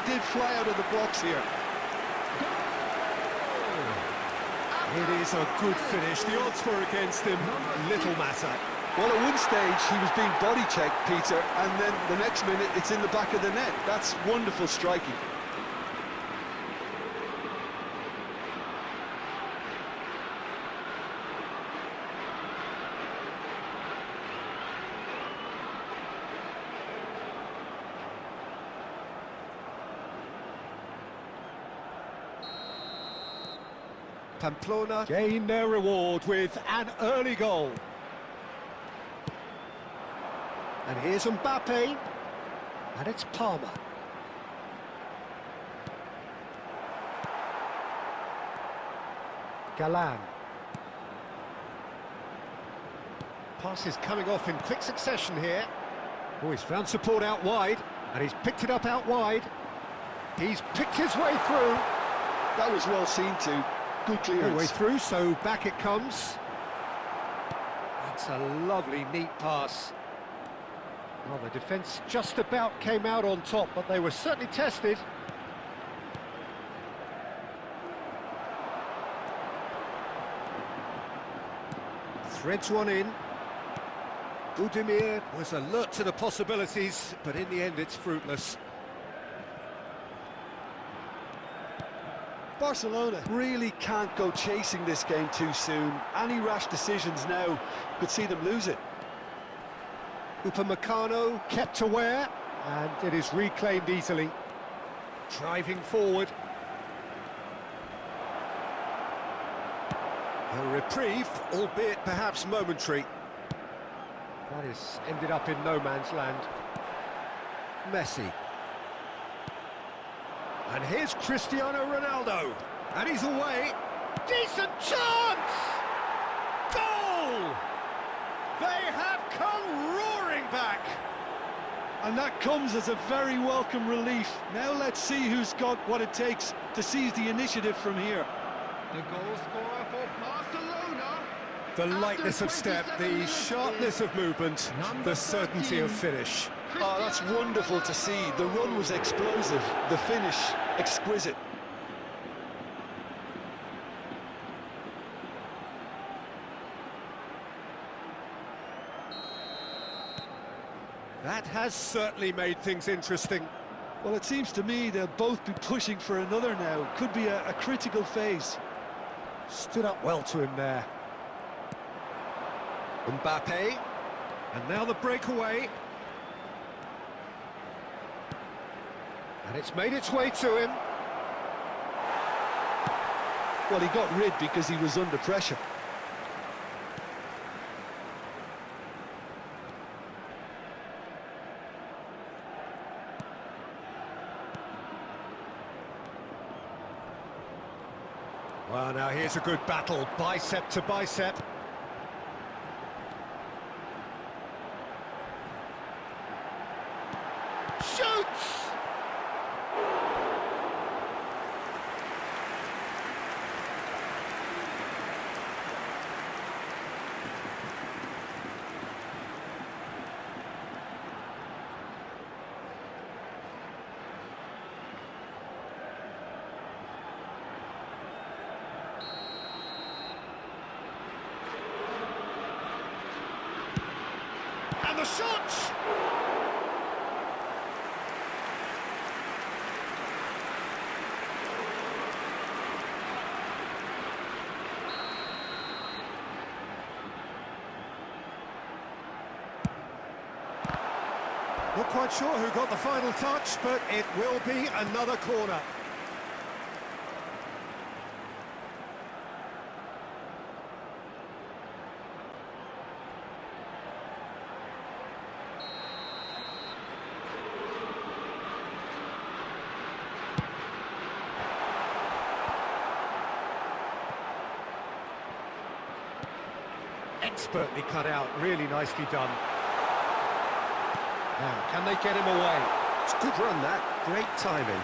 did fly out of the box here. It is a good finish. The odds were against him. Little matter. Well, at one stage, he was being body-checked, Peter, and then the next minute, it's in the back of the net. That's wonderful striking. Pamplona gain their reward with an early goal. And here's Mbappe, and it's Palmer. Galan. Pass is coming off in quick succession here. Oh, he's found support out wide, and he's picked it up out wide. He's picked his way through. That was well seen too. Good clearance. All the way through, so back it comes. That's a lovely, neat pass. Well, the defence just about came out on top, but they were certainly tested. Threads one in. Budimir was alert to the possibilities, but in the end it's fruitless. Barcelona really can't go chasing this game too soon. Any rash decisions now could see them lose it. Upamecano kept aware, and it is reclaimed easily. Driving forward. A reprieve, albeit perhaps momentary. That is ended up in no man's land. Messi. And here's Cristiano Ronaldo. And he's away. Decent chance! Goal! They have come roaring back. And that comes as a very welcome relief. Now let's see who's got what it takes to seize the initiative from here. The goal scorer for Barcelona. The lightness of step, the sharpness of movement, the certainty of finish. Oh, that's wonderful to see. The run was explosive, the finish exquisite. That has certainly made things interesting. Well, it seems to me they'll both be pushing for another now. Could be a critical phase. Stood up well to him there. Mbappe. And now the breakaway. And it's made its way to him. Well, he got rid because he was under pressure. Well, now here's a good battle, bicep to bicep. Shoots! And the shot! Not quite sure who got the final touch, but it will be another corner. Expertly cut out, really nicely done. Now, can they get him away? It's a good run, that. Great timing.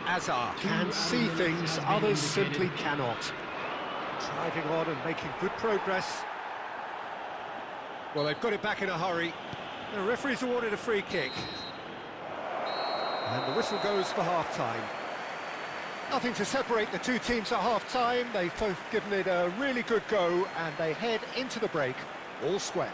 Azar can see things others simply cannot. Driving on and making good progress. Well, they've got it back in a hurry. The referee's awarded a free kick. And the whistle goes for half-time. Nothing to separate the two teams at half-time. They've both given it a really good go, and they head into the break, all square.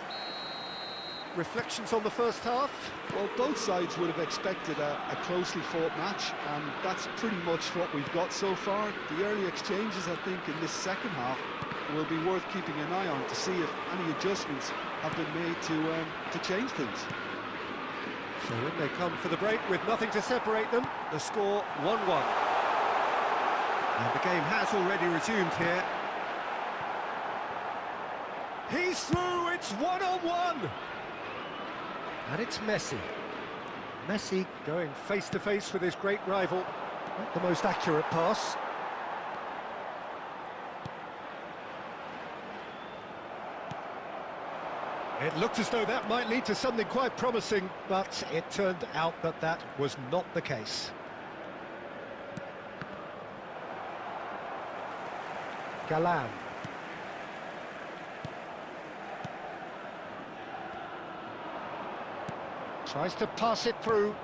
Reflections on the first half? Well, both sides would have expected a closely fought match, and that's pretty much what we've got so far. The early exchanges, I think, in this second half will be worth keeping an eye on to see if any adjustments have been made to change things. So in they come for the break with nothing to separate them. The score 1-1. And the game has already resumed here. He's through, it's one-on-one! And it's Messi. Messi going face-to-face with his great rival. Not the most accurate pass. It looked as though that might lead to something quite promising, but it turned out that that was not the case. Galan. Tries to pass it through.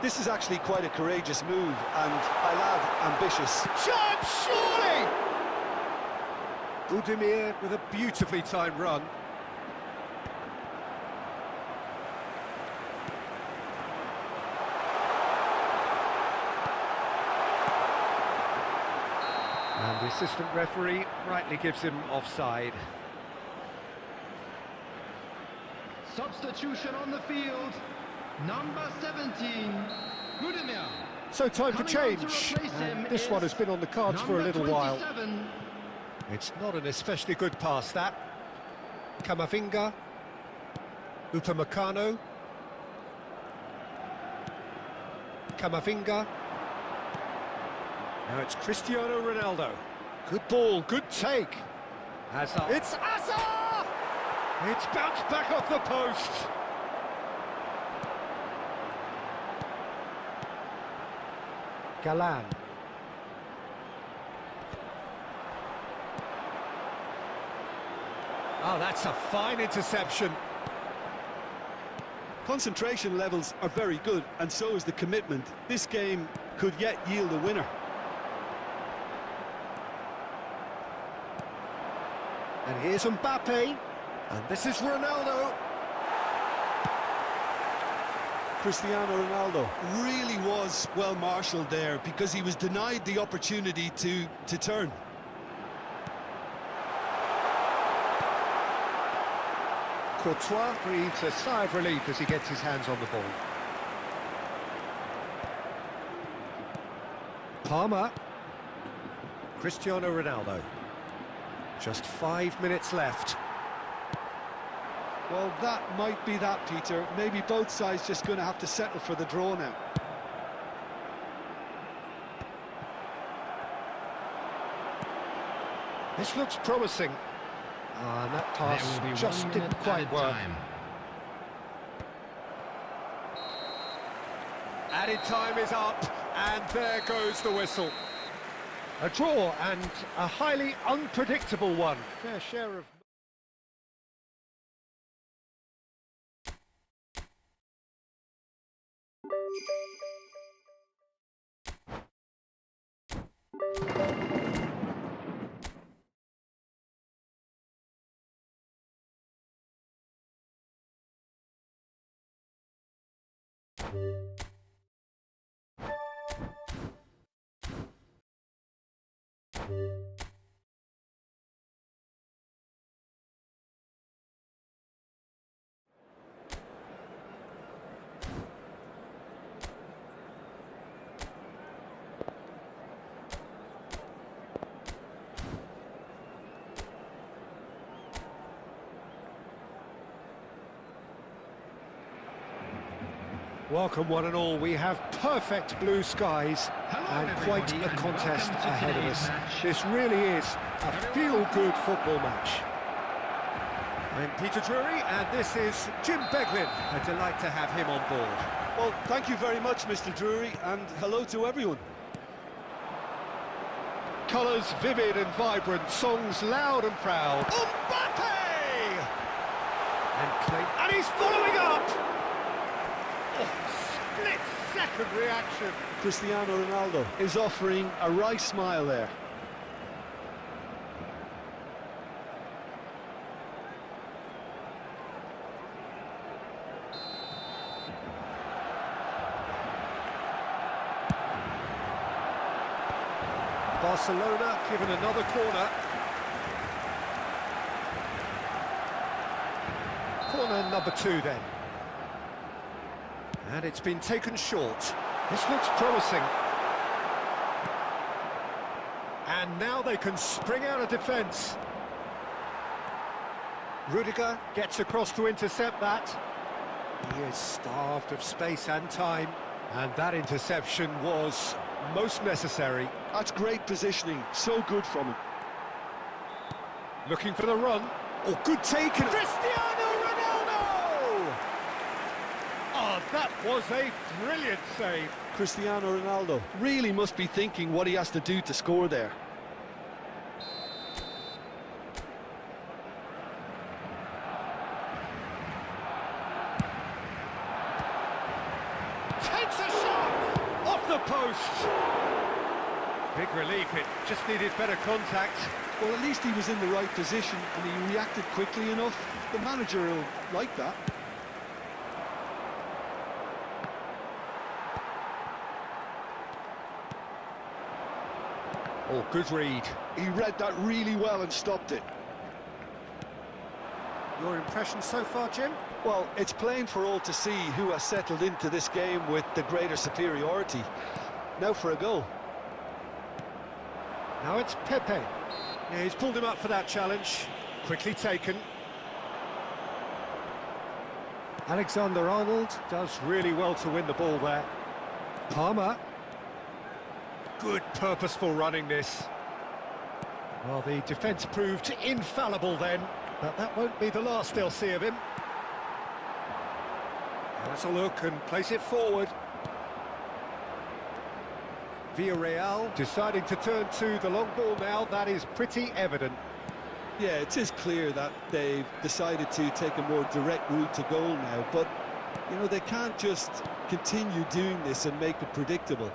This is actually quite a courageous move, and I love ambitious. Chance, surely! Budimir with a beautifully timed run. And the assistant referee rightly gives him offside. Substitution on the field. Number 17, Budimir. So time for change. And this one has been on the cards for a little while. It's not an especially good pass, that. Camavinga. Upamecano. Camavinga. Now it's Cristiano Ronaldo. Good ball, good take. Hazard. It's Hazard! It's bounced back off the post. Galan. Oh, that's a fine interception. Concentration levels are very good, and so is the commitment. This game could yet yield a winner. And here's Mbappe, and this is Ronaldo. Cristiano Ronaldo really was well marshalled there because he was denied the opportunity to turn. Courtois breathes a sigh of relief as he gets his hands on the ball. Palmer. Cristiano Ronaldo. Just 5 minutes left. Well, that might be that, Peter. Maybe both sides just going to have to settle for the draw now. This looks promising. And that pass just didn't quite work. Added time is up, and there goes the whistle. A draw, and a highly unpredictable one. Fair share of... Welcome one and all, we have perfect blue skies and quite a contest ahead of us. This really is a feel-good football match. I'm Peter Drury and this is Jim Beglin. A delight to have him on board. Well, thank you very much, Mr. Drury, and hello to everyone. Colours vivid and vibrant, songs loud and proud. Mbappe! He's following up! Oh, split-second reaction. Cristiano Ronaldo is offering a wry smile there. Barcelona given another corner. Corner number 2 then. And it's been taken short. This looks promising. And now they can spring out of defence. Rudiger gets across to intercept that. He is starved of space and time. And that interception was most necessary. That's great positioning, so good from him. Looking for the run. Oh, good taken. Cristiano Ronaldo! Oh, that was a brilliant save. Cristiano Ronaldo really must be thinking what he has to do to score there. Takes a shot! Off the post! Big relief, it just needed better contact. Well, at least he was in the right position and he reacted quickly enough. The manager will like that. Oh, good read. He read that really well and stopped it. Your impression so far, Jim? Well, it's plain for all to see who has settled into this game with the greater superiority. Now for a goal. Now it's Pepe. Yeah, he's pulled him up for that challenge. Quickly taken. Alexander-Arnold does really well to win the ball there. Palmer. Good purposeful running this. Well, the defence proved infallible then, but that won't be the last they'll see of him. That's a look and place it forward. Villarreal deciding to turn to the long ball now, that is pretty evident. Yeah, it is clear that they've decided to take a more direct route to goal now, but, you know, they can't just continue doing this and make it predictable.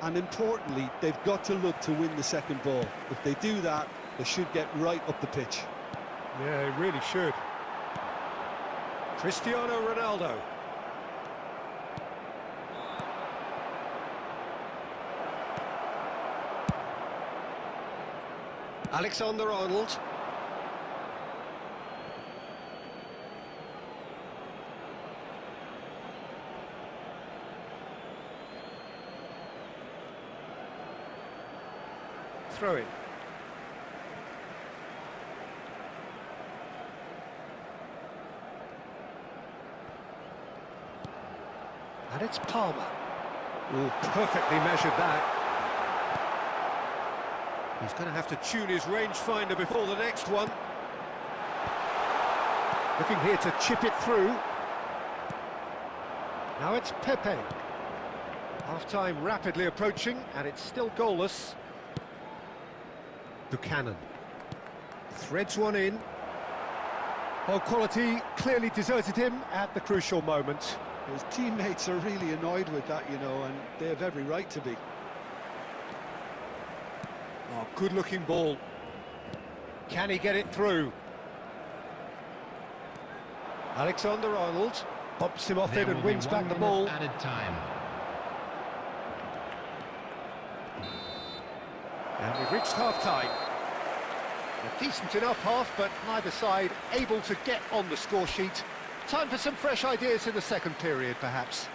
And importantly, they've got to look to win the second ball. If they do that, they should get right up the pitch. Yeah, they really should. Cristiano Ronaldo. Alexander-Arnold. Throw in. And it's Palmer. Oh, perfectly measured that. He's going to have to tune his rangefinder before the next one. Looking here to chip it through. Now it's Pepe. Half-time rapidly approaching, and it's still goalless. Buchanan threads one in. Well, quality clearly deserted him at the crucial moment. His teammates are really annoyed with that, you know, and they have every right to be. Oh, good-looking ball. Can he get it through? Alexander-Arnold pops him off it and wins back the ball. Added time. And we've reached half-time. A decent enough half, but neither side able to get on the score sheet. Time for some fresh ideas in the second period, perhaps.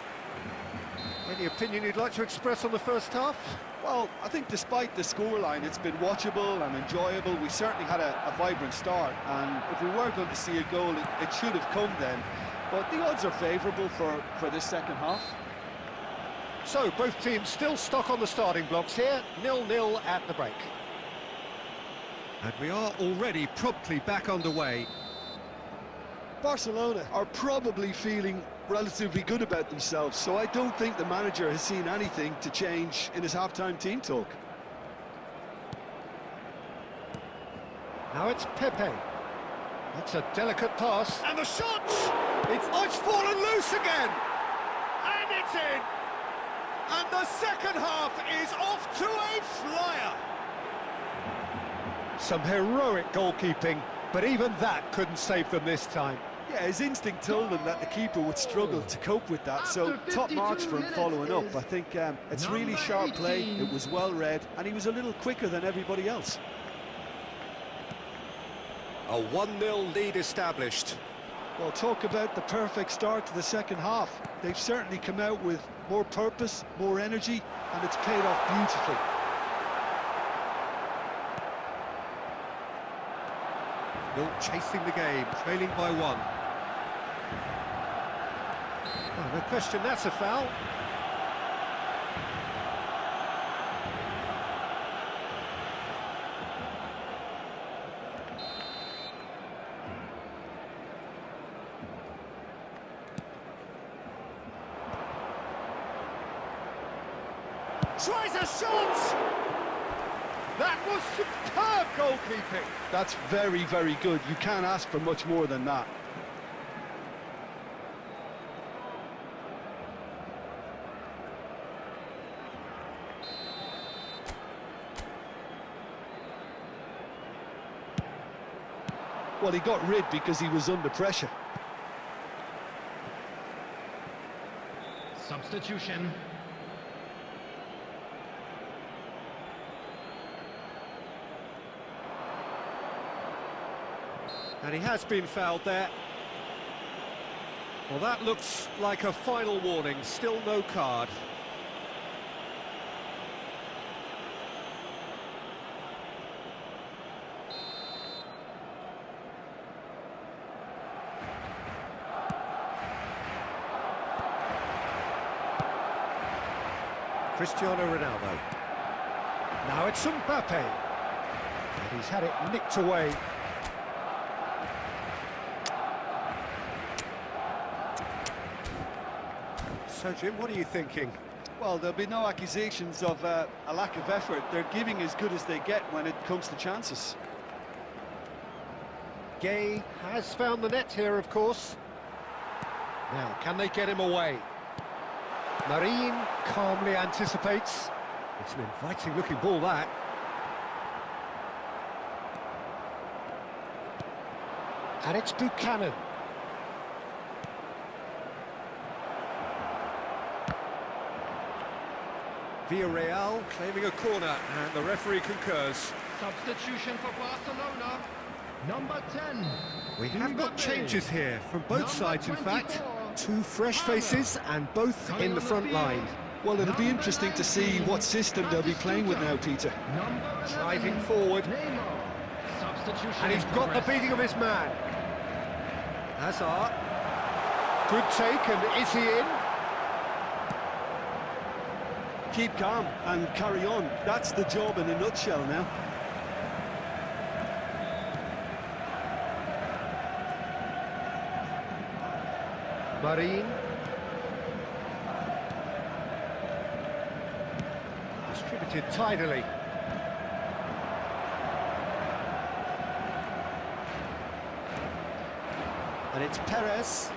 Any opinion you'd like to express on the first half? Well, I think despite the scoreline, it's been watchable and enjoyable. We certainly had a vibrant start, and if we were going to see a goal, it should have come then. But the odds are favourable for this second half. So, both teams still stuck on the starting blocks here, 0-0 at the break. And we are already promptly back underway. Barcelona are probably feeling relatively good about themselves, so I don't think the manager has seen anything to change in his half-time team talk. Now it's Pepe. That's a delicate pass. And the shot! It's fallen loose again! And it's in! And the second half is off to a flyer! Some heroic goalkeeping, but even that couldn't save them this time. Yeah, his instinct told him that the keeper would struggle to cope with that, so top marks for him following up. I think it's really sharp play, it was well read, and he was a little quicker than everybody else. A 1-0 lead established. Well, talk about the perfect start to the second half. They've certainly come out with more purpose, more energy, and it's paid off beautifully. Still chasing the game, trailing by 1. Oh, no question, that's a foul. Tries a shot! That was superb goalkeeping. That's very, very good. You can't ask for much more than that. Well, he got rid because he was under pressure. Substitution. And he has been fouled there. Well, that looks like a final warning, still no card. Cristiano Ronaldo. Now it's Mbappe. And he's had it nicked away. So, Jim, what are you thinking? Well, there'll be no accusations of a lack of effort. They're giving as good as they get when it comes to chances. Gay has found the net here, of course. Now, can they get him away? Marine calmly anticipates. It's an inviting-looking ball, that. And it's Buchanan. Villarreal claiming a corner, and the referee concurs. Substitution for Barcelona. Number 10. We have got changes here from both sides, in fact. 2 fresh faces and both in the front line. Well, it'll be interesting to see what system they'll be playing with now, Peter. Driving forward. Substitution. And he's got the beating of his man. Hazard. Good take, and is he in? Keep calm and carry on. That's the job in a nutshell now. Marine. Distributed tidily. And it's Perez.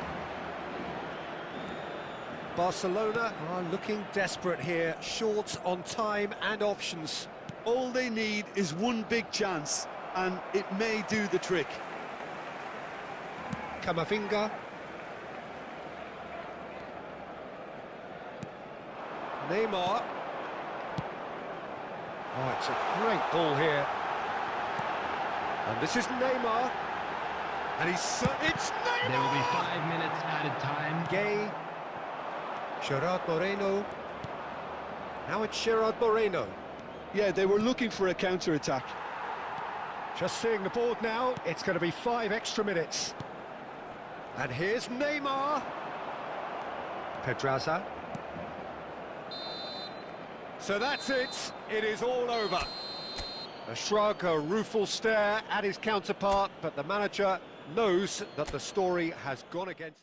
Barcelona are looking desperate here, short on time and options. All they need is one big chance, and it may do the trick. Camavinga. Neymar. Oh, it's a great ball here. And this is Neymar. And it's Neymar! There will be 5 minutes added time. Gay. Gerard Moreno. Now it's Gerard Moreno. Yeah, they were looking for a counter-attack. Just seeing the board now, it's going to be 5 extra minutes. And here's Neymar. Pedraza. So that's it. It is all over. A shrug, a rueful stare at his counterpart, but the manager knows that the story has gone against...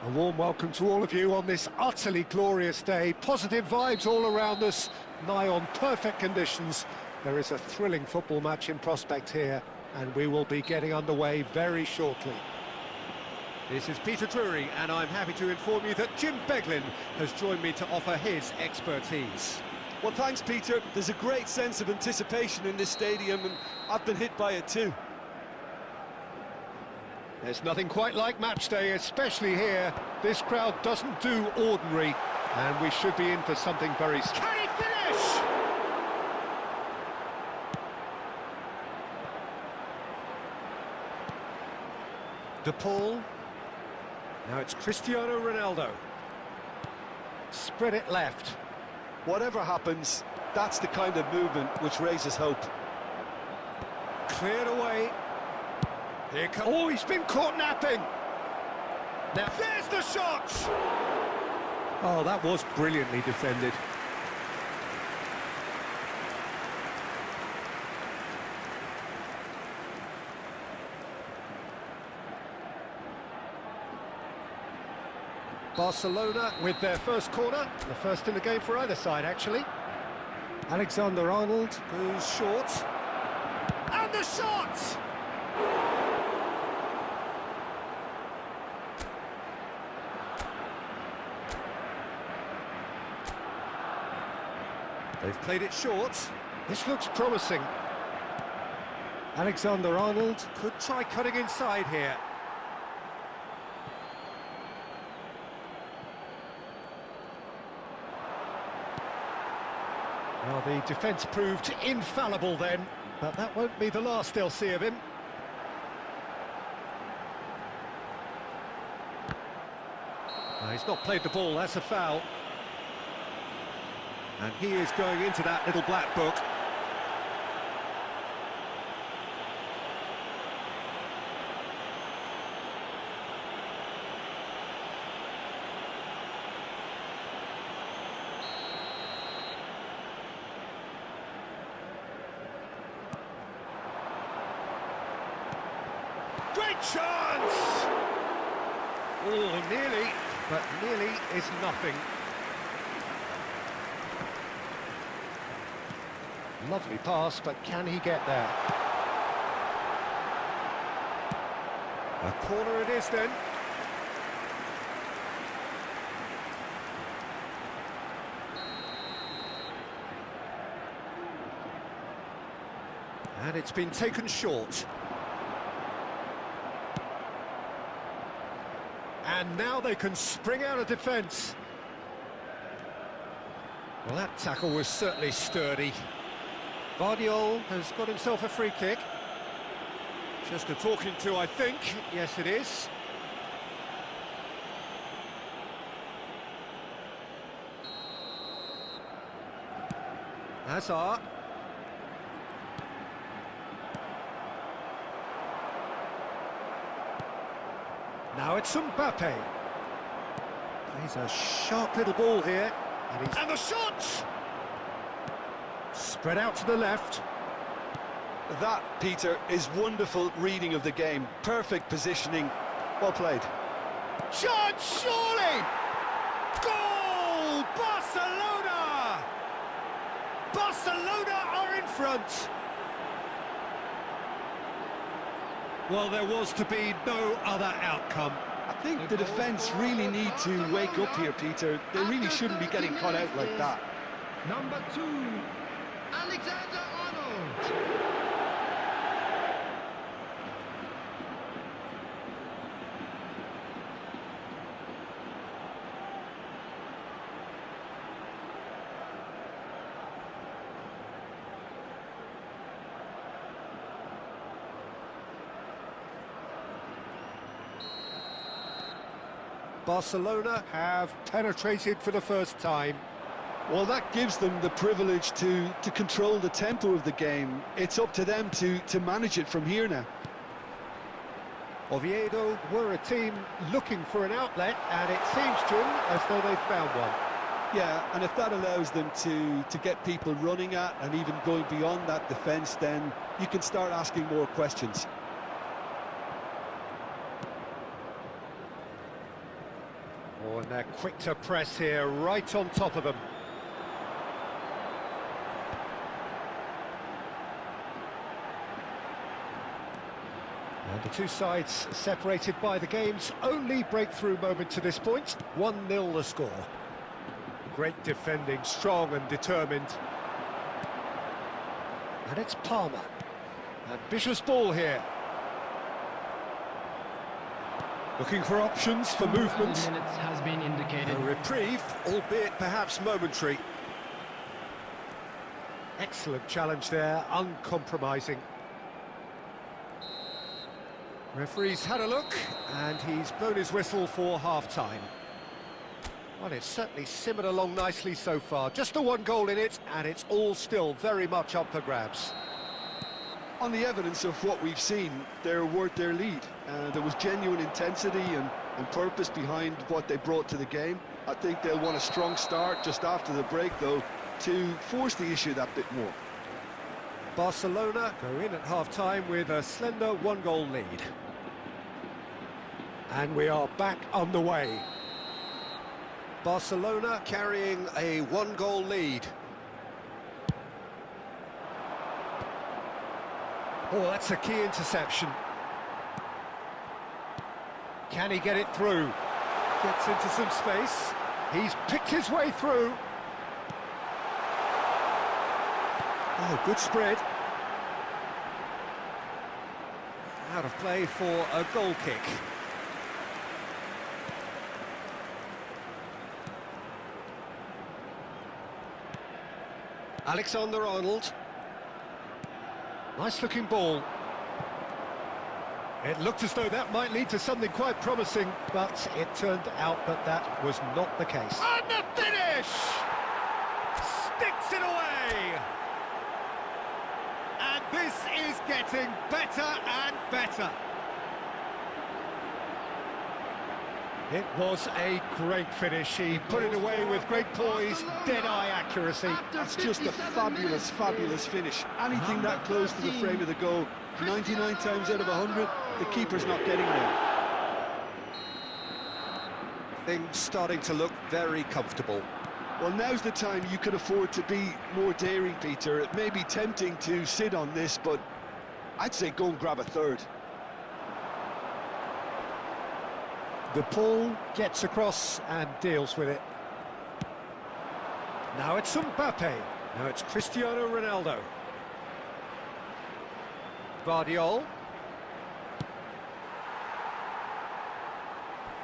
A warm welcome to all of you on this utterly glorious day. Positive vibes all around us, nigh on perfect conditions. There is a thrilling football match in prospect here, and we will be getting underway very shortly. This is Peter Drury, and I'm happy to inform you that Jim Beglin has joined me to offer his expertise. Well, thanks, Peter. There's a great sense of anticipation in this stadium, and I've been hit by it too. There's nothing quite like match day, especially here. This crowd doesn't do ordinary, and we should be in for something very... Can he finish? De Paul. Now it's Cristiano Ronaldo. Spread it left. Whatever happens, that's the kind of movement which raises hope. Cleared away. Here comes... Oh, he's been caught napping! Now there's the shot! Oh, that was brilliantly defended. Barcelona with their first corner, the first in the game for either side, actually. Alexander-Arnold goes short. And the shot! They've played it short. This looks promising. Alexander-Arnold Could try cutting inside here. Well, the defence proved infallible then, but that won't be the last they'll see of him. He's not played the ball, that's a foul. And he is going into that little black book. Great chance! Oh, nearly, but nearly is nothing. Lovely pass, but can he get there? A corner it is then. And it's been taken short. And now they can spring out of defence. Well, that tackle was certainly sturdy. Vardiol has got himself a free kick. Just a talking to, I think. Yes, it is. Hazard. Now it's Mbappe. Plays a sharp little ball here. And the shot! Spread out to the left. That, Peter, is wonderful reading of the game. Perfect positioning. Well played. Shot, surely! Goal! Barcelona! Barcelona are in front. Well, there was to be no other outcome. I think the defence really need to wake up here, Peter. They really shouldn't be getting caught out like that. Number 2, Alexander-Arnold. Barcelona have penetrated for the first time. Well, that gives them the privilege to control the tempo of the game. It's up to them to manage it from here now. Oviedo were a team looking for an outlet, and it seems, Jim, as though they've found one. Yeah, and if that allows them to get people running at and even going beyond that defence, then you can start asking more questions. Oh, and they're quick to press here, right on top of them. And the two sides separated by the game's only breakthrough moment to this point. 1-0 the score. Great defending, strong and determined. And it's Palmer. Ambitious ball here. Looking for options for movement. Minutes has been indicated. A reprieve, albeit perhaps momentary. Excellent challenge there, uncompromising. Referee's had a look, and he's blown his whistle for half-time. Well, it's certainly simmered along nicely so far. Just the one goal in it, and it's all still very much up for grabs. On the evidence of what we've seen, they're worth their lead. There was genuine intensity and purpose behind what they brought to the game. I think they'll want a strong start just after the break, though, to force the issue that bit more. Barcelona go in at half-time with a slender one-goal lead. And we are back underway. Barcelona carrying a one-goal lead. Oh, that's a key interception. Can he get it through? Gets into some space. He's picked his way through. Oh, good spread. Out of play for a goal kick. Alexander-Arnold. Nice looking ball. It looked as though that might lead to something quite promising, but it turned out that that was not the case. And the finish! Sticks it away! And this is getting better and better. It was a great finish. He put it away with great poise, dead-eye accuracy. That's just a fabulous, fabulous finish. Anything that close to the frame of the goal, 99 times out of 100, the keeper's not getting there. Things starting to look very comfortable. Well, now's the time you can afford to be more daring, Peter. It may be tempting to sit on this, but I'd say go and grab a third. The ball gets across and deals with it. Now it's Mbappe. Now it's Cristiano Ronaldo. Guardiola.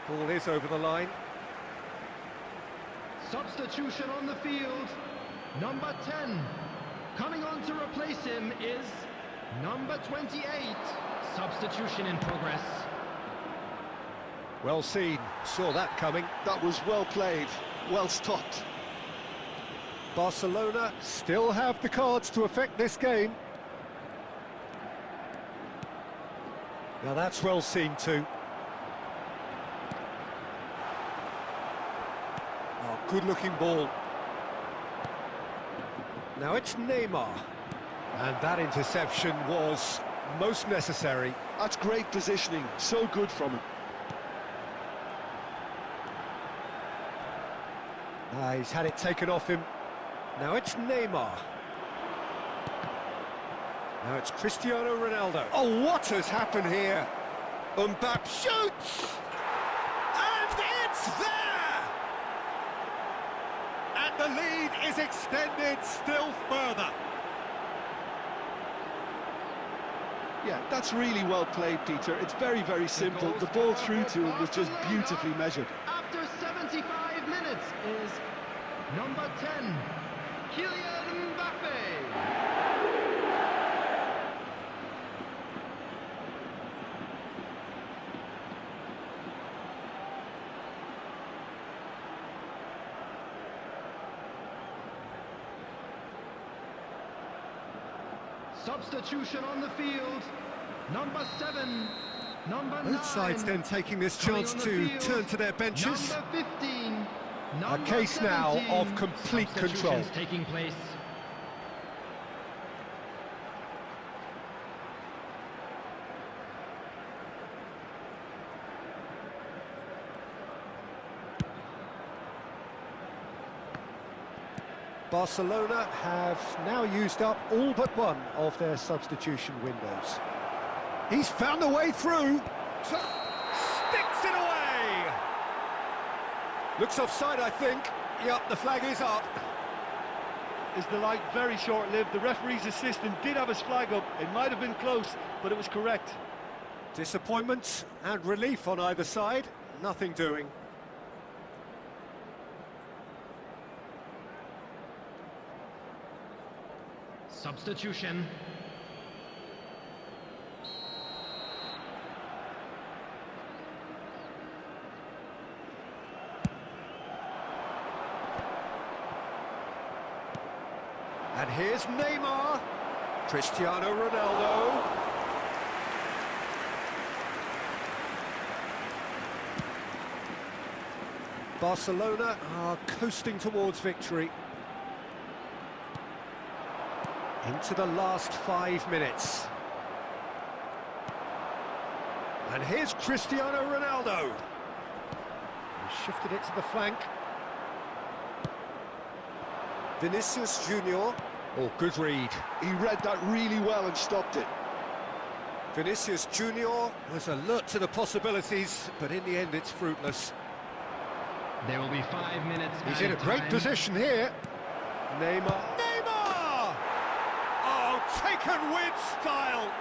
Ball is over the line. Substitution on the field. Number 10. Coming on to replace him is number 28. Substitution in progress. Well seen, saw that coming. That was well played, well stopped. Barcelona still have the cards to affect this game. Now that's well seen too. Oh, good looking ball. Now it's Neymar. And that interception was most necessary. That's great positioning, so good from him. He's had it taken off him. Now it's Neymar. Now it's Cristiano Ronaldo. Oh, what has happened here? Mbappe shoots! And it's there! And the lead is extended still further. Yeah, that's really well played, Peter. It's very, very simple. The ball through to him was just beautifully measured. After 75 minutes is number 10, Kylian Mbappe. Substitution on the field, number 7, number 9. Both sides then taking this chance to turn to their benches. Number 15, A case now of complete control. Taking place. Barcelona have now used up all but one of their substitution windows. He's found a way through. Sticks it away. Looks offside, I think. Yep, the flag is up. Is the light very short-lived? The referee's assistant did have his flag up. It might have been close, but it was correct. Disappointment and relief on either side. Nothing doing. Substitution. And here's Neymar. Cristiano Ronaldo. Barcelona are coasting towards victory. Into the last 5 minutes. And here's Cristiano Ronaldo. He shifted it to the flank. Vinicius Junior. Oh, good read. He read that really well and stopped it. Vinicius Junior was alert to the possibilities, but in the end it's fruitless. There will be 5 minutes. He's in a great position here. Neymar. Neymar! Oh, taken with style.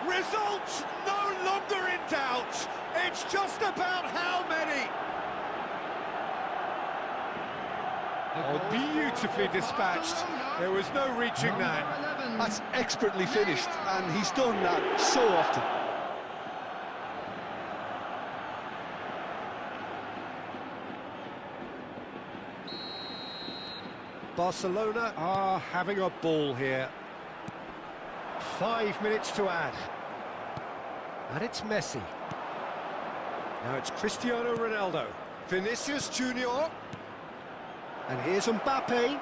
Result no longer in doubt. It's just about how many. Oh, beautifully dispatched. There was no reaching that. That's expertly finished, and he's done that so often. Barcelona are having a ball here. 5 minutes to add. And it's Messi. Now it's Cristiano Ronaldo. Vinicius Junior. And here's Mbappe.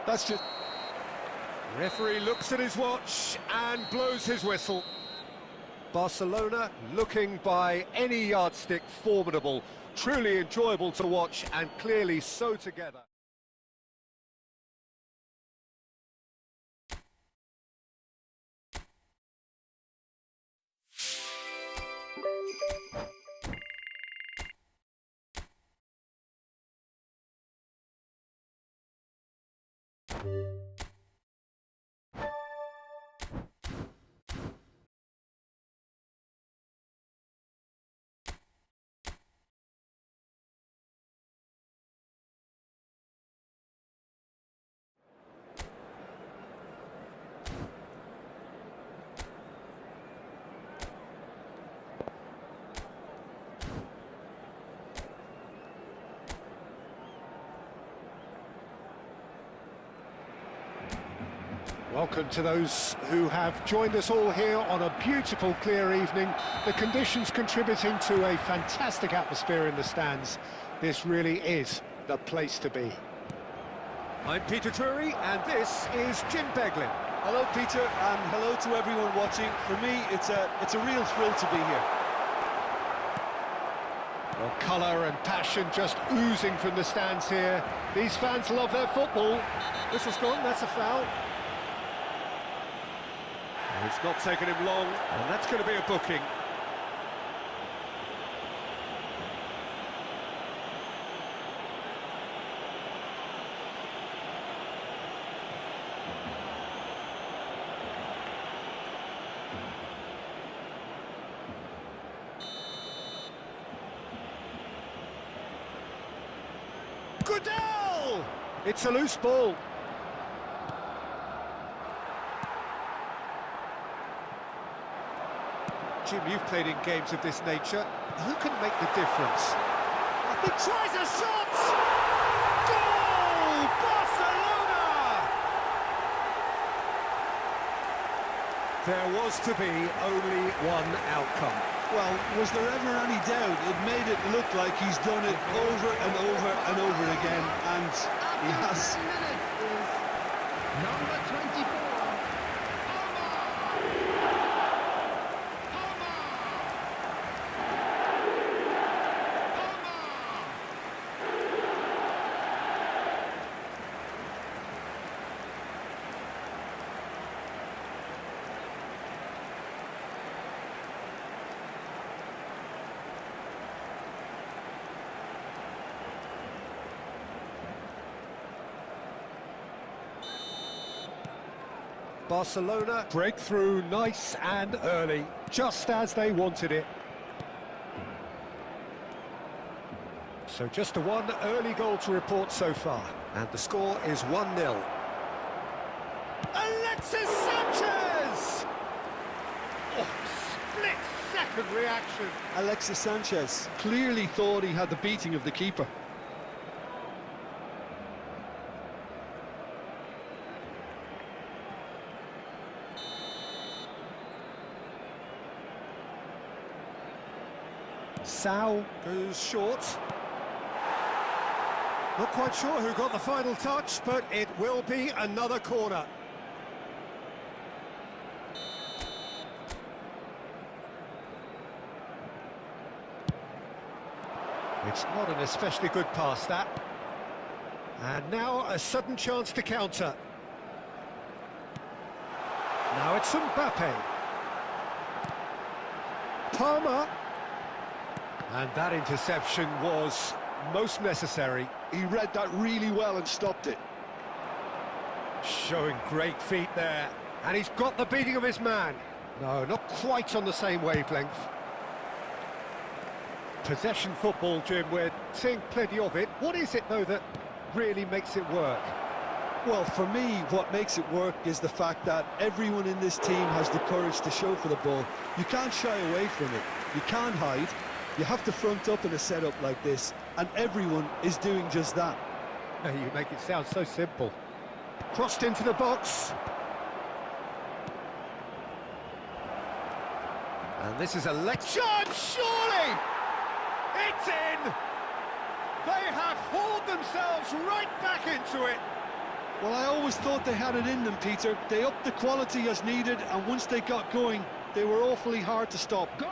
That's just... Referee looks at his watch and blows his whistle. Barcelona looking by any yardstick formidable. Truly enjoyable to watch and clearly so together. Welcome to those who have joined us all here on a beautiful, clear evening. The conditions contributing to a fantastic atmosphere in the stands. This really is the place to be. I'm Peter Drury, and this is Jim Beglin. Hello, Peter, and hello to everyone watching. For me, it's a real thrill to be here. Well, colour and passion just oozing from the stands here. These fans love their football. Whistle's gone, that's a foul. It's not taken him long, and that's going to be a booking. Goodell! It's a loose ball. Jim, you've played in games of this nature. Who can make the difference? He tries a shot! Goal! Barcelona! There was to be only one outcome. Well, was there ever any doubt? It made it look like he's done it over and over and over again, and he has. Number 24. Barcelona break through nice and early, just as they wanted it. So just a one early goal to report so far, and the score is 1-0. Alexis Sanchez! Oh, split-second reaction. Alexis Sanchez clearly thought he had the beating of the keeper. Sao goes short. Not quite sure who got the final touch, but it will be another corner. It's not an especially good pass, that. And now a sudden chance to counter. Now it's Mbappe. Palmer. And that interception was most necessary. He read that really well and stopped it. Showing great feet there. And he's got the beating of his man. No, not quite on the same wavelength. Possession football, Jim, we're seeing plenty of it. What is it, though, that really makes it work? Well, for me, what makes it work is the fact that everyone in this team has the courage to show for the ball. You can't shy away from it. You can't hide. You have to front up in a setup like this, and everyone is doing just that. You make it sound so simple. Crossed into the box. And this is a shot, surely! It's in! They have hauled themselves right back into it. Well, I always thought they had it in them, Peter. They upped the quality as needed, and once they got going, they were awfully hard to stop. Goal!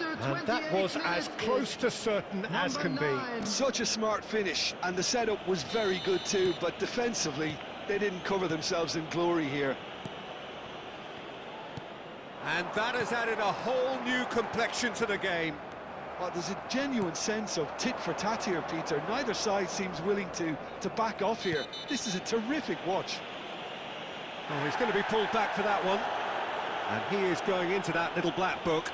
And that was as close to certain as can be. Such a smart finish, and the setup was very good too, but defensively, they didn't cover themselves in glory here. And that has added a whole new complexion to the game. Well, there's a genuine sense of tit for tat here, Peter. Neither side seems willing to back off here. This is a terrific watch. Oh, he's going to be pulled back for that one. And he is going into that little black book.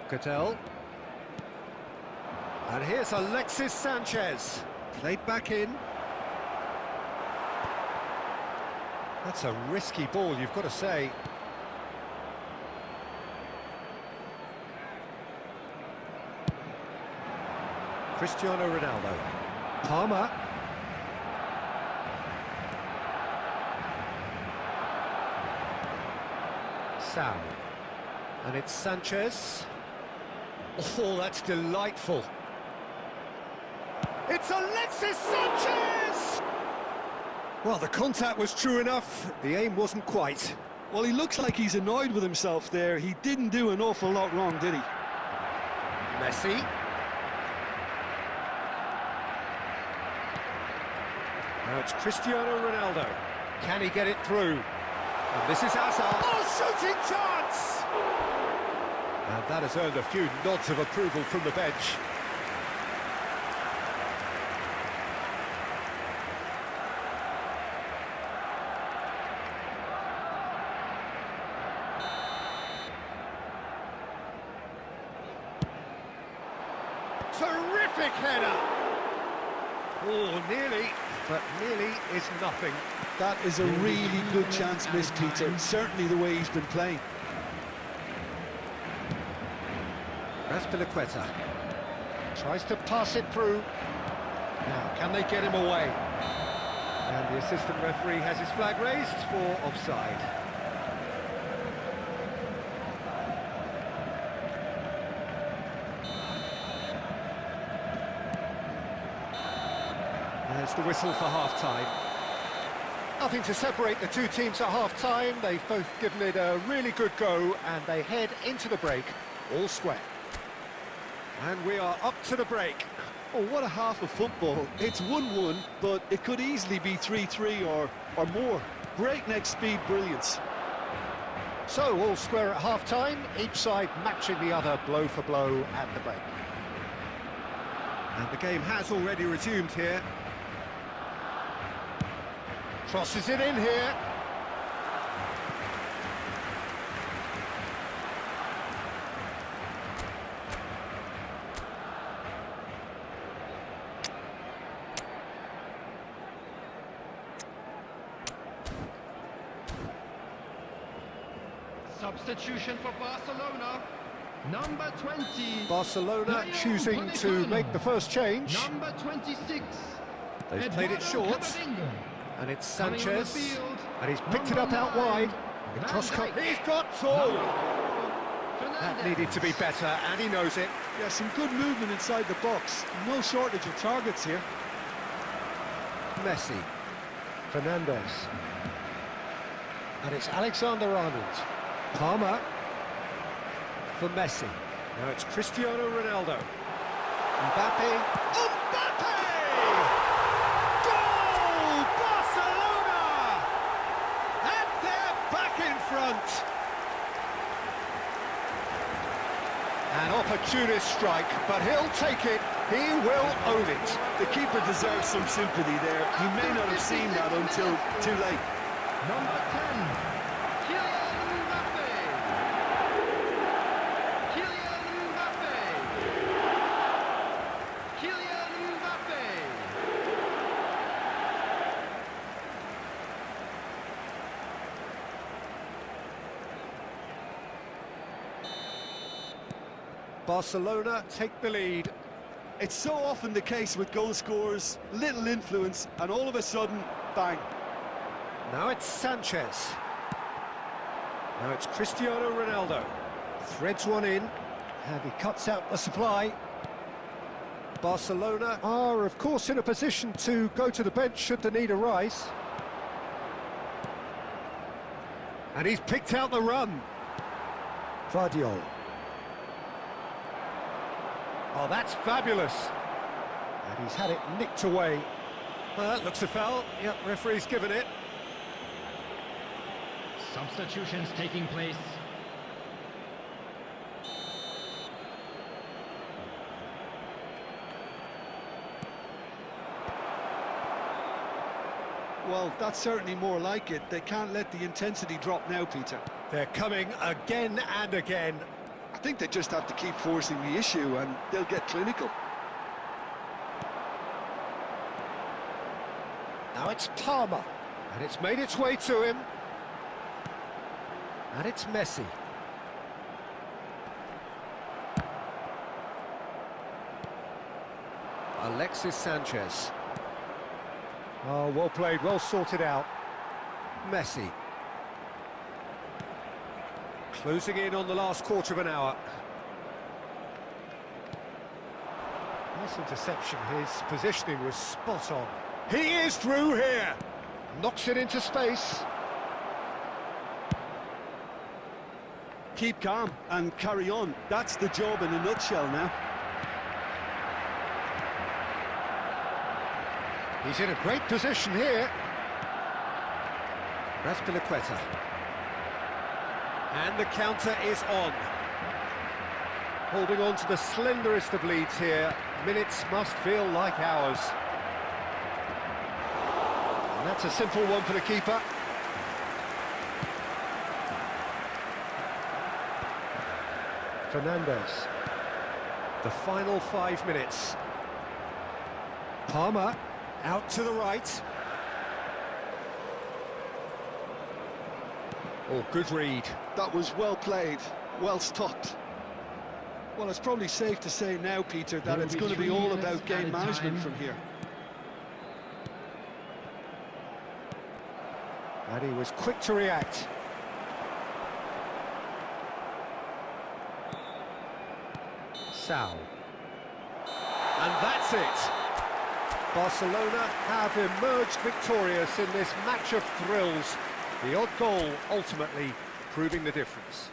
Goodell. And here's Alexis Sanchez. Played back in. That's a risky ball, you've got to say. Cristiano Ronaldo. Palmer. Sao. And it's Sanchez. Oh, that's delightful. It's Alexis Sanchez! Well, the contact was true enough, the aim wasn't quite. Well, he looks like he's annoyed with himself there. He didn't do an awful lot wrong, did he? Messi. Now it's Cristiano Ronaldo. Can he get it through? And this is Hazard. Oh, shooting chance! And that has earned a few nods of approval from the bench. Terrific header! Oh, nearly, but nearly is nothing. That is a really good chance missed, Peter. Certainly the way he's been playing. Raspilicueta tries to pass it through. Now, can they get him away? And the assistant referee has his flag raised for offside. There's the whistle for half-time. Nothing to separate the two teams at half-time. They've both given it a really good go, and they head into the break all square. And we are up to the break. Oh, what a half of football. It's 1-1, but it could easily be 3-3 or more. Breakneck speed brilliance. So, all square at half-time, each side matching the other blow for blow at the break. And the game has already resumed here. Crosses it in here. Substitution for Barcelona. Number 20. Barcelona choosing to make the first change. Number 26. They've played it short. And it's Sanchez. Field, And he's picked it up out wide. The cross cut. He's got all. That needed to be better, and he knows it. Yeah, some good movement inside the box. No shortage of targets here. Messi. Fernandez. And it's Alexander-Arnold. Palmer. For Messi. Now it's Cristiano Ronaldo. Mbappe. Mbappe! Goal! Barcelona! And they're back in front. An opportunist strike, but he'll take it. He will own it. The keeper deserves some sympathy there. He may not have seen that until too late. Number 10. Kylian Mbappe. Kylian Mbappe. Kylian Mbappe. Barcelona take the lead. It's so often the case with goal scorers, little influence, and all of a sudden, bang. Now it's Sanchez. Now it's Cristiano Ronaldo. Threads one in, and he cuts out the supply. Barcelona are, of course, in a position to go to the bench should the need arise. And he's picked out the run. Vardiol. Oh, that's fabulous. And he's had it nicked away. Well, that looks a foul. Yep, referee's given it. Substitutions taking place. Well, that's certainly more like it. They can't let the intensity drop now, Peter. They're coming again and again. I think they just have to keep forcing the issue and they'll get clinical. Now it's Palmer, and it's made its way to him. And it's Messi. Alexis Sanchez. Oh, well played, well sorted out. Messi. Closing in on the last quarter of an hour. Nice interception, his positioning was spot on. He is through here! Knocks it into space. Keep calm and carry on. That's the job in a nutshell now. He's in a great position here. That's Piliqueta. And the counter is on. Holding on to the slenderest of leads here. Minutes must feel like hours. And that's a simple one for the keeper. Fernandez. The final 5 minutes. Palmer out to the right. Oh, good read. That was well played, well stopped. Well, it's probably safe to say now, Peter, that it's going to be all about game management from here. And he was quick to react. Sal. And that's it. Barcelona have emerged victorious in this match of thrills. The odd goal ultimately proving the difference.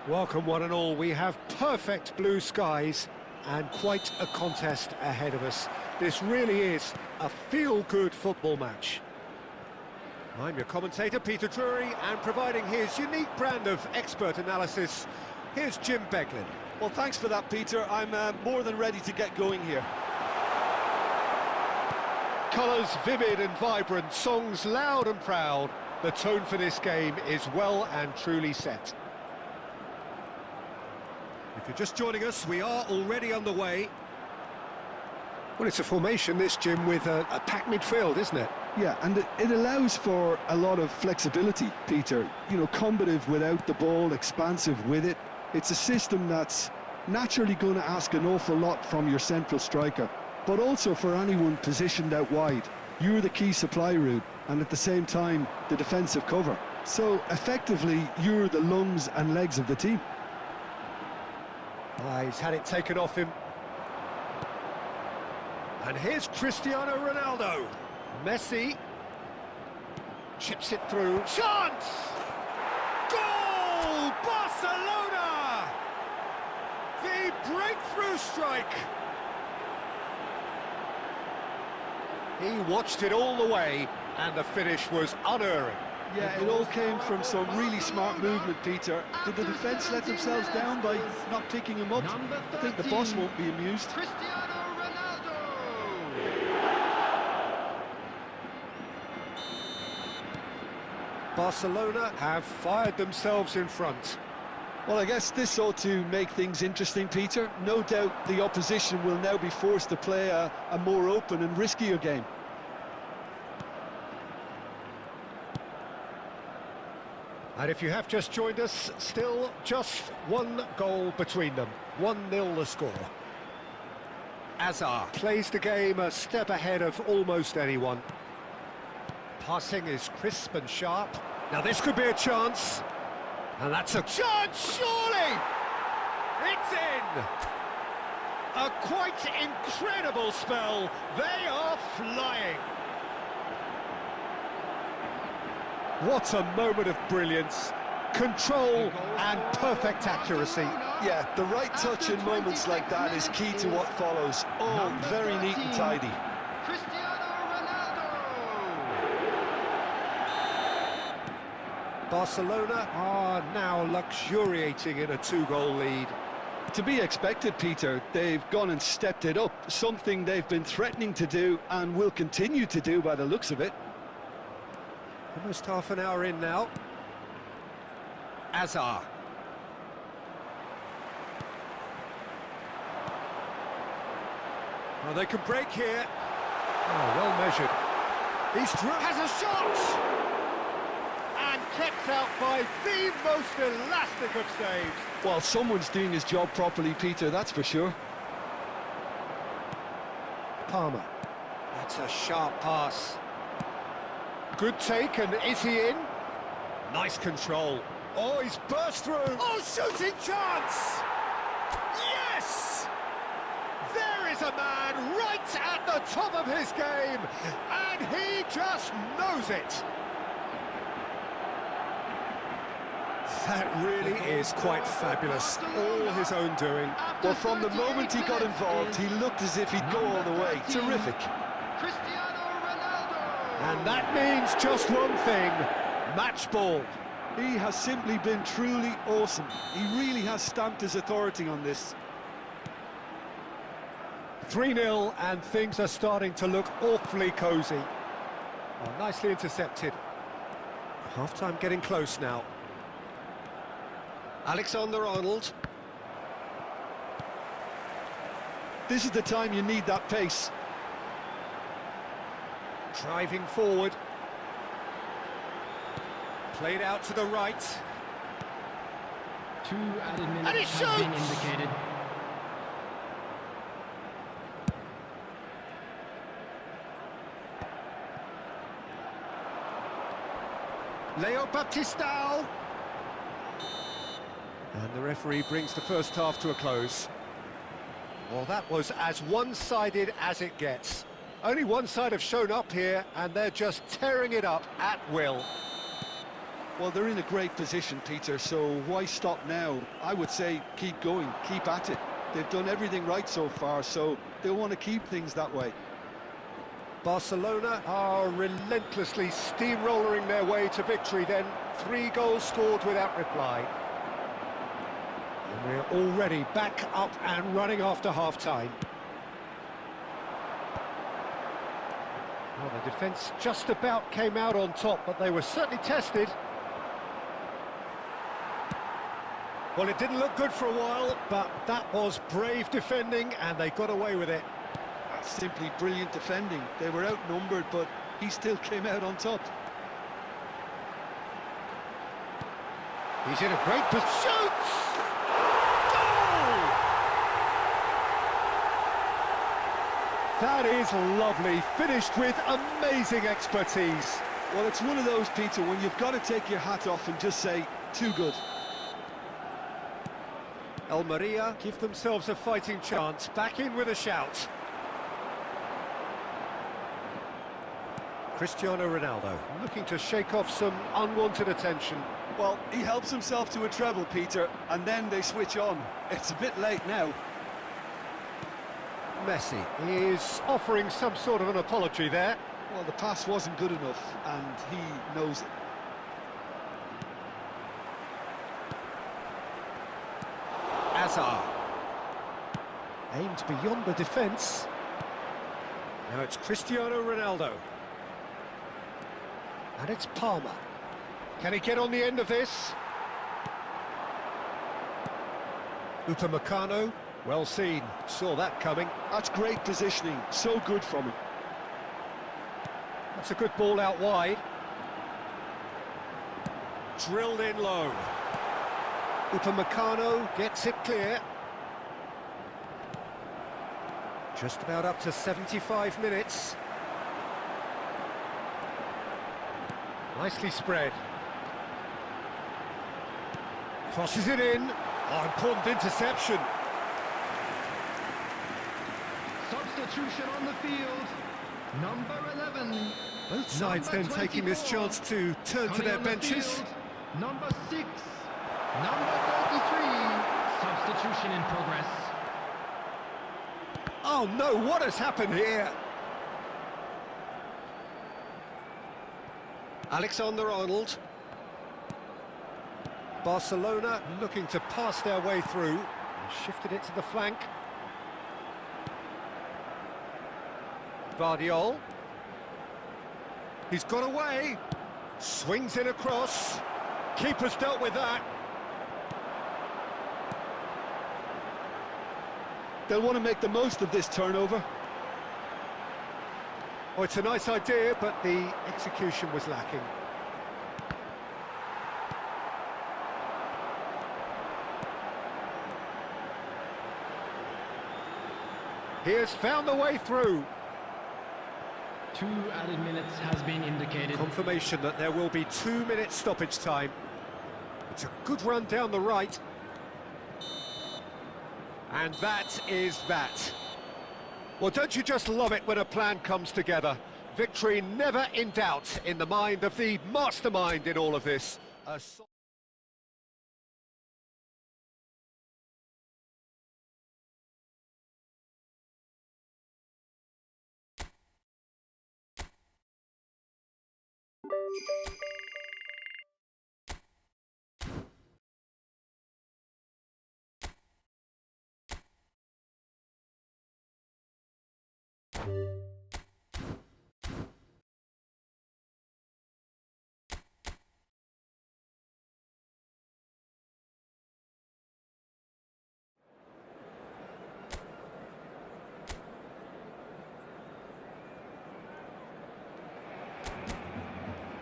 Welcome one and all, we have perfect blue skies and quite a contest ahead of us. This really is a feel-good football match. I'm your commentator, Peter Drury, and providing his unique brand of expert analysis, here's Jim Beglin. Well, thanks for that, Peter. I'm more than ready to get going here. Colours vivid and vibrant, songs loud and proud. The tone for this game is well and truly set. If you're just joining us, we are already underway. Well, it's a formation, this, Jim, with a packed midfield, isn't it? Yeah, and it allows for a lot of flexibility, Peter. You know, combative without the ball, expansive with it. It's a system that's naturally going to ask an awful lot from your central striker, but also for anyone positioned out wide. You're the key supply route, and at the same time, the defensive cover. So, effectively, you're the lungs and legs of the team. He's had it taken off him. And here's Cristiano Ronaldo. Messi chips it through. Chance! Goal! Barcelona! The breakthrough strike. He watched it all the way, and the finish was unerring. Yeah, it all came from some really smart movement, Peter. Did the defence let themselves down by not picking him up? I think the boss won't be amused. Cristiano Ronaldo! Barcelona have fired themselves in front. Well, I guess this ought to make things interesting, Peter. No doubt the opposition will now be forced to play a more open and riskier game. And if you have just joined us, still just one goal between them. 1-0 the score. Azar plays the game a step ahead of almost anyone. Passing is crisp and sharp. Now this could be a chance. And that's a chance, surely! It's in! A quite incredible spell. They are flying. What a moment of brilliance. control and perfect accuracy. Yeah, the right touch in moments like that is key to what follows. All very neat and tidy. Cristiano Ronaldo. Barcelona are now luxuriating in a 2-goal lead. To be expected, Peter. They've gone and stepped it up, something they've been threatening to do and will continue to do by the looks of it. Almost half an hour in now. Azar. Well, they can break here. Oh, well measured. He's has a shot! And kept out by the most elastic of saves. Well, someone's doing his job properly, Peter, that's for sure. Palmer. That's a sharp pass. Good take, and is he in? Nice control. Oh, he's burst through. Oh, shooting chance! Yes! There is a man right at the top of his game, and he just knows it. That really is quite fabulous. All his own doing. Well, from the moment he got involved, he looked as if he'd go all the way. Terrific. Cristiano Ronaldo. And that means just one thing. Match ball. He has simply been truly awesome. He really has stamped his authority on this. 3-0 and things are starting to look awfully cosy. Oh, nicely intercepted. Half-time getting close now. Alexander-Arnold. This is the time you need that pace. Driving forward. Played out to the right. 2 added And minutes he have been shoots! indicated. Leo Baptistao. And the referee brings the first half to a close. Well, that was as one-sided as it gets. Only one side have shown up here, and they're just tearing it up at will. Well, they're in a great position, Peter, so why stop now? I would say keep going, keep at it. They've done everything right so far, so they'll want to keep things that way. Barcelona are relentlessly steamrolling their way to victory then. 3 goals scored without reply. And we're already back up and running after half-time. Well, the defence just about came out on top, but they were certainly tested. Well, it didn't look good for a while, But that was brave defending, and they got away with it. That's simply brilliant defending. They were outnumbered, but he still came out on top. he's in a great position. That is lovely, finished with amazing expertise. Well, it's one of those, Peter, when you've got to take your hat off and just say, too good. Almeria give themselves a fighting chance, back in with a shout. Cristiano Ronaldo looking to shake off some unwanted attention. Well, he helps himself to a treble, Peter, and then they switch on. It's a bit late now. Messi is offering some sort of an apology there. Well, the pass wasn't good enough, and he knows it. Azar aimed beyond the defence. Now it's Cristiano Ronaldo. And it's Palmer. Can he get on the end of this? Upamecano, well seen, saw that coming. That's great positioning, so good from him. That's a good ball out wide. Drilled in low. Upamecano gets it clear. Just about up to 75 minutes. Nicely spread. Crosses it in. Oh, important interception. Substitution on the field. Number 11. Both sides then taking this chance to turn to their benches. Number 6. Number 33. Substitution in progress. Oh no, what has happened here? Alexander-Arnold. Barcelona looking to pass their way through. Shifted it to the flank. Guardiola. He's got away. Swings it across. Keeper's dealt with that. They'll want to make the most of this turnover. Oh, it's a nice idea, but the execution was lacking. He has found the way through. 2 added minutes has been indicated. Confirmation that there will be 2 minutes stoppage time. It's a good run down the right. And that is that. Well, don't you just love it when a plan comes together? Victory never in doubt in the mind of the mastermind in all of this.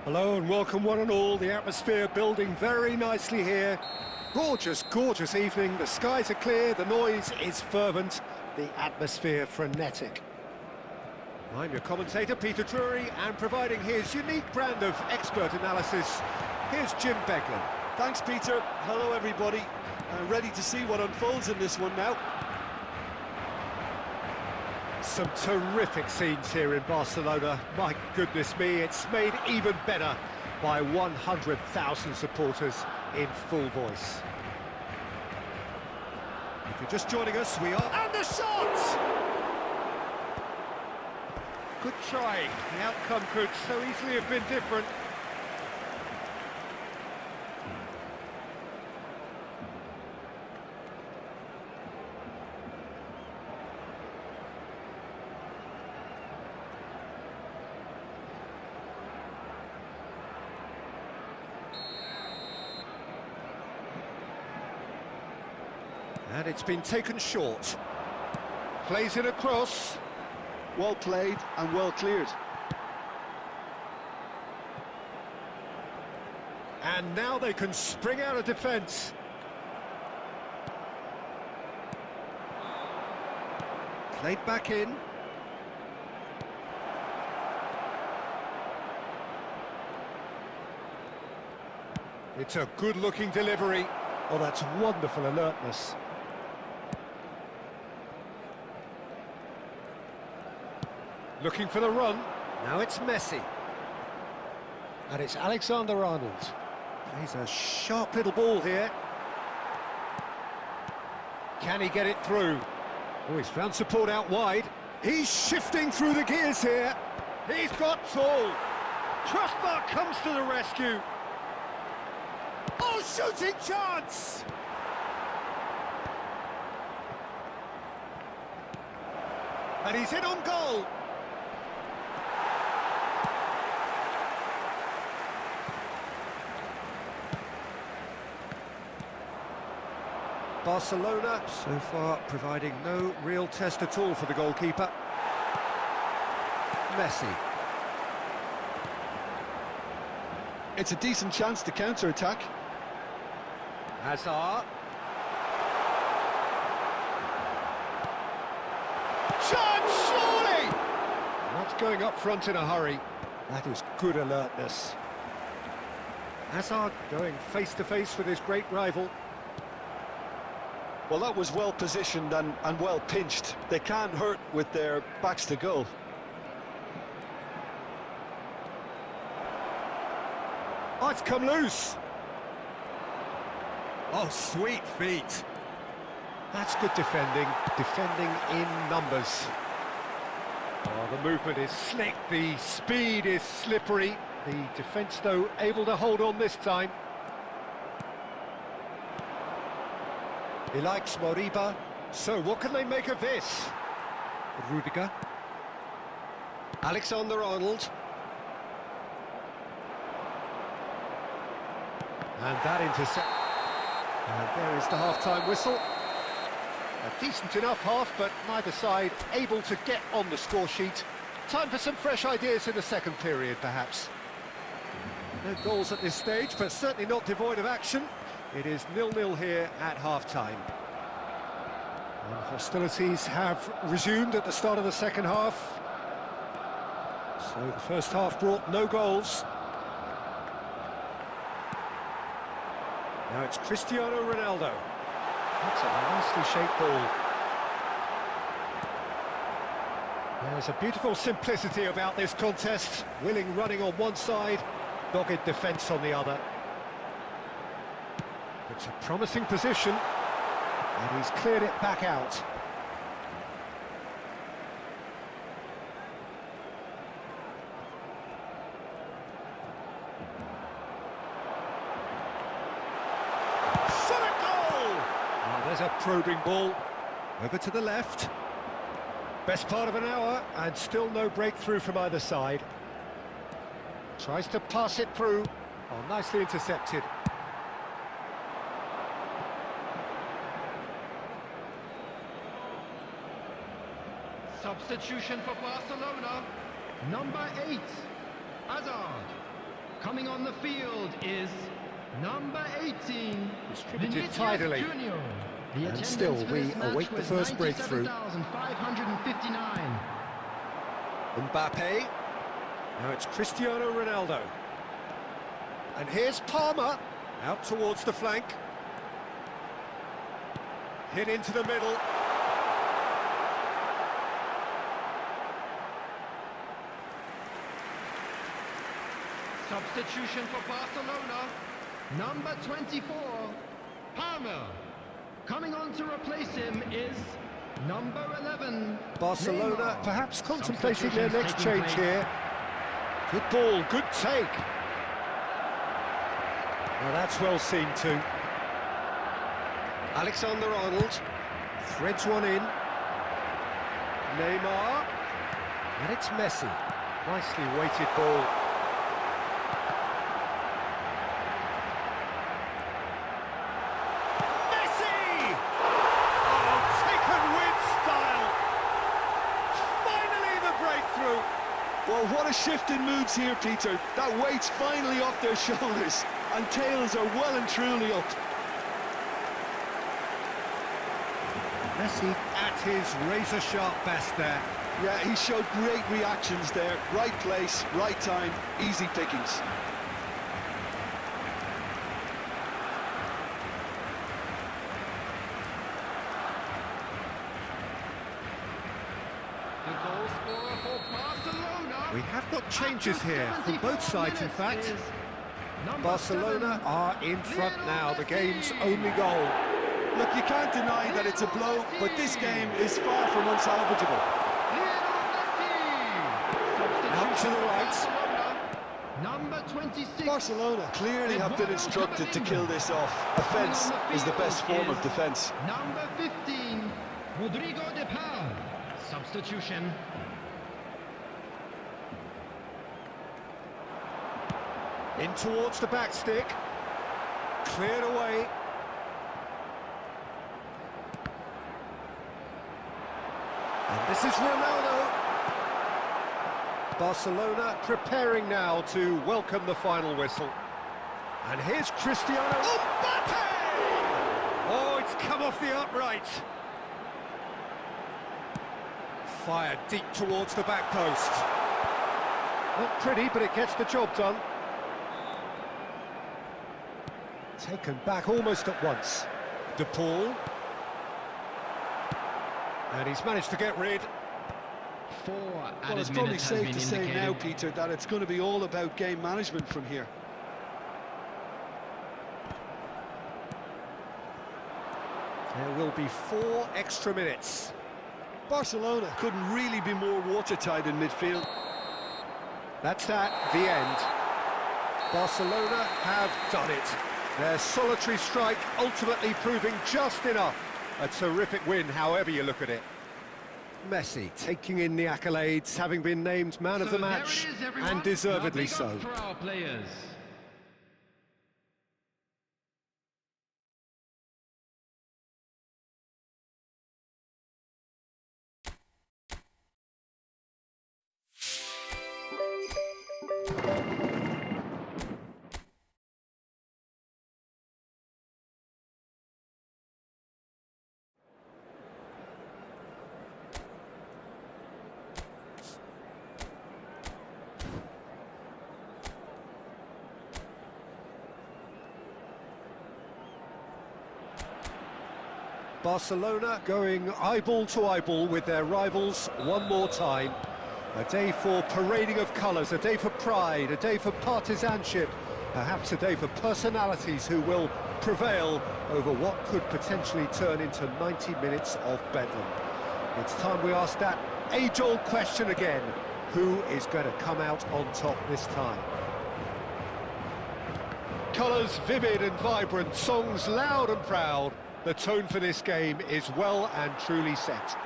Hello and welcome one and all. The atmosphere building very nicely here. Gorgeous, gorgeous evening. The skies are clear, the noise is fervent, the atmosphere frenetic. I'm your commentator, Peter Drury, and providing his unique brand of expert analysis, here's Jim Beglin. Thanks, Peter. Hello, everybody. Ready to see what unfolds in this one now. Some terrific scenes here in Barcelona. My goodness me, it's made even better by 100,000 supporters in full voice. If you're just joining us, we are... And the shot! Good try. The outcome could so easily have been different. And it's been taken short. Plays it across. Well played and well cleared. And now they can spring out of defence. Played back in. It's a good-looking delivery. Oh, that's wonderful alertness. Looking for the run. Now it's Messi. And it's Alexander-Arnold. He's a sharp little ball here. Can he get it through? Oh, he's found support out wide. He's shifting through the gears here. He's got all. Crossbar comes to the rescue. Oh, shooting chance! And he's in on goal. Barcelona, so far, providing no real test at all for the goalkeeper. Messi. It's a decent chance to counter-attack. Hazard. Chance, surely! Not going up front in a hurry. That is good alertness. Hazard going face-to-face with his great rival. Well, that was well positioned and well pinched. They can't hurt with their backs to goal. Oh, it's come loose. Oh, sweet feet. That's good defending in numbers. Oh, the movement is slick, the speed is slippery. The defence, though, able to hold on this time. He likes Moriba. So, what can they make of this? Rudiger. Alexander-Arnold. And that intercept. And there is the half-time whistle. A decent enough half, but neither side able to get on the score sheet. Time for some fresh ideas in the second period, perhaps. No goals at this stage, but certainly not devoid of action. It is 0-0 here at half-time. And hostilities have resumed at the start of the second half. So the first half brought no goals. Now it's Cristiano Ronaldo. That's a nicely shaped ball. There's a beautiful simplicity about this contest. Willing running on one side, dogged defence on the other. It's a promising position, and he's cleared it back out. There's a probing ball, over to the left. Best part of an hour, and still no breakthrough from either side. Tries to pass it through. Oh, nicely intercepted. Substitution for Barcelona. Number 8, Hazard. Coming on the field is number 18, Distributed Vinicius tidily. Junior. The And attendance still for we this match await the was first breakthrough. 97,559. Mbappe. Now it's Cristiano Ronaldo. And here's Palmer, out towards the flank. Hit into the middle. Substitution for Barcelona. Number 24, Palmer. Coming on to replace him is number 11, Barcelona Neymar. perhaps contemplating their next Substitutions change taking here. Good ball, good take. Now that's well seen too. Alexander-Arnold threads one in. Neymar. And it's Messi. Nicely weighted ball. Messi! Oh, taken with style. Finally the breakthrough. Well, what a shift in moods here, Peter. That weight's finally off their shoulders, and tails are well and truly up. Messi At his razor-sharp best there. Yeah, he showed great reactions there. Right place, right time, easy pickings. The goal scorer for Barcelona. We have got changes here from both sides, in fact. Barcelona are in front now, the game's only goal. Look, you can't deny that it's a blow, but this game is far from unsalvageable. Out to the right. Number 26. Barcelona clearly have been instructed to kill this off. Offence is the best form of defence. Number 15, Rodrigo de Paul. Substitution. In towards the back stick. Cleared away. And this is Ronaldo. Barcelona preparing now to welcome the final whistle. And here's Cristiano Mbappe! Oh, it's come off the upright. Fired deep towards the back post. Not pretty, but it gets the job done. Taken back almost at once. De Paul. And he's managed to get rid. 4 Well, added it's probably minutes has safe been to say indicated. now, Peter, that it's going to be all about game management from here. There will be 4 extra minutes. Barcelona couldn't really be more watertight in midfield. That's that, the end. Barcelona have done it. Their solitary strike ultimately proving just enough. A terrific win, however you look at it. Messi taking in the accolades, having been named man of the match, and deservedly so. For our players. Barcelona going eyeball to eyeball with their rivals one more time. A day for parading of colours, a day for pride, a day for partisanship, perhaps a day for personalities who will prevail over what could potentially turn into 90 minutes of bedlam. It's time we ask that age-old question again. Who is going to come out on top this time? Colours vivid and vibrant, songs loud and proud. The tone for this game is well and truly set.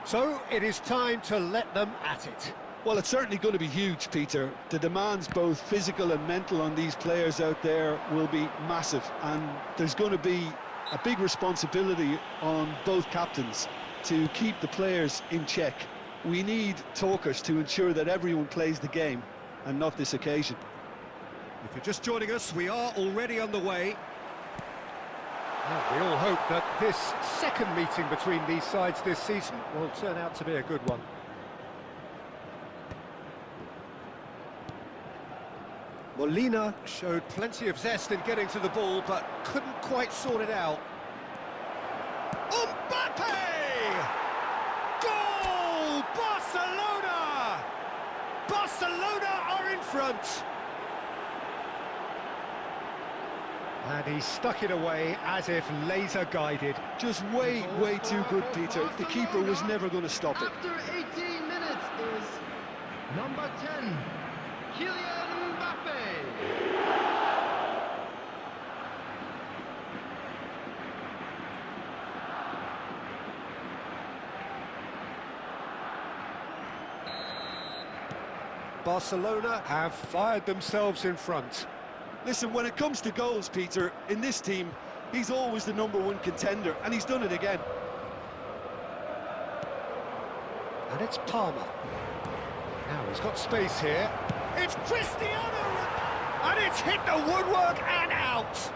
So it is time to let them at it. Well, it's certainly going to be huge, Peter. The demands, both physical and mental, on these players out there will be massive, and there's going to be a big responsibility on both captains to keep the players in check. We need talkers to ensure that everyone plays the game, and not this occasion. If you're just joining us, we are already on the way. We all hope that this second meeting between these sides this season will turn out to be a good one. Molina showed plenty of zest in getting to the ball, but couldn't quite sort it out. Mbappe! Goal! Barcelona! Barcelona are in front! And he stuck it away as if laser-guided. Just way too good, Peter. The keeper was never going to stop it. After 18 minutes is number 10, Kylian Mbappe. Barcelona have fired themselves in front. Listen, when it comes to goals, Peter, in this team, he's always the #1 contender, and he's done it again. And it's Palmer. Now he's got space here. It's Cristiano! And it's hit the woodwork and out!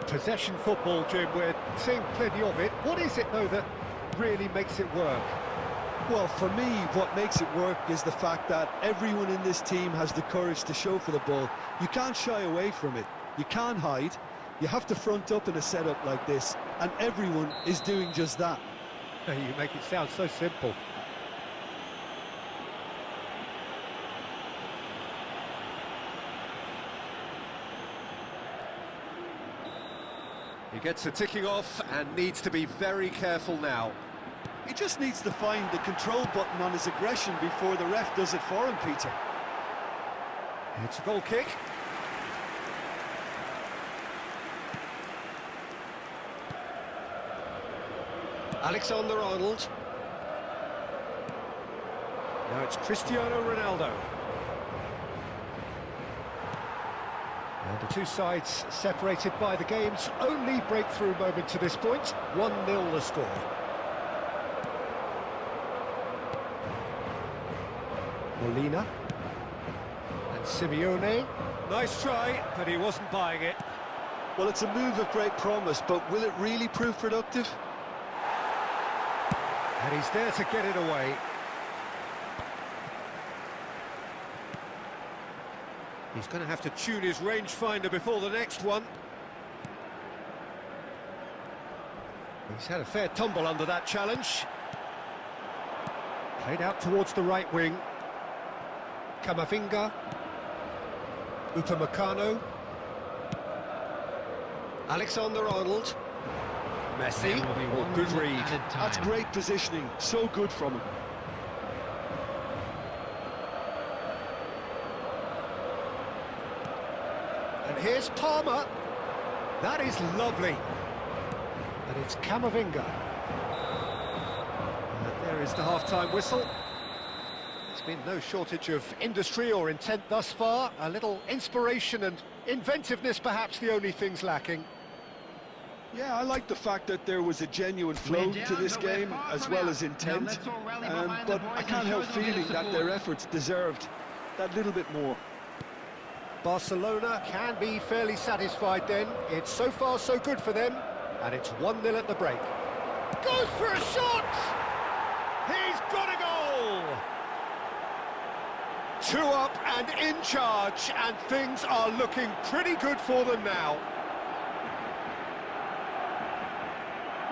Possession football, Jim, we're seeing plenty of it. What is it, though, that really makes it work? Well, for me, what makes it work is the fact that everyone in this team has the courage to show for the ball. You can't shy away from it. You can't hide. You have to front up in a setup like this, and everyone is doing just that. You make it sound so simple. He gets a ticking off and needs to be very careful now. He just needs to find the control button on his aggression before the ref does it for him, Peter. It's a goal kick. Alexander-Arnold. Now it's Cristiano Ronaldo. And the two sides separated by the game's only breakthrough moment to this point. 1-0 the score. Molina and Simeone. Nice try, but he wasn't buying it. Well, it's a move of great promise, but will it really prove productive? And he's there to get it away. He's going to have to tune his rangefinder before the next one. He's had a fair tumble under that challenge. Played out towards the right wing. Camavinga. Upamecano. Alexander-Arnold. Messi. There will be Oh, one good read. added time. That's great positioning, so good from him. And here's Palmer. That is lovely. And it's Camavinga. And there is the half-time whistle. There's been no shortage of industry or intent thus far. A little inspiration and inventiveness, perhaps the only things lacking. Yeah, I like the fact that there was a genuine flow to this game, as well as intent. But I can't help feeling that their efforts deserved that little bit more. Barcelona can be fairly satisfied then. It's so far so good for them, and it's 1-0 at the break. Goes for a shot! He's got a goal! 2 up and in charge, and things are looking pretty good for them now.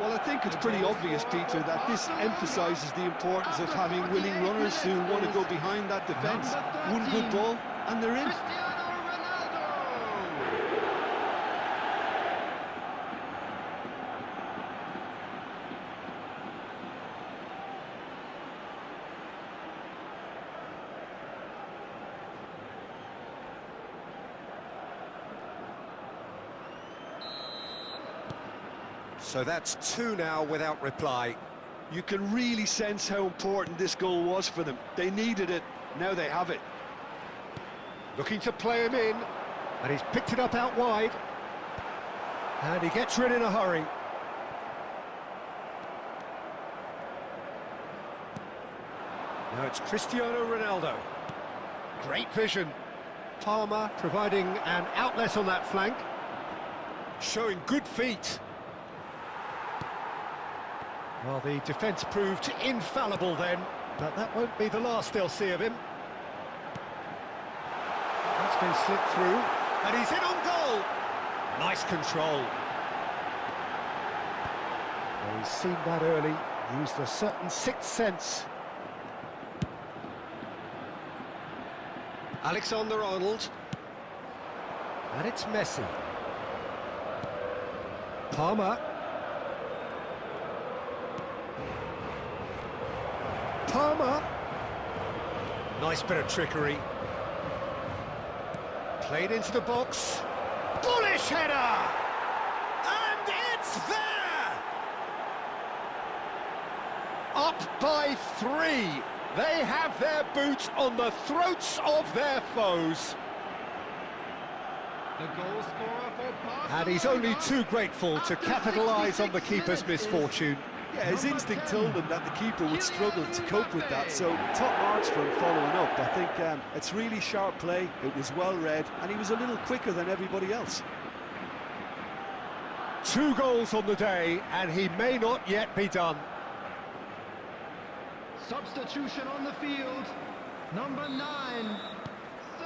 Well, I think it's pretty obvious, Peter, that this emphasises the importance of having willing runners who want to go behind that defence. One good ball, and they're in. So that's 2 now without reply. You can really sense how important this goal was for them. They needed it, now they have it. Looking to play him in, and he's picked it up out wide. And he gets rid in a hurry. Now it's Cristiano Ronaldo. Great vision. Palmer providing an outlet on that flank. Showing good feet. Well, the defence proved infallible then, but that won't be the last they'll see of him. That's been slipped through, and he's in on goal. Nice control. Well, he's seen that early, used a certain sixth sense. Alexander-Arnold. And it's Messi. Palmer. Palmer. Nice bit of trickery. Played into the box. Bullish header! And it's there! Up by 3. They have their boot on the throats of their foes. The goal scorer for Barcelona. And he's only too grateful to capitalise on the keeper's misfortune. Yeah, his instinct told him that the keeper would struggle to cope with that, so top marks for him following up. I think it's really sharp play, it was well read, and he was a little quicker than everybody else. 2 goals on the day, and he may not yet be done. Substitution on the field, number 9.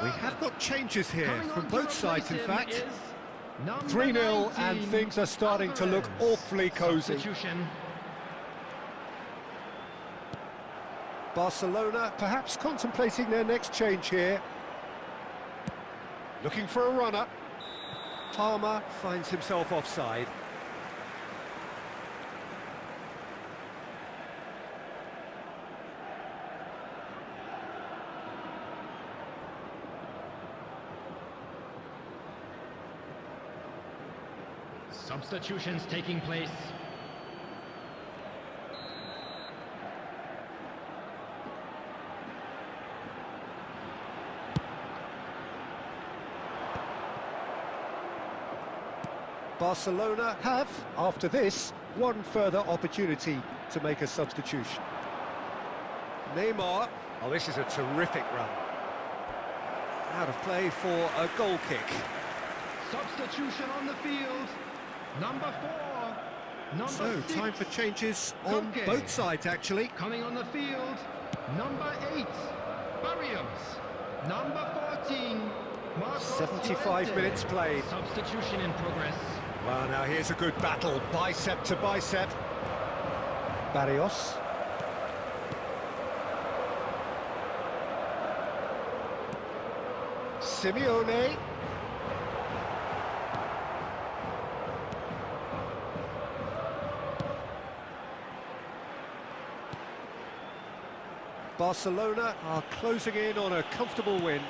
We have got changes here Coming from on to both sides, in replace him fact. is number 3-0, and 19, things are starting to look Alvarez. awfully cosy. Substitution. Barcelona perhaps contemplating their next change here. Looking for a runner. Palmer finds himself offside. Substitutions taking place. Barcelona have, after this, one further opportunity to make a substitution. Neymar. Oh, this is a terrific run. Out of play for a goal kick. Substitution on the field, number 4. Number So, 6. time for changes on Koke. both sides, actually. Coming on the field, number 8. Barrios. Number 14. Marcos 75 Llorente. minutes played. Substitution in progress. Well, now here's a good battle, bicep to bicep. Barrios. Simeone. Barcelona are closing in on a comfortable win.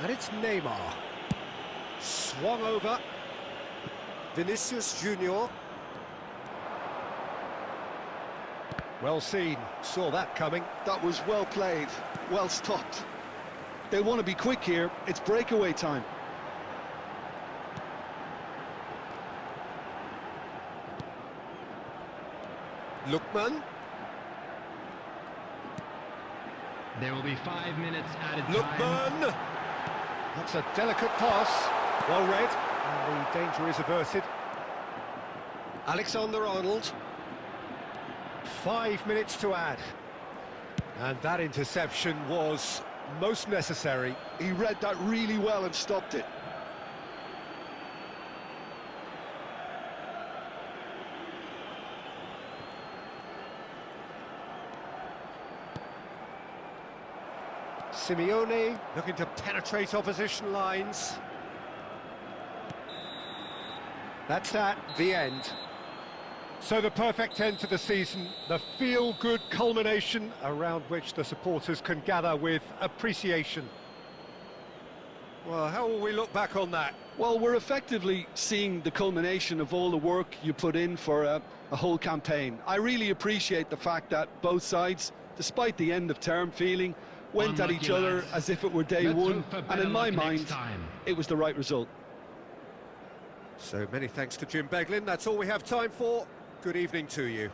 And it's Neymar. Swung over. Vinicius Junior. Well seen, saw that coming. That was well played, well stopped. They'll want to be quick here, it's breakaway time. Lookman. There will be 5 minutes added time. Lookman! That's a delicate pass. Well read, and the danger is averted. Alexander-Arnold. 5 minutes to add. And that interception was most necessary. He read that really well and stopped it. Simeone looking to penetrate opposition lines. That's the end. So the perfect end to the season, the feel-good culmination around which the supporters can gather with appreciation. Well, how will we look back on that? Well, we're effectively seeing the culmination of all the work you put in for a whole campaign. I really appreciate the fact that both sides, despite the end-of-term feeling, went at each other as if it were day one, and in my mind, it was the right result. So many thanks to Jim Beglin. That's all we have time for. Good evening to you.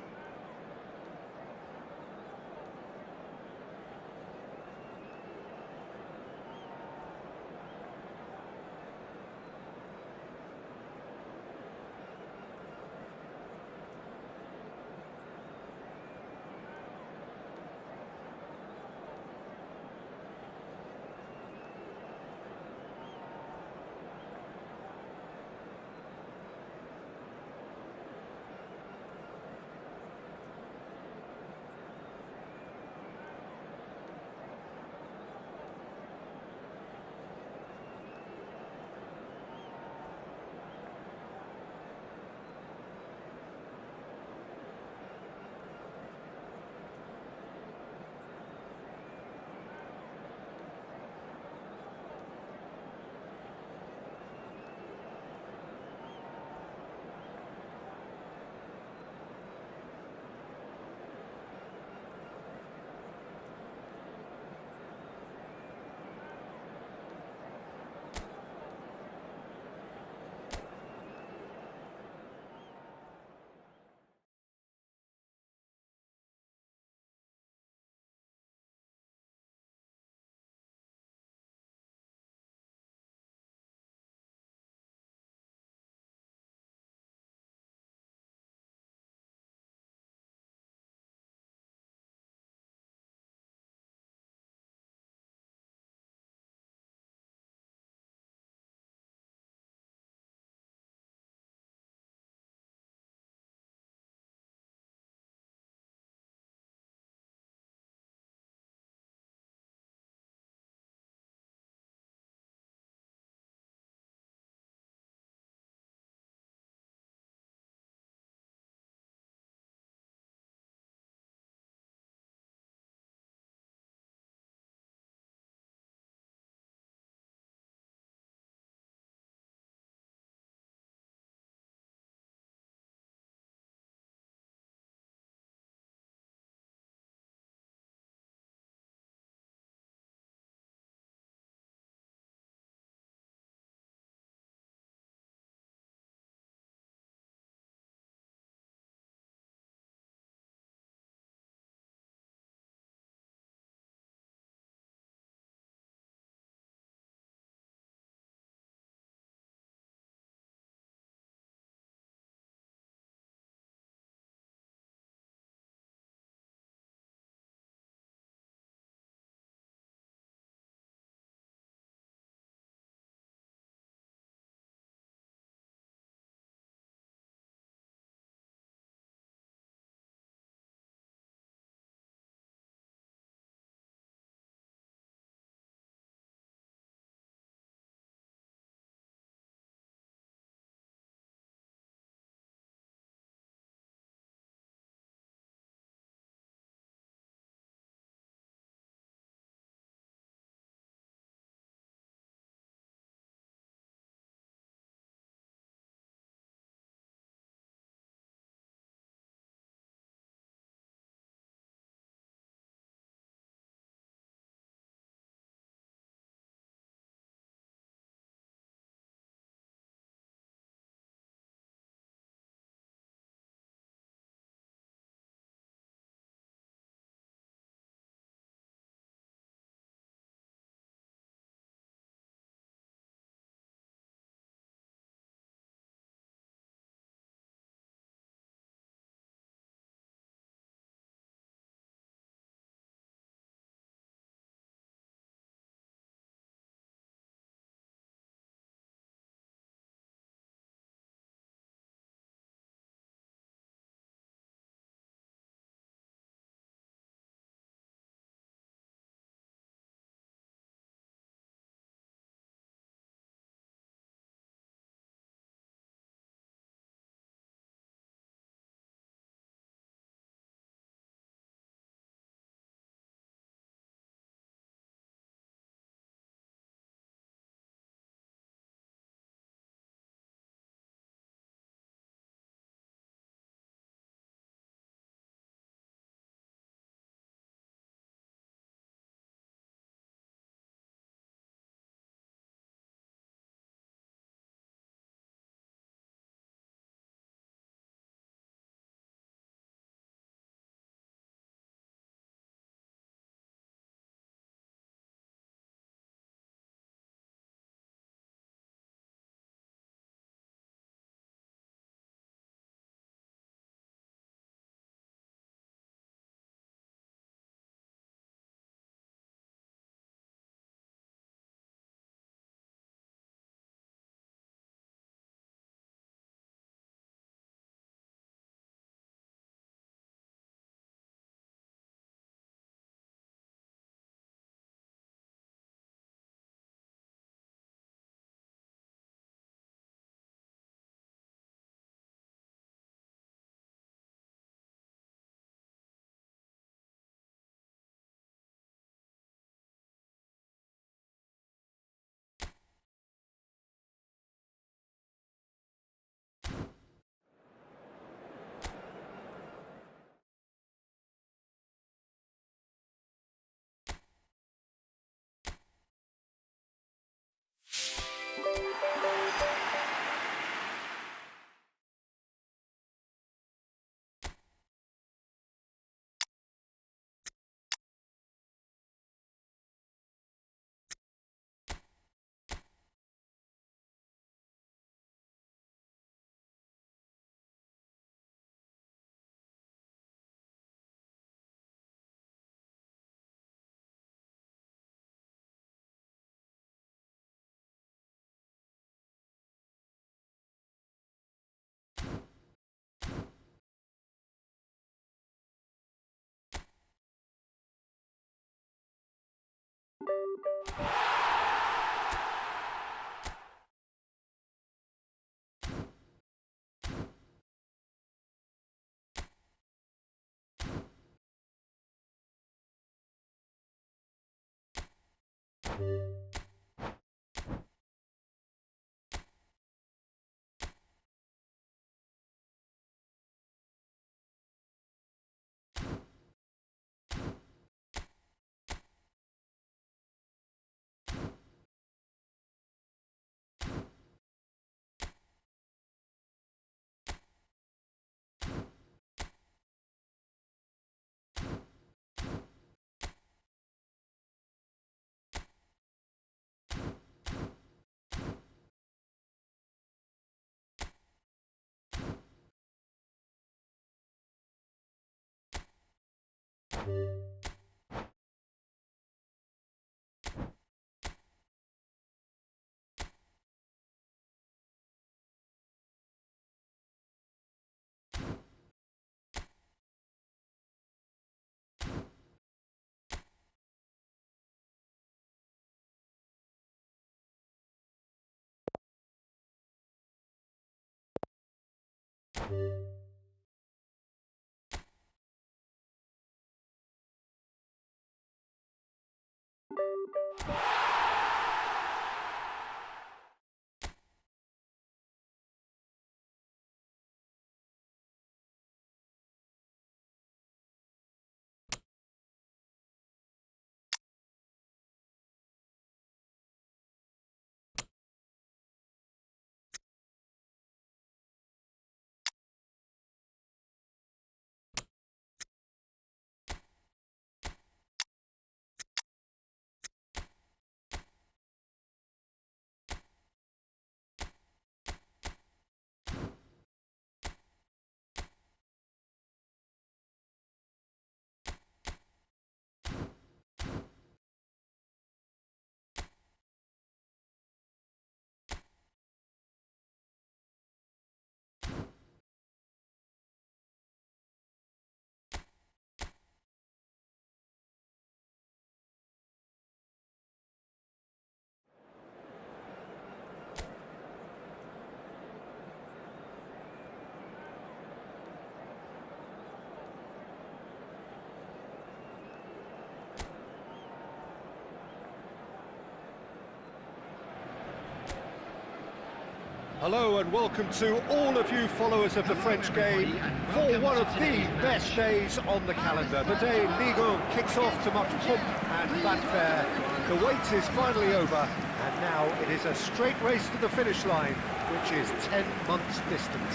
Hello and welcome to all of you followers of the French game for one of the best days on the calendar. The day Ligue 1 kicks off to much pomp and fanfare. The wait is finally over and now it is a straight race to the finish line, which is 10 months distant.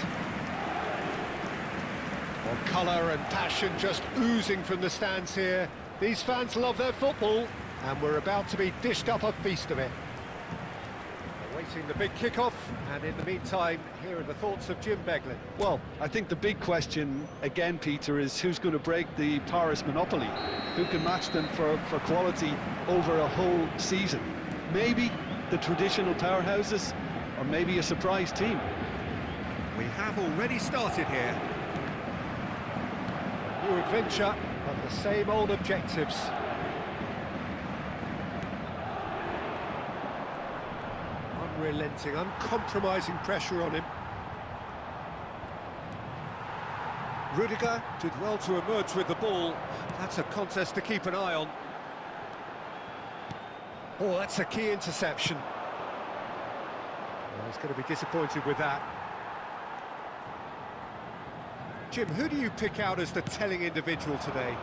Well, colour and passion just oozing from the stands here. These fans love their football and we're about to be dished up a feast of it. Awaiting the big kick-off, and in the meantime, here are the thoughts of Jim Beglin. Well, I think the big question, again, Peter, is who's going to break the Paris monopoly? Who can match them for quality over a whole season? Maybe the traditional powerhouses, or maybe a surprise team. We have already started here. New adventure, but the same old objectives. Unrelenting, uncompromising pressure on him. Rudiger did well to emerge with the ball. That's a contest to keep an eye on. Oh, that's a key interception. Well, he's going to be disappointed with that. Jim, who do you pick out as the telling individual today?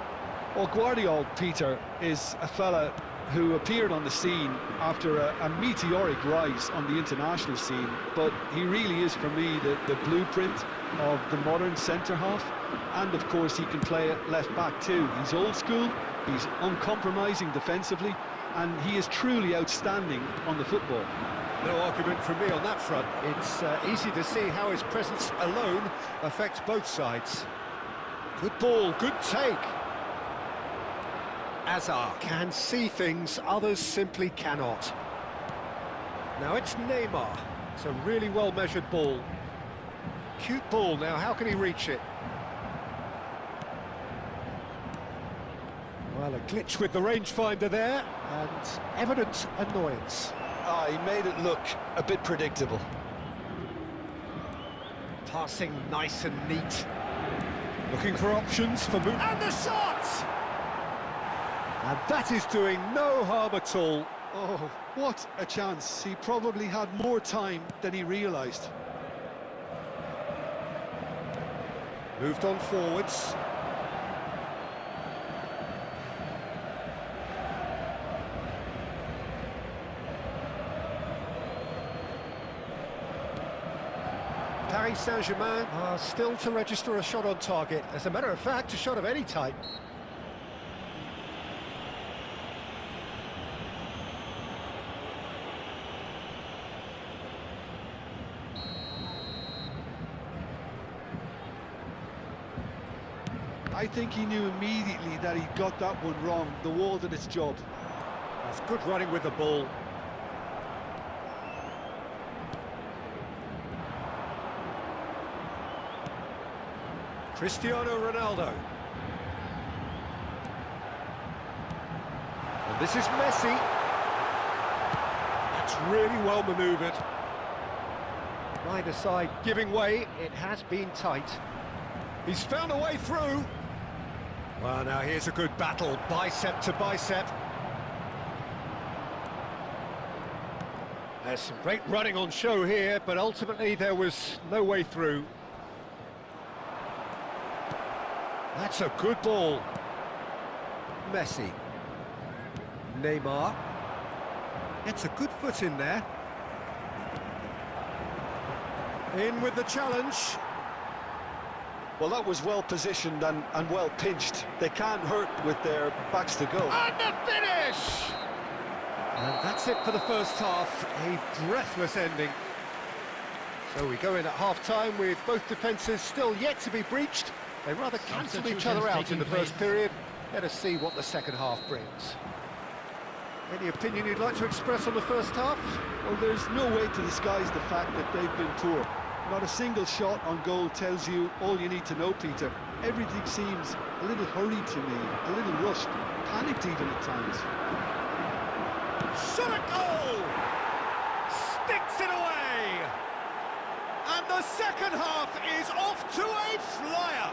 Well, Guardiola, Peter, is a fella who appeared on the scene after a meteoric rise on the international scene, but he really is, for me, the blueprint of the modern centre-half, and of course he can play at left-back too. He's old school, he's uncompromising defensively, and he is truly outstanding on the football. No argument from me on that front. It's easy to see how his presence alone affects both sides. Good ball, good take. Hazard can see things others simply cannot. Now it's Neymar. It's a really well-measured ball. Cute ball. Now how can he reach it? Well, Well, a glitch with the rangefinder there, and evident annoyance. Ah, he made it look a bit predictable. Passing nice and neat. Looking for options for move. And the shot! And that is doing no harm at all. Oh, what a chance. He probably had more time than he realised. Moved on forwards. Paris Saint-Germain are still to register a shot on target. As a matter of fact, a shot of any type. I think he knew immediately that he got that one wrong. The wall did its job. That's good running with the ball. Cristiano Ronaldo. And this is Messi. That's really well manoeuvred. Neither side giving way. It has been tight. He's found a way through. Well, now here's a good battle, bicep to bicep. There's some great running on show here, but ultimately there was no way through. That's a good ball. Messi. Neymar. Gets a good foot in there. In with the challenge. Well, that was well positioned and well pinched. They can't hurt with their backs to go. And the finish! And that's it for the first half. A breathless ending. So we go in at half-time with both defences still yet to be breached. They rather cancelled each other out in the first period. Let us see what the second half brings. Any opinion you'd like to express on the first half? Well, there's no way to disguise the fact that they've been poor. Not a single shot on goal tells you all you need to know, Peter. Everything seems a little hurried to me, a little rushed, panicked even at times. Shot at goal! Sticks it away! And the second half is off to a flyer!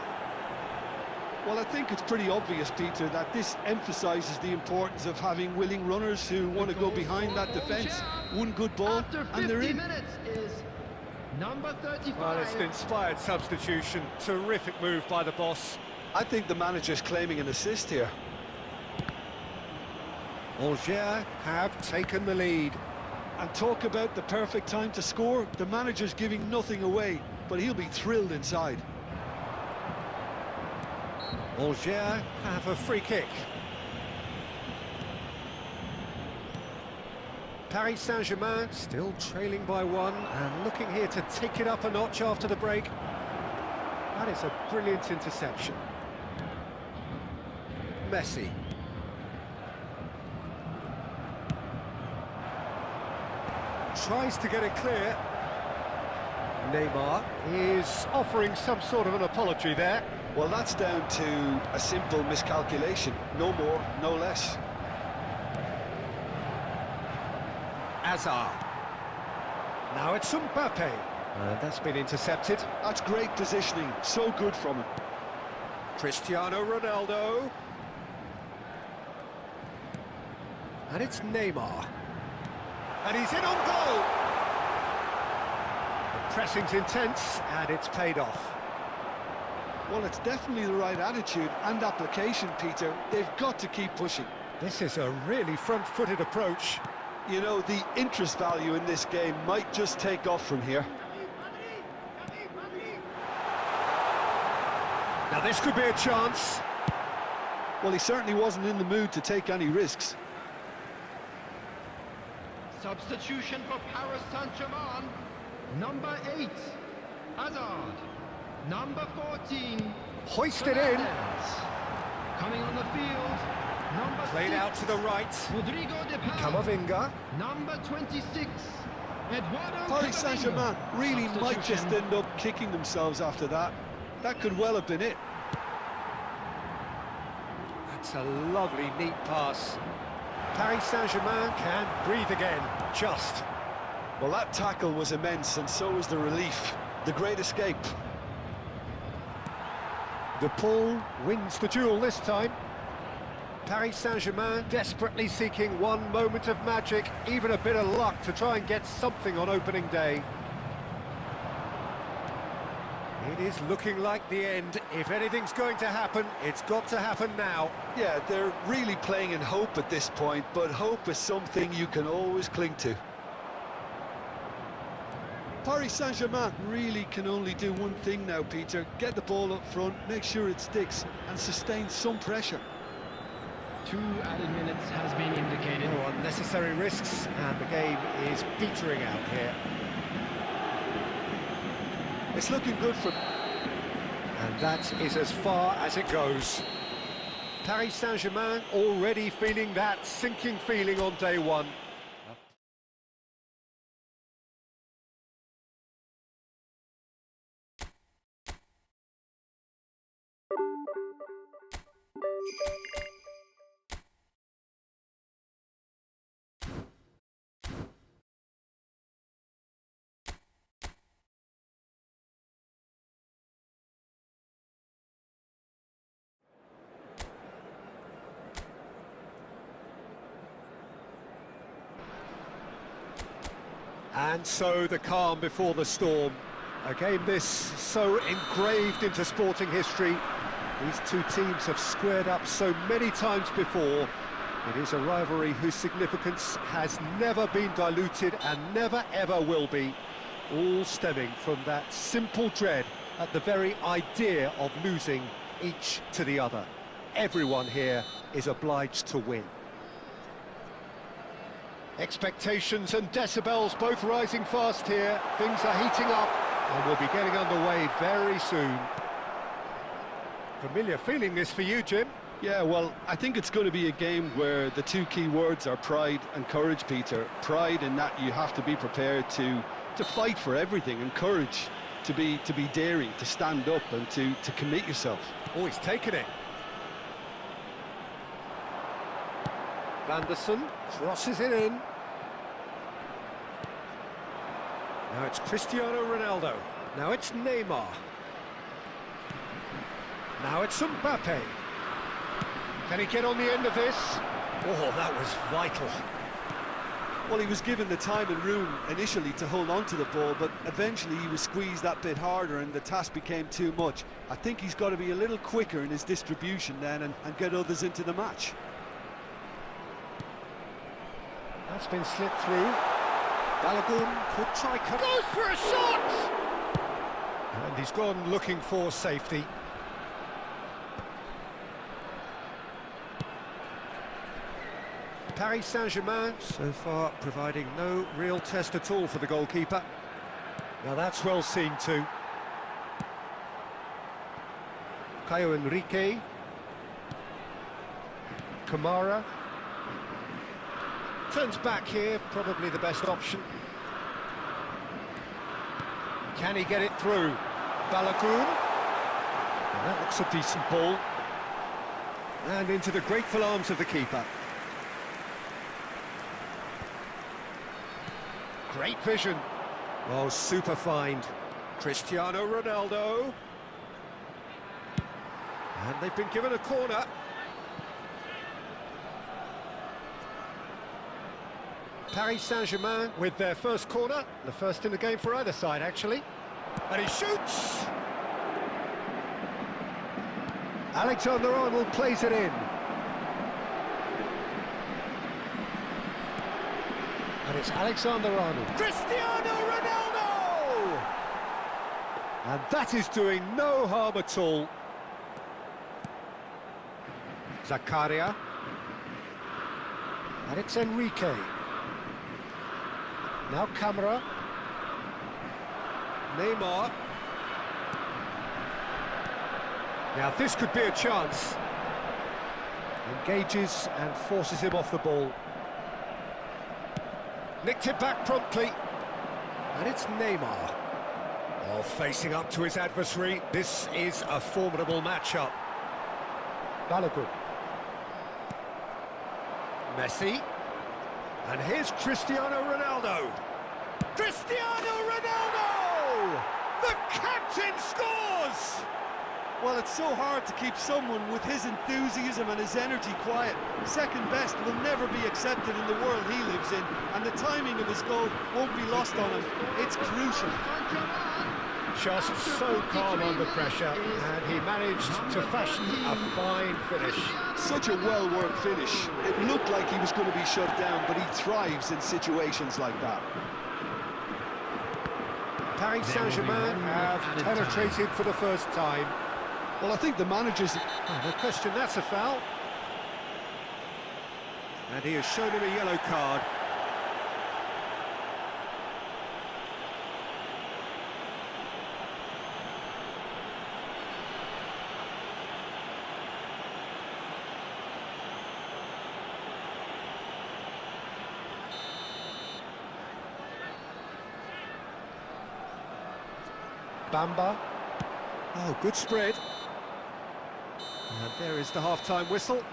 Well, I think it's pretty obvious, Peter, that this emphasises the importance of having willing runners who want to go behind that defence. One good ball, and they're in. Minutes is number 35. Well, it's an inspired substitution. Terrific move by the boss. I think the manager's claiming an assist here. Angers have taken the lead. And talk about the perfect time to score. The manager's giving nothing away, but he'll be thrilled inside. Angers have a free kick. Paris Saint-Germain still trailing by one and looking here to take it up a notch after the break. That is a brilliant interception. Messi. Tries to get it clear. Neymar is offering some sort of an apology there. Well, that's down to a simple miscalculation. No more, no less. Hazard. Now it's Mbappe. That's been intercepted. That's great positioning. So good from him. Cristiano Ronaldo. And it's Neymar. And he's in on goal. The pressing's intense, and it's paid off. Well, it's definitely the right attitude and application, Peter. They've got to keep pushing. This is a really front-footed approach. You know, the interest value in this game might just take off from here. Now this could be a chance. Well, he certainly wasn't in the mood to take any risks. Substitution for Paris Saint-Germain. Number 8, Hazard. Number 14, Hoisted in. coming on the field. Number Played 6, out to the right. Rodrigo de Paul. Camavinga. Number 26, Eduardo Paris Saint-Germain really might just Substitution. end up kicking themselves after that. That could well have been it. That's That's a lovely, neat pass. Paris Saint-Germain can breathe again, just. Well, that tackle was immense, and so was the relief. The great escape. De Paul wins the duel this time. Paris Saint-Germain desperately seeking one moment of magic, even a bit of luck to try and get something on opening day. It is looking like the end. If anything's going to happen, it's got to happen now. Yeah, they're really playing in hope at this point, but hope is something you can always cling to. Paris Saint-Germain really can only do one thing now, Peter. Get the ball up front, make sure it sticks, and sustain some pressure. 2 added minutes has been indicated. No unnecessary risks, and the game is petering out here. It's looking good for... And that is as far as it goes. Paris Saint-Germain already feeling that sinking feeling on day one. And so the calm before the storm. A game this so engraved into sporting history. These two teams have squared up so many times before. It is a rivalry whose significance has never been diluted and never ever will be. All stemming from that simple dread at the very idea of losing each to the other. Everyone here is obliged to win. Expectations and decibels both rising fast here. Things are heating up and we'll be getting underway very soon. Familiar feeling this for you, Jim? Yeah, well, I think it's going to be a game where the two key words are pride and courage, Peter. Pride in that you have to be prepared to fight for everything, and courage to be daring, to stand up and to commit yourself. Oh, he's taken it. Anderson crosses it in. Now it's Cristiano Ronaldo. Now it's Neymar. Now it's Mbappe. Can he get on the end of this? Oh, that was vital. Well, he was given the time and room initially to hold on to the ball, but eventually he was squeezed that bit harder and the task became too much. I think he's got to be a little quicker in his distribution then and get others into the match. That's been slipped through. Balogun could try... Goes for a shot! And he's gone looking for safety. Paris Saint-Germain so far providing no real test at all for the goalkeeper. Now that's well seen too. Caio Henrique. Kamara. Turns back here, probably the best option. Can he get it through? Balogun. And that looks a decent ball. And into the grateful arms of the keeper. Great vision. Oh, super find. Cristiano Ronaldo. And they've been given a corner. Paris Saint-Germain with their first corner, the first in the game for either side, actually. And he shoots! Alexander-Arnold plays it in. And it's Alexander-Arnold. Cristiano Ronaldo! And that is doing no harm at all. Zakaria. And it's Enrique. Now Kamara. Neymar. Now this could be a chance. Engages and forces him off the ball. Nicked it back promptly. And it's Neymar. Oh, facing up to his adversary. This is a formidable matchup. Balogun. Messi. And here's Cristiano Ronaldo. Cristiano Ronaldo! The captain scores! Well, it's so hard to keep someone with his enthusiasm and his energy quiet. Second best will never be accepted in the world he lives in, and the timing of his goal won't be lost on him. It's crucial. Just so calm under pressure, and he managed to fashion a fine finish. Such a well-worked finish. It looked like he was going to be shut down, but he thrives in situations like that. Paris Saint-Germain have penetrated for the first time. Well, I think the manager's... No question, that's a foul. And he has shown him a yellow card. Bamba. Oh, good spread. And there is the half-time whistle.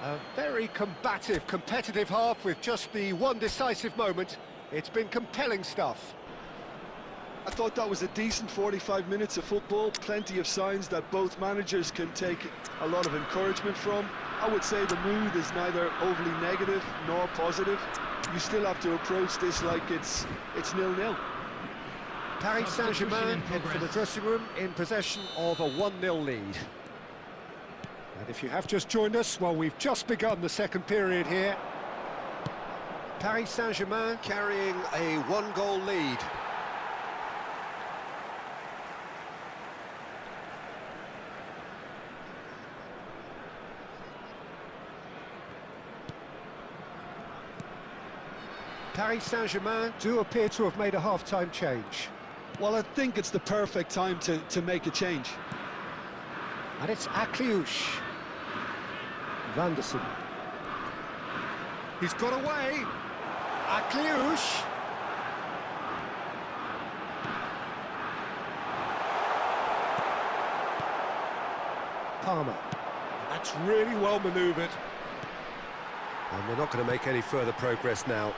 A very combative, competitive half with just the one decisive moment. It's been compelling stuff. I thought that was a decent 45 minutes of football. Plenty of signs that both managers can take a lot of encouragement from. I would say the mood is neither overly negative nor positive. You still have to approach this like it's 0-0. Paris Saint-Germain head for the dressing room in possession of a 1-0 lead. And if you have just joined us, well, we've just begun the second period here. Paris Saint-Germain Carrying a one-goal lead. Paris Saint-Germain do appear to have made a half-time change. Well, I think it's the perfect time to make a change. And it's Akliouche. Vanderson. He's got away. Akliouche. Palmer. That's really well manoeuvred. And they're not going to make any further progress now.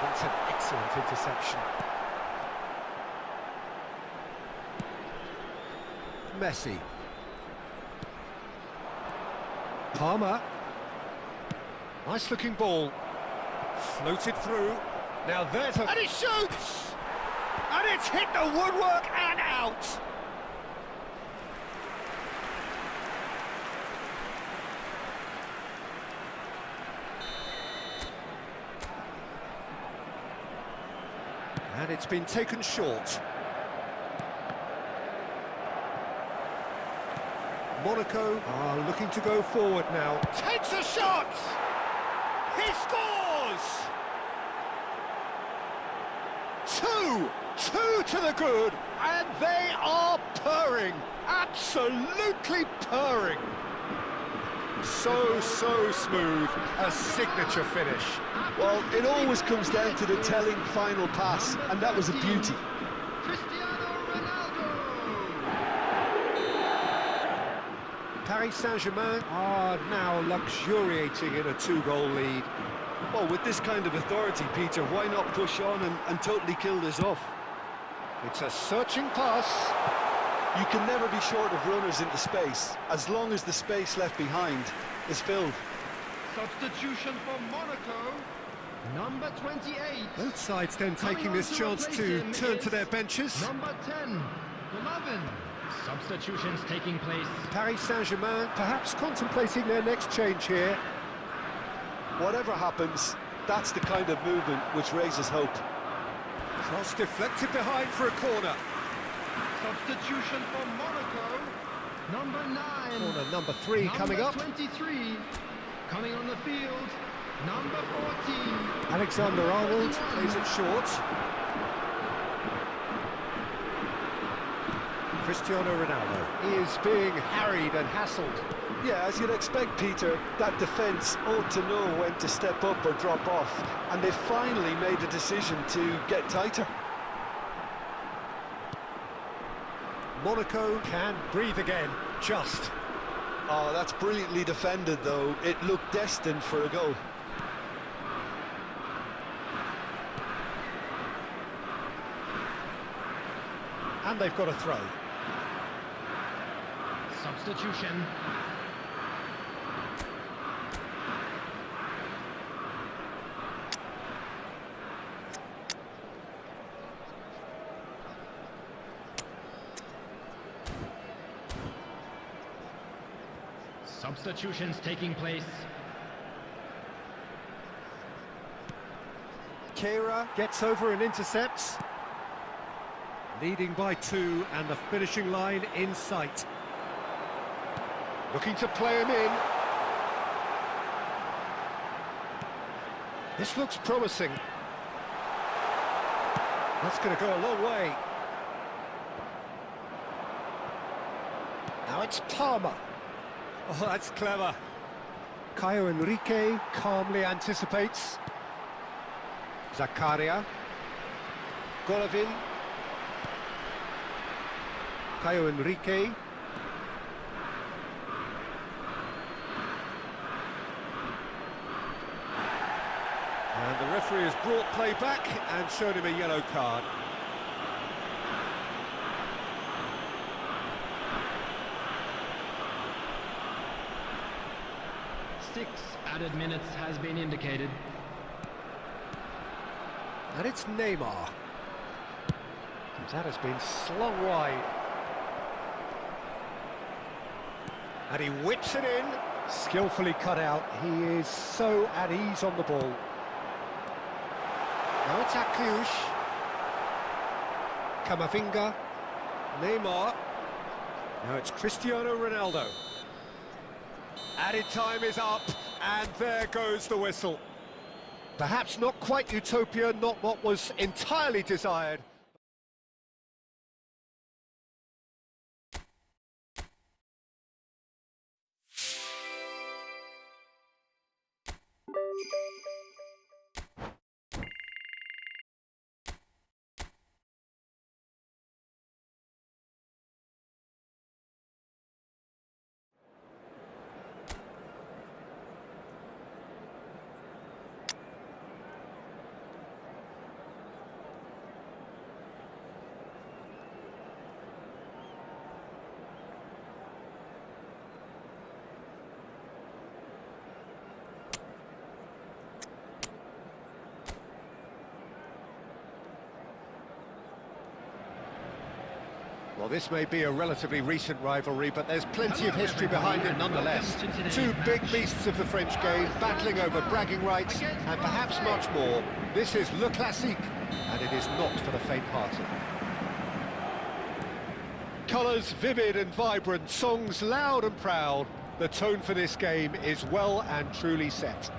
That's an excellent interception. Messi. Palmer. Nice looking ball. Floated through. Now there's a... And he shoots! And it's hit the woodwork and out! And it's been taken short. Monaco are looking to go forward now. Takes a shot! He scores! Two to the good, and they are purring, absolutely purring. So smooth, a signature finish. Well, it always comes down to the telling final pass, and that was a beauty. Cristiano Ronaldo. Paris Saint-Germain are now luxuriating in a two-goal lead. Well, with this kind of authority, Peter, why not push on and totally kill this off? It's a searching pass. You can never be short of runners into space, as long as the space left behind is filled. Substitution for Monaco. Number 28. Both sides then taking this chance to turn to their benches. Number 10. Golovin. Substitutions taking place. Paris Saint-Germain perhaps contemplating their next change here. Whatever happens, that's the kind of movement which raises hope. Cross deflected behind for a corner. Substitution for Monaco. Number 9. Corner number 3 coming up. Number 23. Coming on the field. Number 14. Alexander-Arnold plays it short. Cristiano Ronaldo is being harried and hassled. Yeah, as you'd expect, Peter, that defence ought to know when to step up or drop off, and they finally made a decision to get tighter. Monaco can breathe again, just. Oh, that's brilliantly defended, though. It looked destined for a goal. And they've got a throw. Substitution. Substitutions taking place. Kehrer gets over and intercepts. Leading by 2 and the finishing line in sight. Looking to play him in. This looks promising. That's going to go a long way. Now it's Palmer. Oh, that's clever. Caio Henrique calmly anticipates. Zakaria. Golovin. Caio Henrique. And the referee has brought play back and shown him a yellow card. Six added minutes has been indicated. And it's Neymar. And that has been slung wide. And he whips it in. Skillfully cut out. He is so at ease on the ball. Now it's Akliush. Camavinga. Neymar. Now it's Cristiano Ronaldo. Added time is up, and there goes the whistle. Perhaps not quite utopia, not what was entirely desired. Well, this may be a relatively recent rivalry, but there's plenty of history behind it nonetheless. Two big beasts of the French game, battling over bragging rights, and perhaps much more. This is Le Classique, and it is not for the faint-hearted. Colours vivid and vibrant, songs loud and proud. The tone for this game is well and truly set.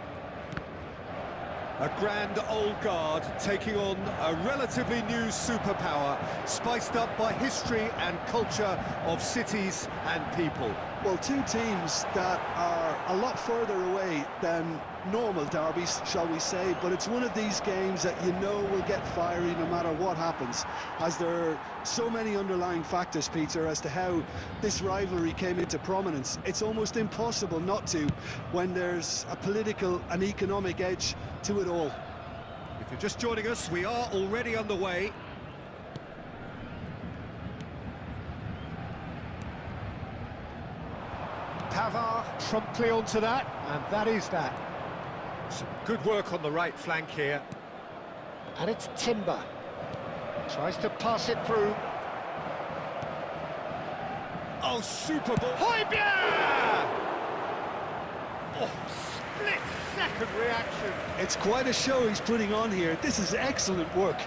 A grand old guard taking on a relatively new superpower, spiced up by history and culture of cities and people. Well, two teams that are a lot further away than normal derbies, shall we say, but it's one of these games that you know will get fiery no matter what happens, as there are so many underlying factors, Peter, as to how this rivalry came into prominence. It's almost impossible not to when there's a political and economic edge to it all. If you're just joining us, we are already underway. Pavard promptly onto that, and that is that. Some good work on the right flank here. And it's Timber. Tries to pass it through. Oh, super ball. Højbjerg! Oh, split-second reaction. It's quite a show he's putting on here. This is excellent work.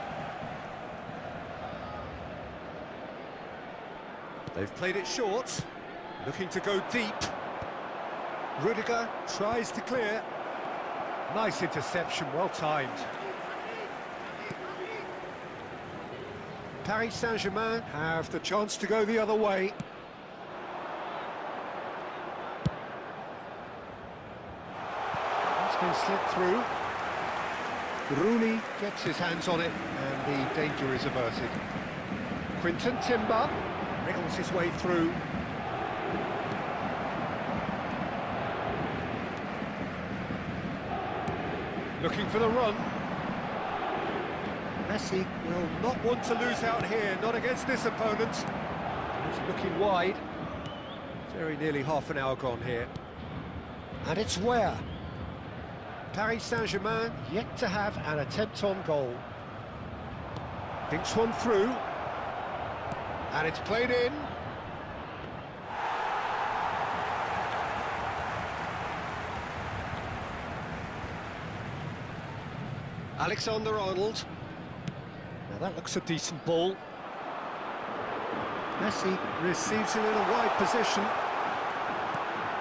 They've played it short, looking to go deep. Rudiger tries to clear. Nice interception, well timed. Paris Saint-Germain have the chance to go the other way. It's been slipped through. Rooney gets his hands on it, and the danger is averted. Quinton Timber wriggles his way through. Looking for the run. Messi will not want to lose out here, not against this opponent. He's looking wide. Very nearly half an hour gone here. And it's where? Paris Saint-Germain yet to have an attempt on goal. Dinks one through. And it's played in. Alexander-Arnold. Now that looks a decent ball. Messi receives it in a wide position.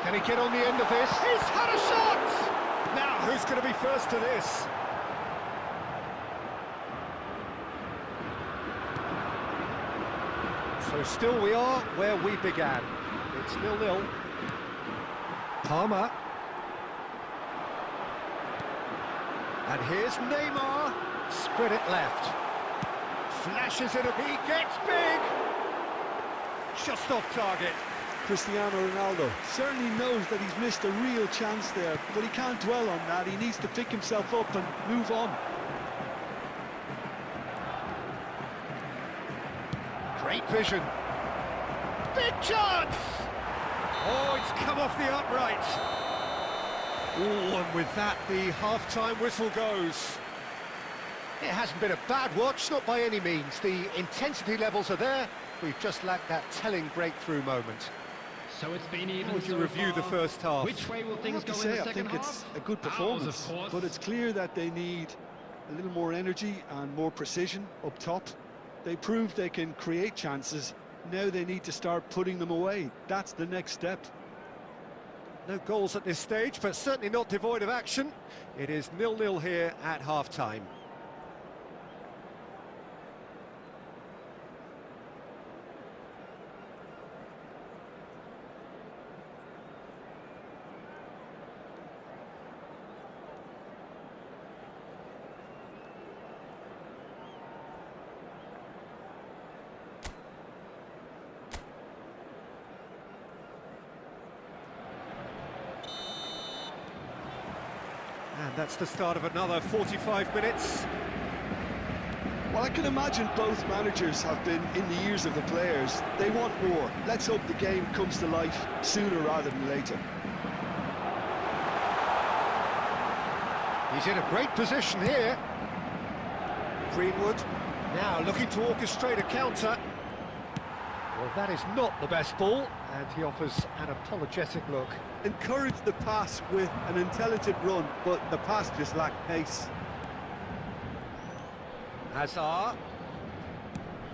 Can he get on the end of this? He's had a shot! Now, who's going to be first to this? So still we are where we began. It's 0-0. Palmer. And here's Neymar. Spread it left. Flashes it up. He gets big. Just off target. Cristiano Ronaldo certainly knows that he's missed a real chance there, but he can't dwell on that. He needs to pick himself up and move on. Great vision. Big chance! Oh, it's come off the upright. Oh, and with that, the half-time whistle goes. It hasn't been a bad watch, not by any means. The intensity levels are there. We've just lacked that telling breakthrough moment. So it's been even. How would you so review the far. first half? Which way will I things have to go in say, the I second think half? it's a good Ours, performance, of course. but it's clear that they need a little more energy and more precision up top. They proved they can create chances. Now they need to start putting them away. That's the next step. No goals at this stage, but certainly not devoid of action. It is 0-0 here at half-time. And that's the start of another 45 minutes. Well, I can imagine both managers have been in the ears of the players. They want more. Let's hope the game comes to life sooner rather than later. He's in a great position here. Greenwood now looking to orchestrate a counter. Well, that is not the best ball, and he offers an apologetic look. Encourage the pass with an intelligent run, but the pass just lacked pace. Hazard.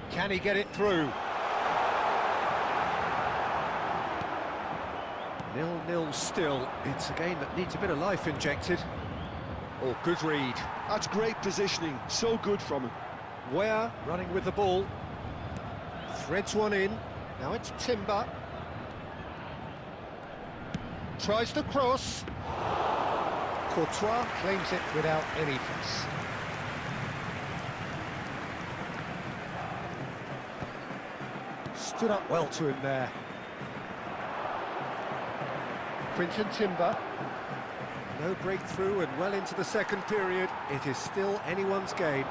Can he get it through? 0-0 still. It's a game that needs a bit of life injected. Oh, good read. That's great positioning. So good from him. Ware running with the ball. Threads one in. Now it's Timber. Tries to cross. Courtois claims it without any fuss. Stood up well to him there. Quinton Timber. No breakthrough and well into the second period. It is still anyone's game.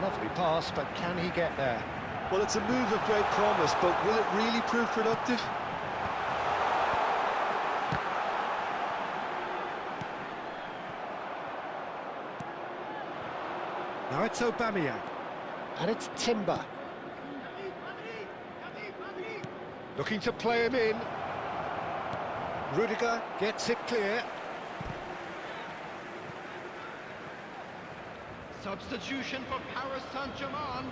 Lovely pass, but can he get there? Well, it's a move of great promise, but will it really prove productive? Now it's Aubameyang. And it's Timber. Looking to play him in. Rudiger gets it clear. Substitution for Paris Saint-Germain.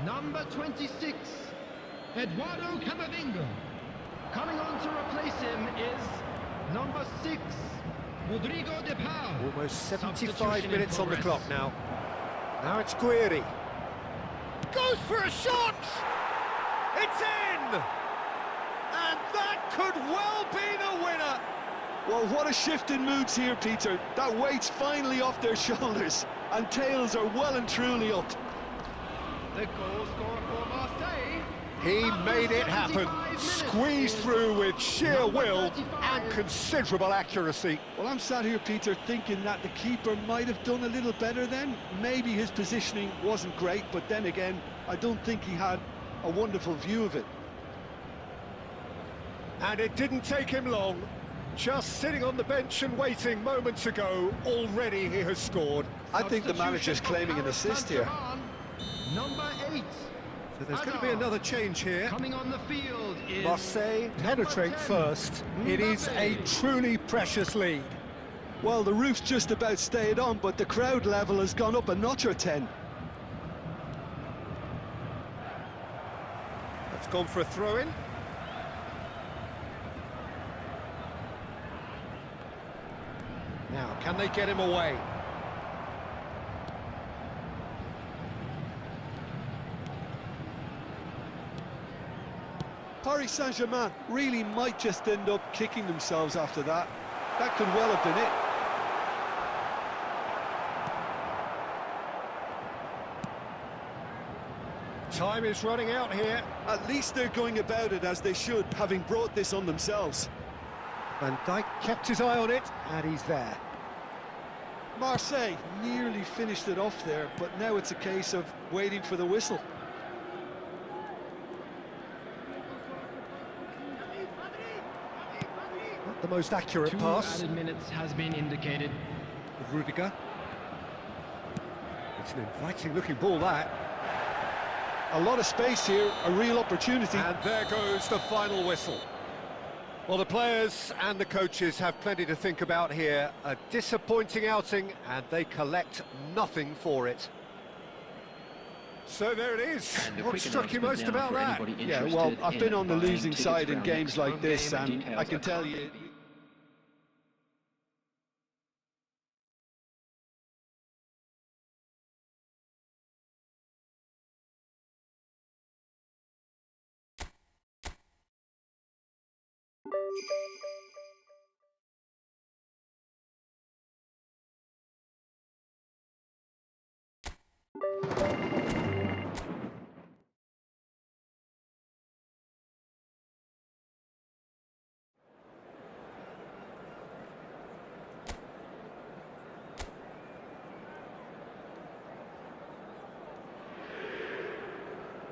Number 26, Eduardo Camavinga. Coming on to replace him is number 6, Rodrigo de Paul. Almost 75 minutes on the clock now. Now it's Guiri. Goes for a shot! It's in! And that could well be the winner! Well, what a shift in moods here, Peter. That weight's finally off their shoulders, and tails are well and truly up. The goal scorer for Marseille He made it happen, squeezed through with sheer will and considerable accuracy. Well, I'm sat here, Peter, thinking that the keeper might have done a little better then. Maybe his positioning wasn't great, but then again, I don't think he had a wonderful view of it. And it didn't take him long. Just sitting on the bench and waiting moments ago, already he has scored. I think the manager's claiming an assist here. Number 8. So there's going to be another change here. Coming on the field is Marseille penetrate first. It is a truly precious lead. Well, the roof's just about stayed on, but the crowd level has gone up a notch or 10. That's gone for a throw-in. Now, can they get him away? Paris Saint-Germain really might just end up kicking themselves after that. That could well have been it. Time is running out here. At least they're going about it as they should, having brought this on themselves. Van Dijk kept his eye on it, and he's there. Marseille nearly finished it off there, but now it's a case of waiting for the whistle. Not the most accurate 2 pass. added minutes has been indicated. With Rudiger. It's an inviting-looking ball, that. A lot of space here, a real opportunity. And there goes the final whistle. Well, the players and the coaches have plenty to think about here. A disappointing outing, and they collect nothing for it. So there it is. What struck you most about that? Yeah, well, I've been on the losing side in games like this, and I can tell you...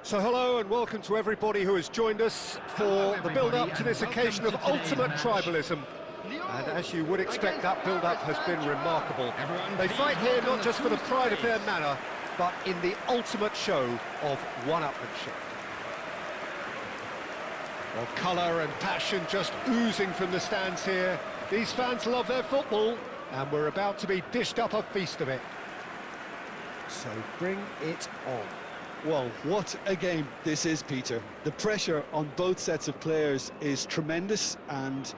So hello and welcome to everybody who has joined us for the build-up to this occasion of ultimate tribalism. And as you would expect, that build-up has been remarkable. They fight here not just for the pride of their manner, but in the ultimate show of one-upmanship. Well, colour and passion just oozing from the stands here. These fans love their football, and we're about to be dished up a feast of it. So bring it on. Well, what a game this is, Peter. The pressure on both sets of players is tremendous, and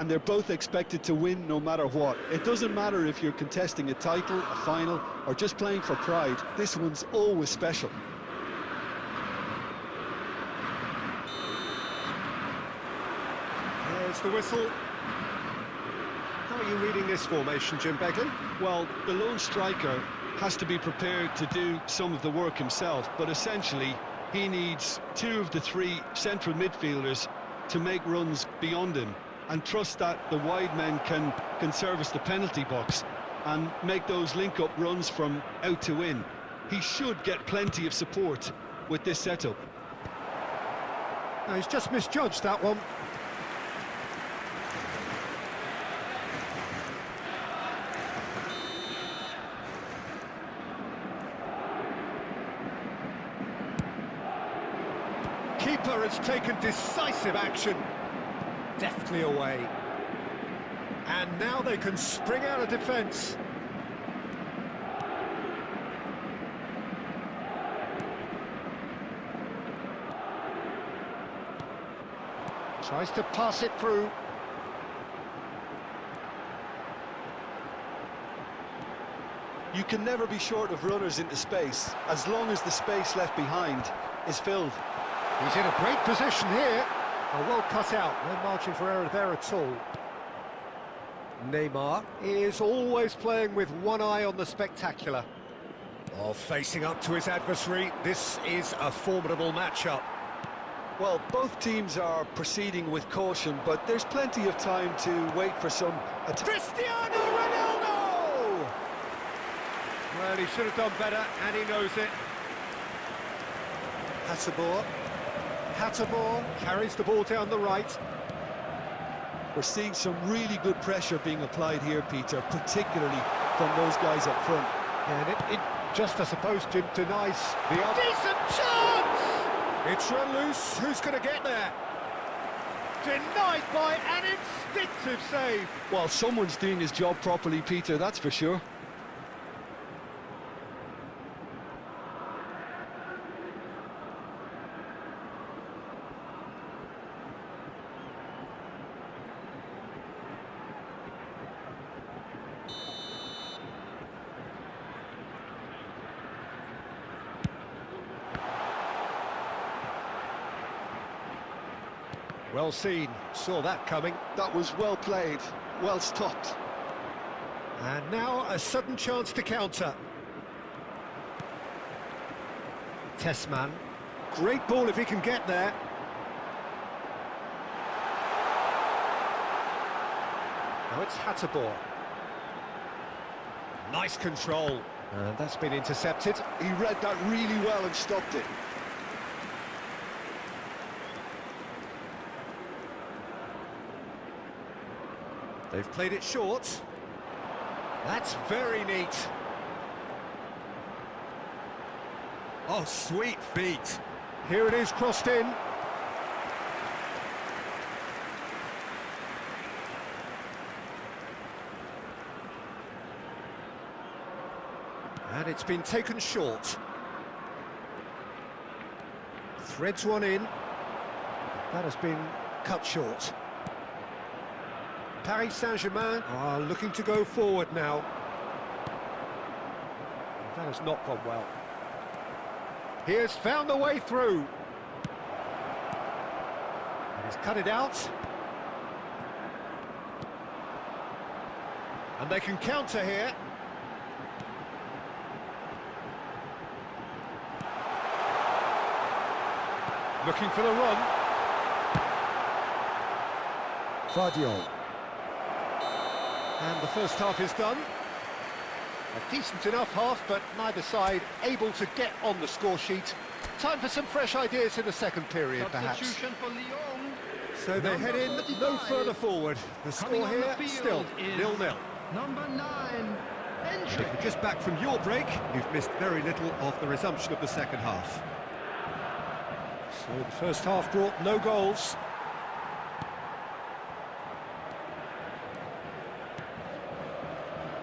they're both expected to win no matter what. It doesn't matter if you're contesting a title, a final, or just playing for pride. This one's always special. There's the whistle. How are you reading this formation, Jim Begley? Well, the lone striker has to be prepared to do some of the work himself, but essentially he needs 2 of the 3 central midfielders to make runs beyond him and trust that the wide men can service the penalty box and make those link-up runs from out to in. He should get plenty of support with this setup. No, he's just misjudged that one. Keeper has taken decisive action. Deftly away. And now they can spring out of defence. Tries to pass it through. You can never be short of runners into space, as long as the space left behind is filled. He's in a great position here. Oh, well cut out, no margin for error there at all. Neymar is always playing with one eye on the spectacular. Oh, facing up to his adversary, this is a formidable matchup. Well, both teams are proceeding with caution, but there's plenty of time to wait for some Cristiano Ronaldo! Well, he should have done better, and he knows it. Hatterbohr carries the ball down the right. We're seeing some really good pressure being applied here, Peter, particularly from those guys up front. And it just, I suppose, Jim, denies the other. Decent chance! It's run loose. Who's going to get there? Denied by an instinctive save. Well, someone's doing his job properly, Peter, that's for sure. Well seen, saw that coming. That was well played, well stopped. And now a sudden chance to counter. Tessman. Great ball if he can get there. Now it's Hatterbohr. Nice control. And that's been intercepted. He read that really well and stopped it. They've played it short. That's very neat. Oh, sweet feet. Here it is, crossed in. And it's been taken short. Threads one in. That has been cut short. Paris Saint-Germain are looking to go forward now. That has not gone well. He has found the way through. And he's cut it out. And they can counter here. Looking for the run. Guardiola. And the first half is done. A decent enough half, but neither side able to get on the score sheet. Time for some fresh ideas in the second period, perhaps. Substitution for Lyon. So they head in no further forward. The score here still 0-0. Number 9, If you're just back from your break, you've missed very little of the resumption of the second half. So the first half brought no goals.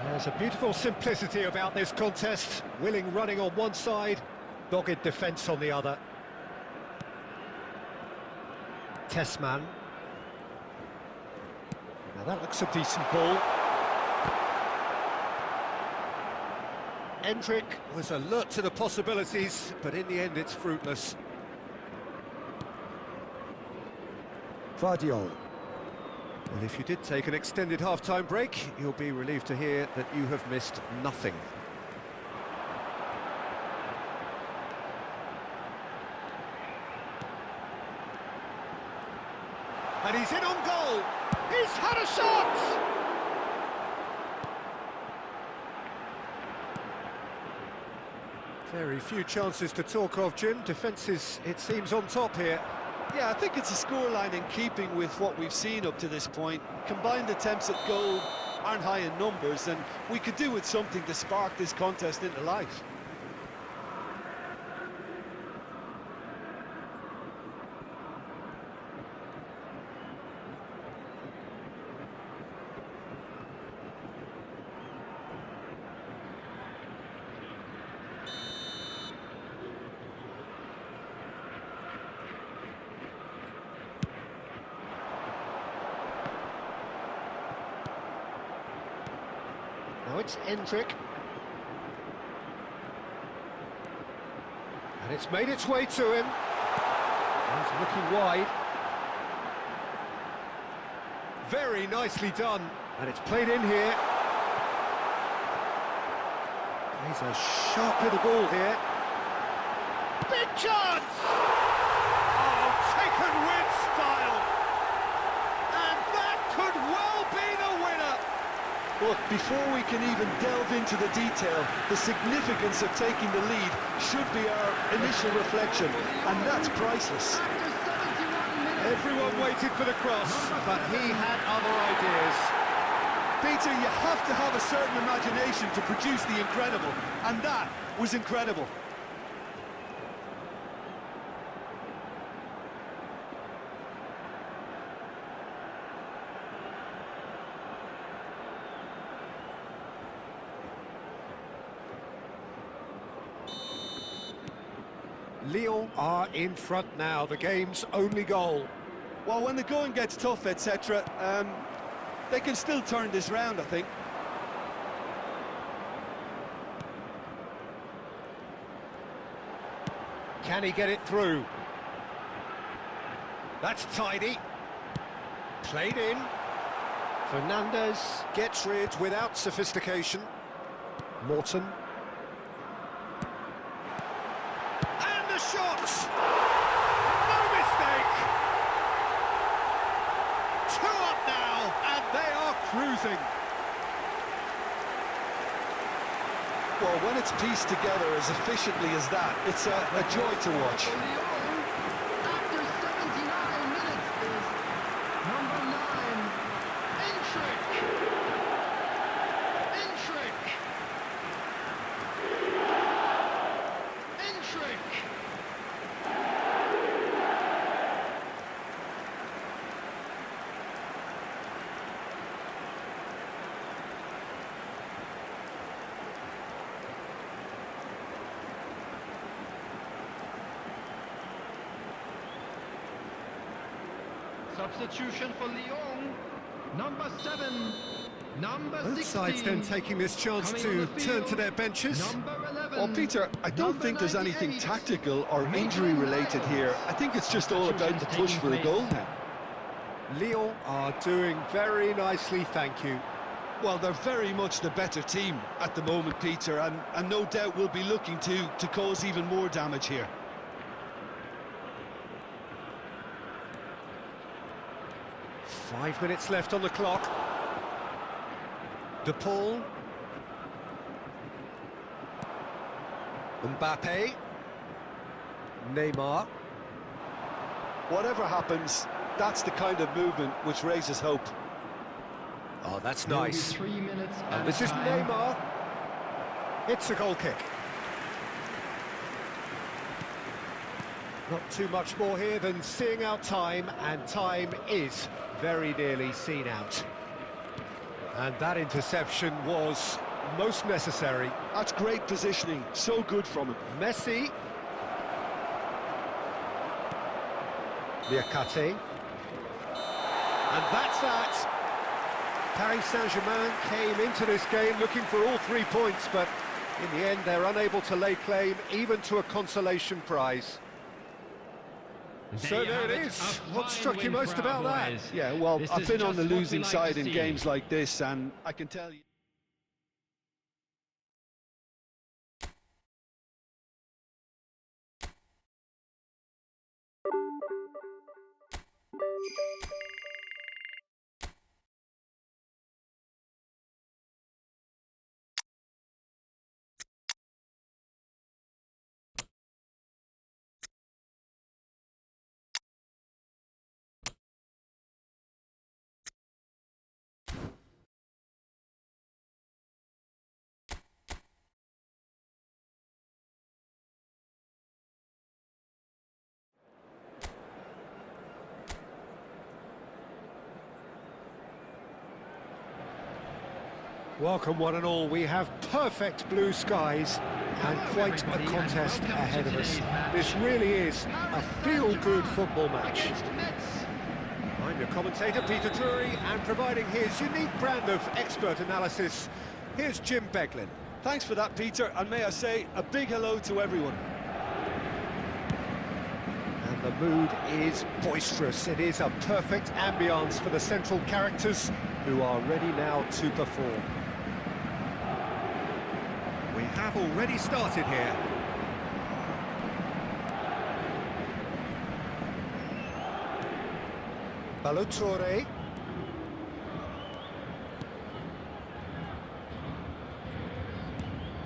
There's a beautiful simplicity about this contest. Willing running on one side, dogged defence on the other. Tessman. Now that looks a decent ball. Endrick was alert to the possibilities, but in the end it's fruitless. Guardiola. Well, if you did take an extended half-time break, you'll be relieved to hear that you have missed nothing. And he's in on goal! He's had a shot! Very few chances to talk of, Jim. Defence is, it seems, on top here. Yeah, I think it's a scoreline in keeping with what we've seen up to this point. Combined attempts at goal aren't high in numbers, and we could do with something to spark this contest into life. Now it's Endrick. And it's made its way to him. He's looking wide. Very nicely done. And it's played in here. He's a sharp little ball here. Big chance! Oh, take can win style. And that could well be the winner. Look, before we can even delve into the detail, the significance of taking the lead should be our initial reflection, and that's priceless. Everyone waited for the cross, but he had other ideas. Peter, you have to have a certain imagination to produce the incredible, and that was incredible. Lyon are in front now, the game's only goal. Well, when the going gets tough, etc., they can still turn this round, I think. Can he get it through? That's tidy. Played in. Fernandez gets rid without sophistication. Morton. And the shot! No mistake! 2 up now, and they are cruising. Well, when it's pieced together as efficiently as that, it's a joy to watch. After 79 minutes is number 9, Intric. Substitution for Lyon, number 7, number 16. Both sides then taking this chance to turn to their benches. Number 11. Well, Peter, I don't think there's anything tactical or injury-related here. I think it's just all about the push for a goal now. Lyon are doing very nicely, thank you. Well, they're very much the better team at the moment, Peter, and no doubt will be looking to cause even more damage here. Five minutes left on the clock. De Paul. Mbappe. Neymar. Whatever happens, that's the kind of movement which raises hope. Oh, that's nice. 3 minutes And this is time. Neymar. It's a goal kick. Not too much more here than seeing out time, and time is very nearly seen out. And that interception was most necessary. That's great positioning, so good from him. Messi. Liakate. And that's that. Paris Saint-Germain came into this game looking for all 3 points, but in the end they're unable to lay claim even to a consolation prize. So there it is. What struck you most about that? Yeah, well, This I've is been on just the what we losing like side to in see. games like this, and I can tell you... Welcome one and all. We have perfect blue skies and quite a contest ahead of us. This really is a feel-good football match. I'm your commentator, Peter Drury, and providing his unique brand of expert analysis, here's Jim Beglin. Thanks for that, Peter, and may I say a big hello to everyone. And the mood is boisterous. It is a perfect ambience for the central characters who are ready now to perform. We have already started here. Balotore.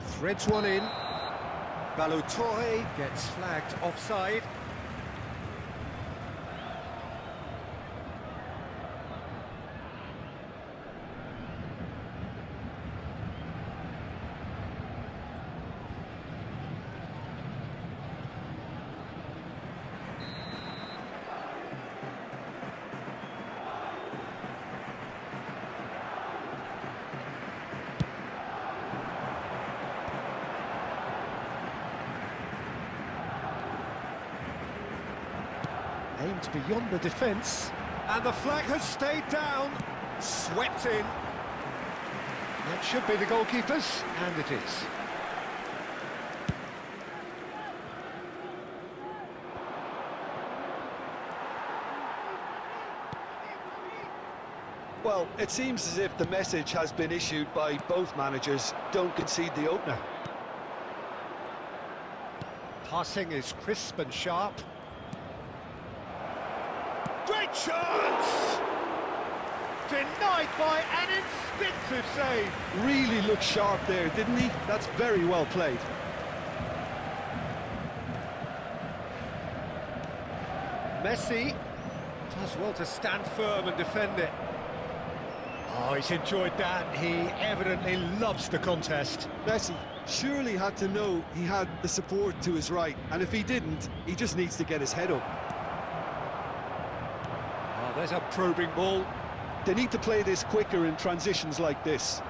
Threads one in. Balotore gets flagged offside. Aimed beyond the defence, And the flag has stayed down. Swept in. that should be the goalkeeper's, and it is. Well, it seems as if the message has been issued by both managers: don't concede the opener. Passing is crisp and sharp. Great chance! Denied by an instinctive save. Really looked sharp there, didn't he? That's very well played. Messi does well to stand firm and defend it. Oh, he's enjoyed that. He evidently loves the contest. Messi surely had to know he had the support to his right, and if he didn't, he just needs to get his head up. Oh, there's a probing ball. They need to play this quicker in transitions like this.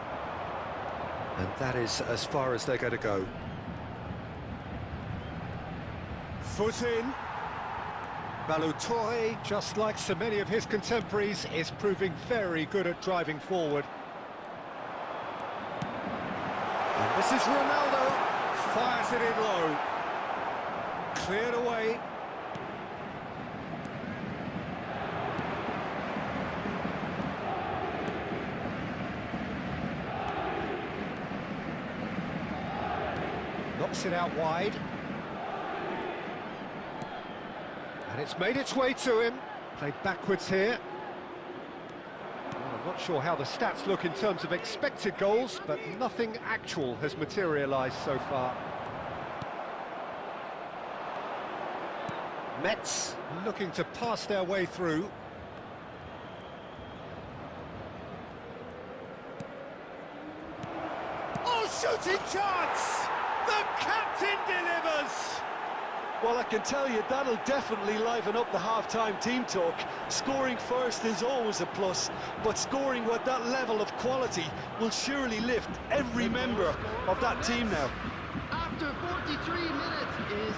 And that is as far as they're going to go. Foot in. Balotore, just like so many of his contemporaries, is proving very good at driving forward. And this is Ronaldo. Fires it in low. Cleared away. Knocks it out wide. And it's made its way to him. Played backwards here. Well, I'm not sure how the stats look in terms of expected goals, but nothing actual has materialised so far. Mets looking to pass their way through. Oh, shooting chance! The captain delivers! Well, I can tell you that'll definitely liven up the half-time team talk. Scoring first is always a plus, but scoring with that level of quality will surely lift every member of that team now. After 43 minutes is...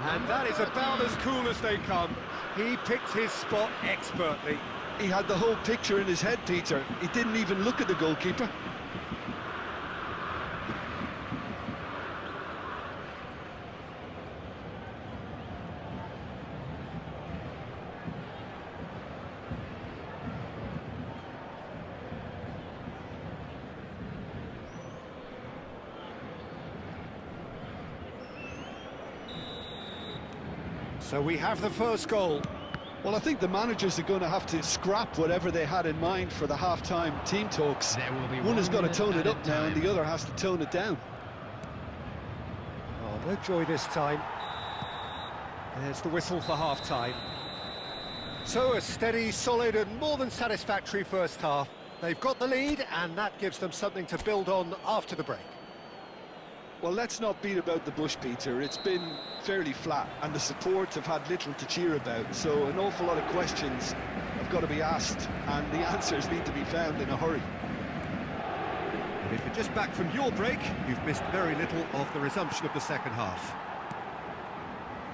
And that is about as cool as they come. He picked his spot expertly. He had the whole picture in his head, Peter. He didn't even look at the goalkeeper. So we have the first goal. Well, I think the managers are going to have to scrap whatever they had in mind for the half-time team talks. There will be One has got to 1 tone minute it at up a now, and time. the other has to tone it down. Oh, no joy this time. There's the whistle for half-time. So a steady, solid and more than satisfactory first half. They've got the lead, and that gives them something to build on after the break. Well, let's not beat about the bush, Peter. It's been fairly flat, and the support have had little to cheer about, so an awful lot of questions have got to be asked, and the answers need to be found in a hurry. And if you're just back from your break, you've missed very little of the resumption of the second half.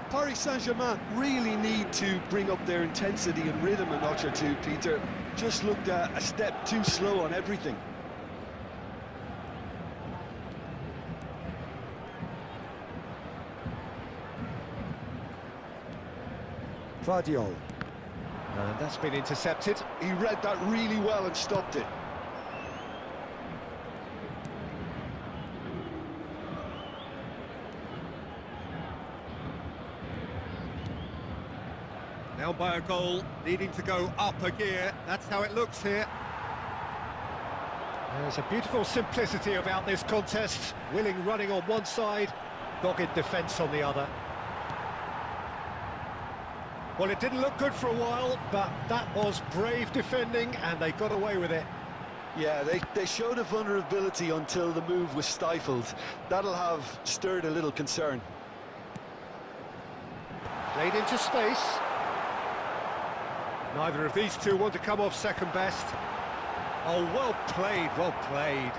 Paris Saint-Germain really need to bring up their intensity and rhythm a notch or two, Peter. Just looked a step too slow on everything. Vardiol. And that's been intercepted. He read that really well and stopped it. Down by a goal, needing to go up a gear. That's how it looks here. There's a beautiful simplicity about this contest. Willing running on one side, dogged defence on the other. Well, it didn't look good for a while, but that was brave defending, and they got away with it. Yeah, they showed a vulnerability until the move was stifled. That'll have stirred a little concern. Played into space. Neither of these two want to come off second best. Oh, well played, well played.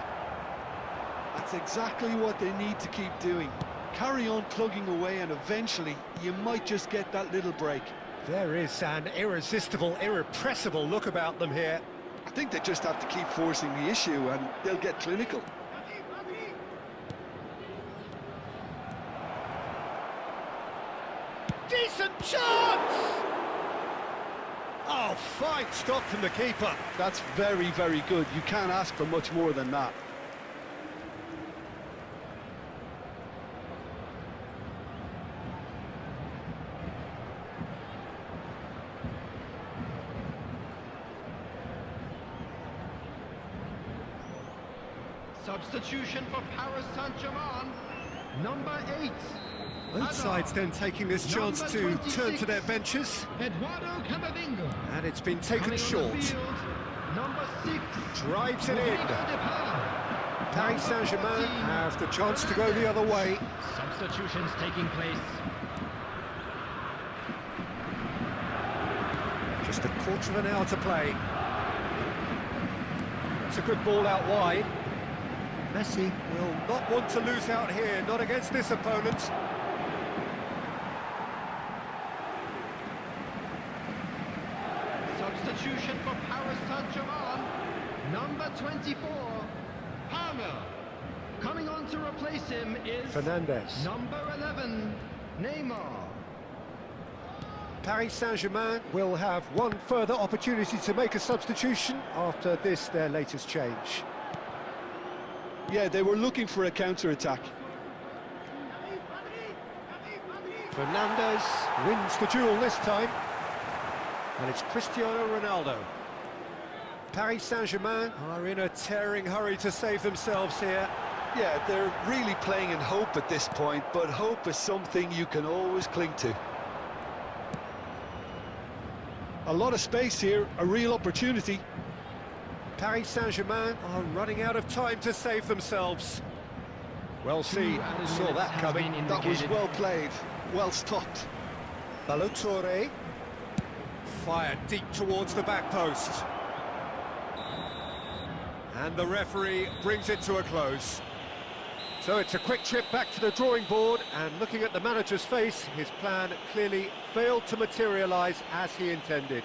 That's exactly what they need to keep doing. Carry on plugging away, and eventually you might just get that little break. There is an irresistible, irrepressible look about them here. I think they just have to keep forcing the issue and they'll get clinical. Decent chance! Oh, fine stop from the keeper. That's very, very good. You can't ask for much more than that. Substitution for Paris Saint-Germain, number 8. Both sides then taking this chance to turn to their benches. Eduardo Camavinga. And it's been taken short. Number 6. Drives it in. Paris Saint-Germain have the chance to go the other way. Substitutions taking place. Just a quarter of an hour to play. It's a good ball out wide. Messi will Not want to lose out here, not against this opponent. Substitution for Paris Saint-Germain, number 24, Palmer. Coming on to replace him is Fernandes. number 11, Neymar. Paris Saint-Germain will have one further opportunity to make a substitution after this, their latest change. Yeah, they were looking for a counter-attack. Fernandes wins the duel this time. And it's Cristiano Ronaldo. Paris Saint-Germain Are in a tearing hurry to save themselves here. Yeah, they're really playing in hope at this point, but hope is something you can always cling to. A lot of space here, a real opportunity. Paris Saint-Germain Are running out of time to save themselves. Well seen, saw that coming. That was well played, well stopped. Balotore. Fired deep towards the back post. And the referee brings it to a close. So it's a quick trip back to the drawing board, and looking at the manager's face, his plan clearly failed to materialise as he intended.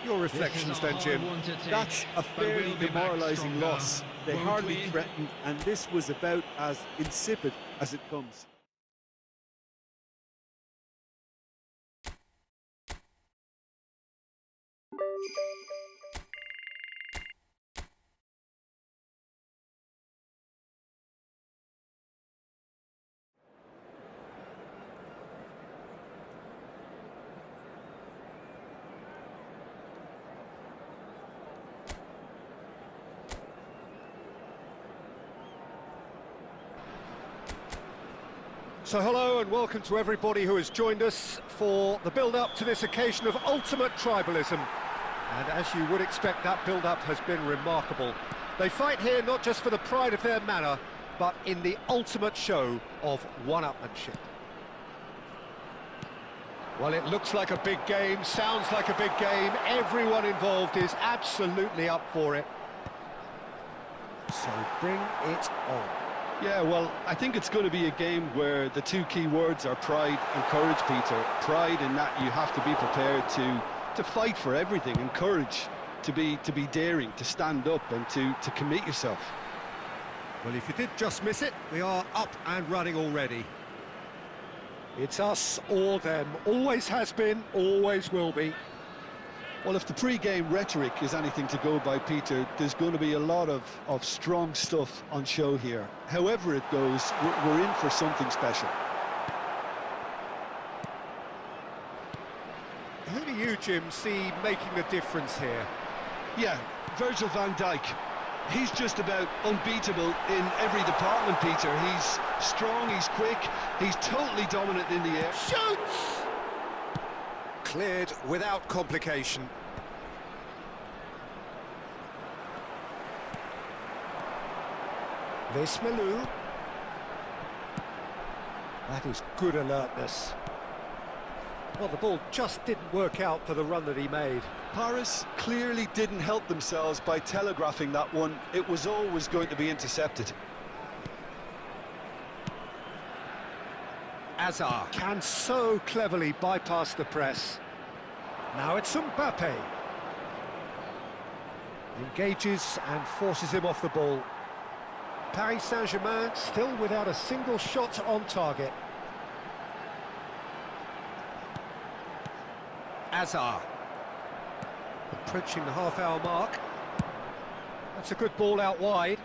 Your reflections then, Jim? That's a fairly demoralising loss. They hardly threatened, and this was about as insipid as it comes. So hello and welcome to everybody who has joined us for the build-up to this occasion of ultimate tribalism. And as you would expect, that build-up has been remarkable. They fight here not just for the pride of their manor, but in the ultimate show of one-upmanship. Well, it looks like a big game, sounds like a big game. Everyone involved is absolutely up for it. So bring it on. Yeah, well, I think it's going to be a game where the two key words are pride and courage, Peter. Pride in that you have to be prepared to fight for everything, and courage to be daring, to stand up and to commit yourself. Well, if you did just miss it, we are up and running already. It's us or them. Always has been, always will be. Well, if the pre-game rhetoric is anything to go by, Peter, there's going to be a lot of strong stuff on show here. However it goes, we're in for something special. you, Jim, see making the difference here? Yeah, Virgil van Dijk. He's just about unbeatable in every department, Peter. He's strong, he's quick, he's totally dominant in the air. Shoots! Cleared without complication. Lesmelu. That is good alertness. Well, the ball just didn't work out for the run that he made. Paris clearly didn't help themselves by telegraphing that one. It was always going to be intercepted. Hazard can so cleverly bypass the press. Now it's Mbappe. Engages and forces him off the ball. Paris Saint-Germain still without a single shot on target. Hazard. Approaching the half-hour mark. That's a good ball out wide.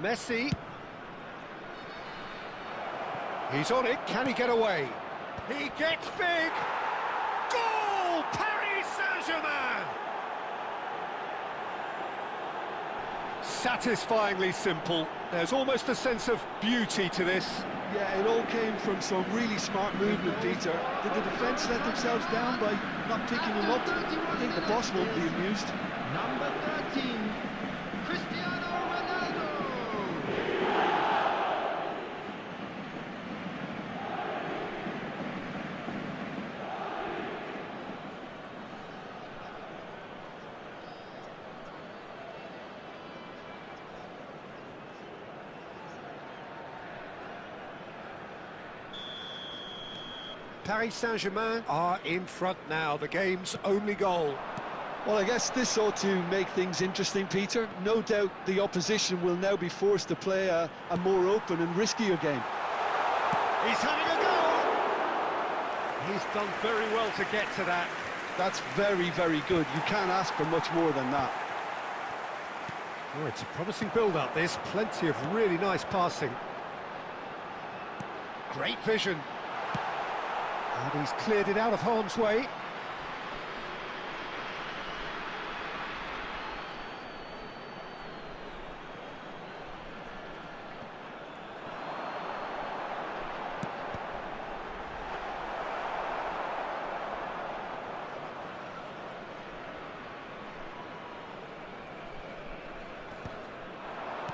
Messi. He's on it. Can he get away? He gets big. Goal! Paris Saint-Germain! Satisfyingly simple. There's almost a sense of beauty to this. Yeah, it all came from some really smart movement, Peter. Did the defence let themselves down by not picking him up? I think the boss won't be amused. Number 13, Cristiano Ronaldo. Paris Saint-Germain are in front now, the game's only goal. Well, I guess this ought to make things interesting, Peter. No doubt the opposition will now be forced to play a more open and riskier game. He's having a go! He's done very well to get to that. That's very, very good. You can't ask for much more than that. Oh, it's a promising build-up, this. Plenty of really nice passing. Great vision. And he's cleared it out of harm's way.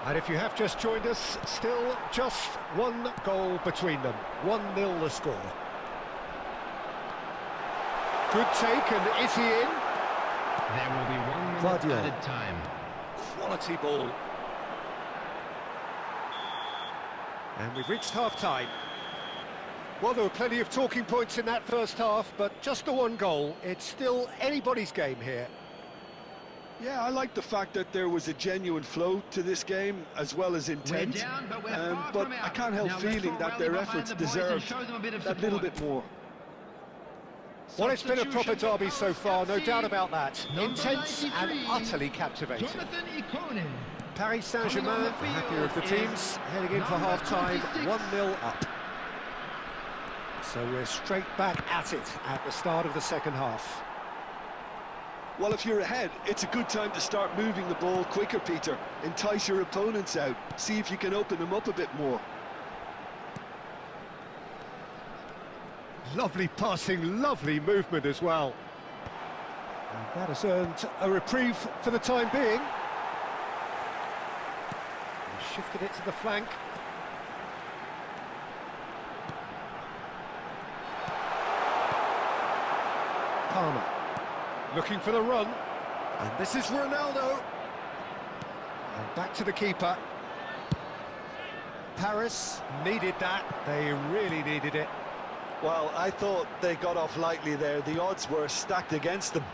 And if you have just joined us, still just one goal between them. 1-0 the score. Good take, and is he in? There will be 1 minute added time. Quality ball. And we've reached half-time. Well, there were plenty of talking points in that first half, but just the one goal. It's still anybody's game here. Yeah, I like the fact that there was a genuine flow to this game, as well as intent. But I can't help feeling that their efforts deserved that little bit more. Well, it's been a proper derby so far, no doubt about that. Intense and utterly captivating. Paris Saint-Germain, the happier of the teams, heading in for half-time, 1-0 up. So we're straight back at it at the start of the second half. Well, if you're ahead, it's a good time to start moving the ball quicker, Peter. Entice your opponents out, see if you can open them up a bit more. Lovely passing, lovely movement as well. And that has earned a reprieve for the time being. He shifted it to the flank. Palmer. Looking for the run. And this is Ronaldo. And back to the keeper. Paris needed that. They really needed it. Well, I thought they got off lightly there. The odds were stacked against them.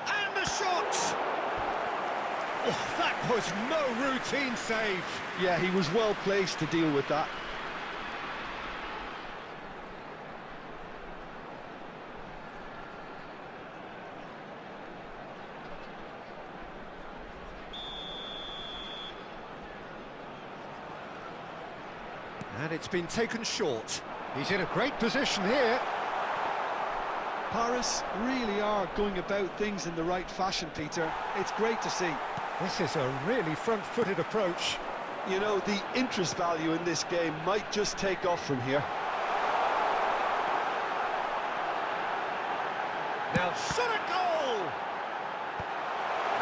And the shot! Oh, that was no routine save. Yeah, he was well placed to deal with that. And it's been taken short. He's in a great position here. Paris really are going about things in the right fashion, Peter. It's great to see. This is a really front-footed approach. You know, the interest value in this game might just take off from here. Now, shot a goal!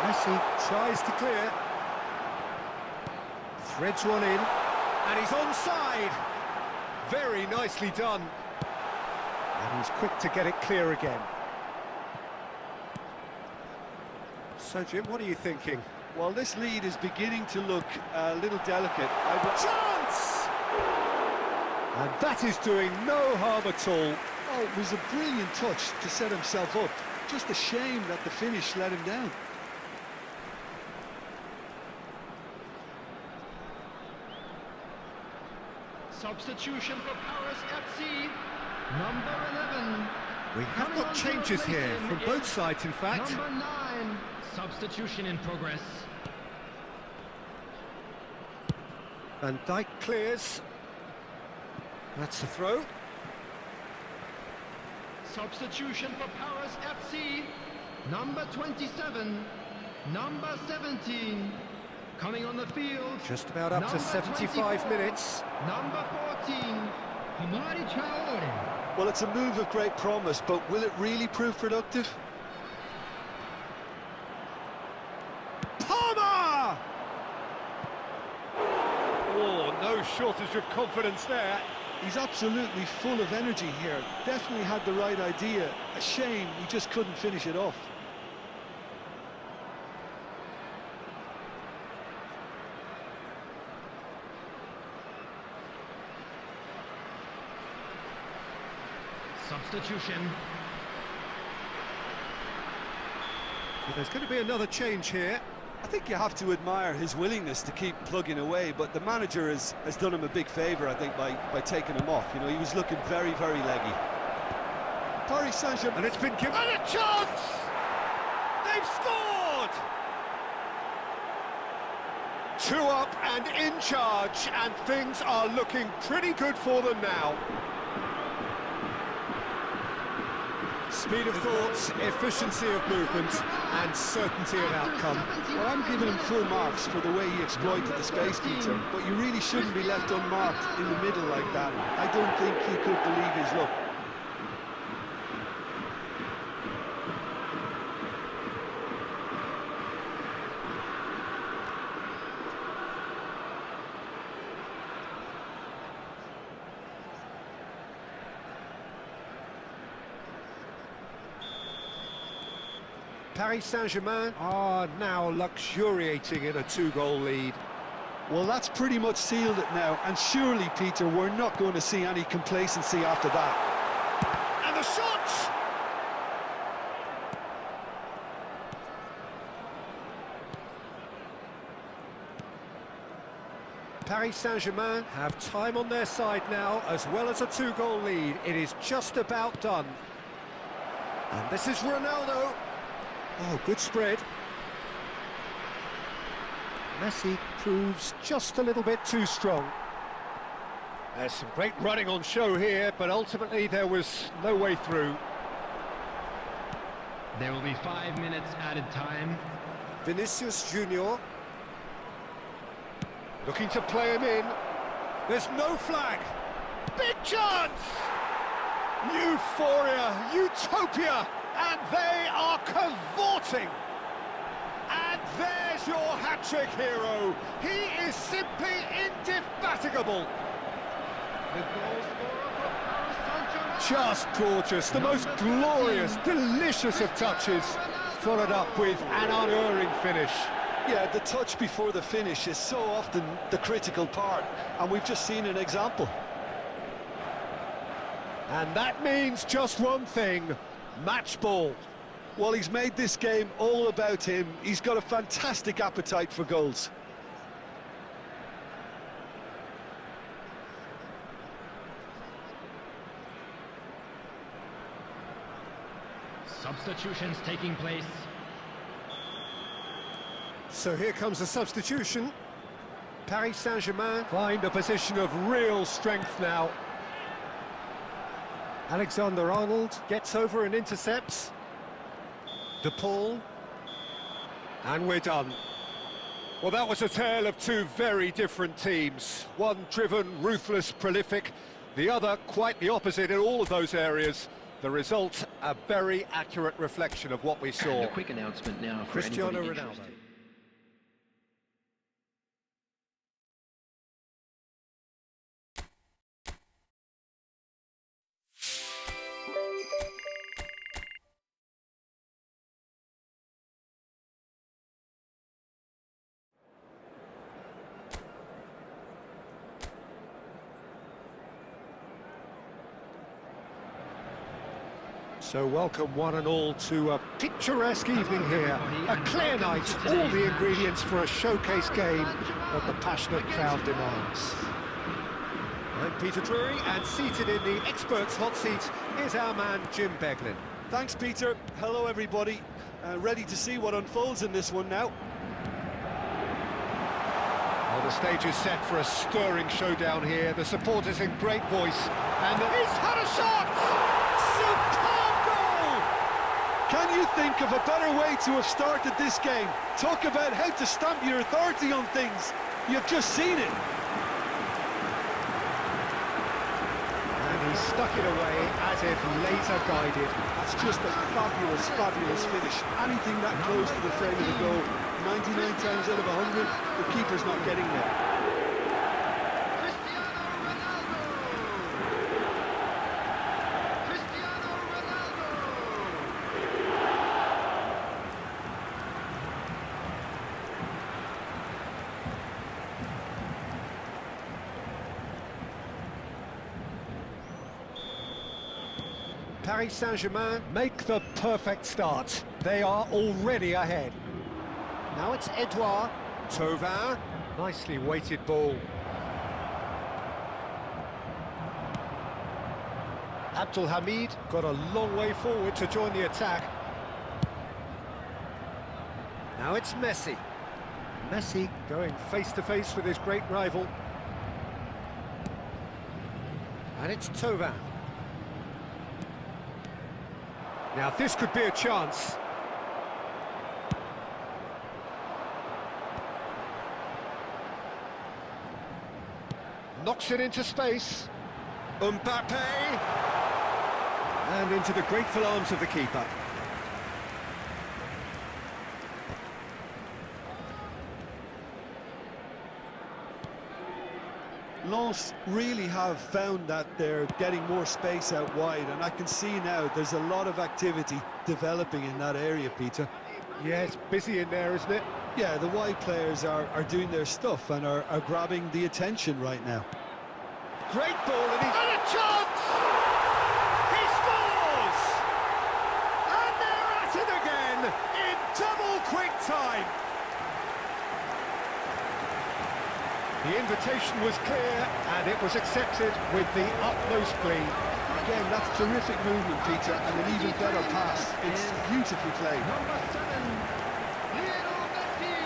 Messi tries to clear. Threads one in. And he's onside. Very nicely done. And he's quick to get it clear again. So, Jim, what are you thinking? Well, this lead is beginning to look a little delicate. Chance! And that is doing no harm at all. Oh, it was a brilliant touch to set himself up. Just a shame that the finish let him down. Substitution for Paris FC, number 11. We have got changes here from both sides, in fact. Number 9, substitution in progress. Van Dijk clears. That's a throw. Substitution for Paris FC, number 27, number 17. Coming on the field. Just about up to number 75 24, minutes. Number 14, Hamadi Traore. Well, it's a move of great promise, but will it really prove productive? Palmer! Oh, no shortage of confidence there. He's absolutely full of energy here. Definitely had the right idea. A shame he just couldn't finish it off. Substitution. So there's going to be another change here. I think you have to admire his willingness to keep plugging away, but the manager has done him a big favour, I think, by taking him off. You know, he was looking very, very leggy. Paris Saint-Germain. And it's been given a chance! They've scored! 2 up and in charge, and things are looking pretty good for them now. Speed of thoughts, efficiency of movement, and certainty of outcome. Well, I'm giving him full marks for the way he exploited the space, Peter, but you really shouldn't be left unmarked in the middle like that. I don't think he could believe his luck. Paris Saint-Germain are now luxuriating in a 2-goal lead. Well, that's pretty much sealed it now, and surely, Peter, we're not going to see any complacency after that. And the shot! Paris Saint-Germain have time on their side now, as well as a 2-goal lead. It is just about done. And this is Ronaldo. Oh, good spread. Messi proves just a little bit too strong. There's some great running on show here, but ultimately there was no way through. There will be 5 minutes added time. Vinicius Junior. Looking to play him in. There's no flag. Big chance! Euphoria, utopia, and they are cavorting. And there's your hat-trick hero. He is simply indefatigable. The goal scorer for Paris Saint-Germain. Just gorgeous, the most glorious, delicious of touches, followed up with an unerring finish. Yeah, the touch before the finish is so often the critical part, and we've just seen an example. And that means just one thing, match ball. Well, he's made this game all about him. He's got a fantastic appetite for goals. Substitutions taking place. So here comes a substitution. Paris Saint-Germain find a position of real strength now. Alexander-Arnold gets over and intercepts. De Paul. And we're done. Well, that was a tale of two very different teams. One driven, ruthless, prolific. The other quite the opposite in all of those areas. The result, a very accurate reflection of what we saw. And a quick announcement now for Cristiano anybody Ronaldo. interested. So welcome one and all to a picturesque evening here. A clear night, all the ingredients for a showcase game that the passionate crowd demands. I'm Peter Drury, and seated in the experts' hot seat is our man Jim Beglin. Thanks, Peter. Hello, everybody. Ready to see what unfolds in this one now. Well, the stage is set for a stirring showdown here. The supporters in great voice, and he's had a shot! Superb goal! Can you think of a better way to have started this game? Talk about how to stamp your authority on things. You've just seen it. And he stuck it away as if laser guided. That's just a fabulous, fabulous finish. Anything that close to the frame of the goal, 99 times out of 100, the keeper's not getting there. Paris Saint-Germain make the perfect start. They are already ahead. Now it's Edouard. Thauvin, nicely weighted ball. Abdelhamid got a long way forward to join the attack. Now it's Messi. Messi going face-to-face with his great rival. And it's Thauvin. Now this could be a chance. Knocks it into space. Mbappe! And into the grateful arms of the keeper. Lens really have found that they're getting more space out wide, and I can see now there's a lot of activity developing in that area, Peter. Yeah, it's busy in there, isn't it? Yeah, the wide players are doing their stuff and are grabbing the attention right now. Great ball, and a chance! He scores! And they're at it again in double quick time. The invitation was clear, and it was accepted with the utmost glee. Again, that's terrific movement, Peter, and an even better pass. It's beautifully played. Number 7, Lionel Messi.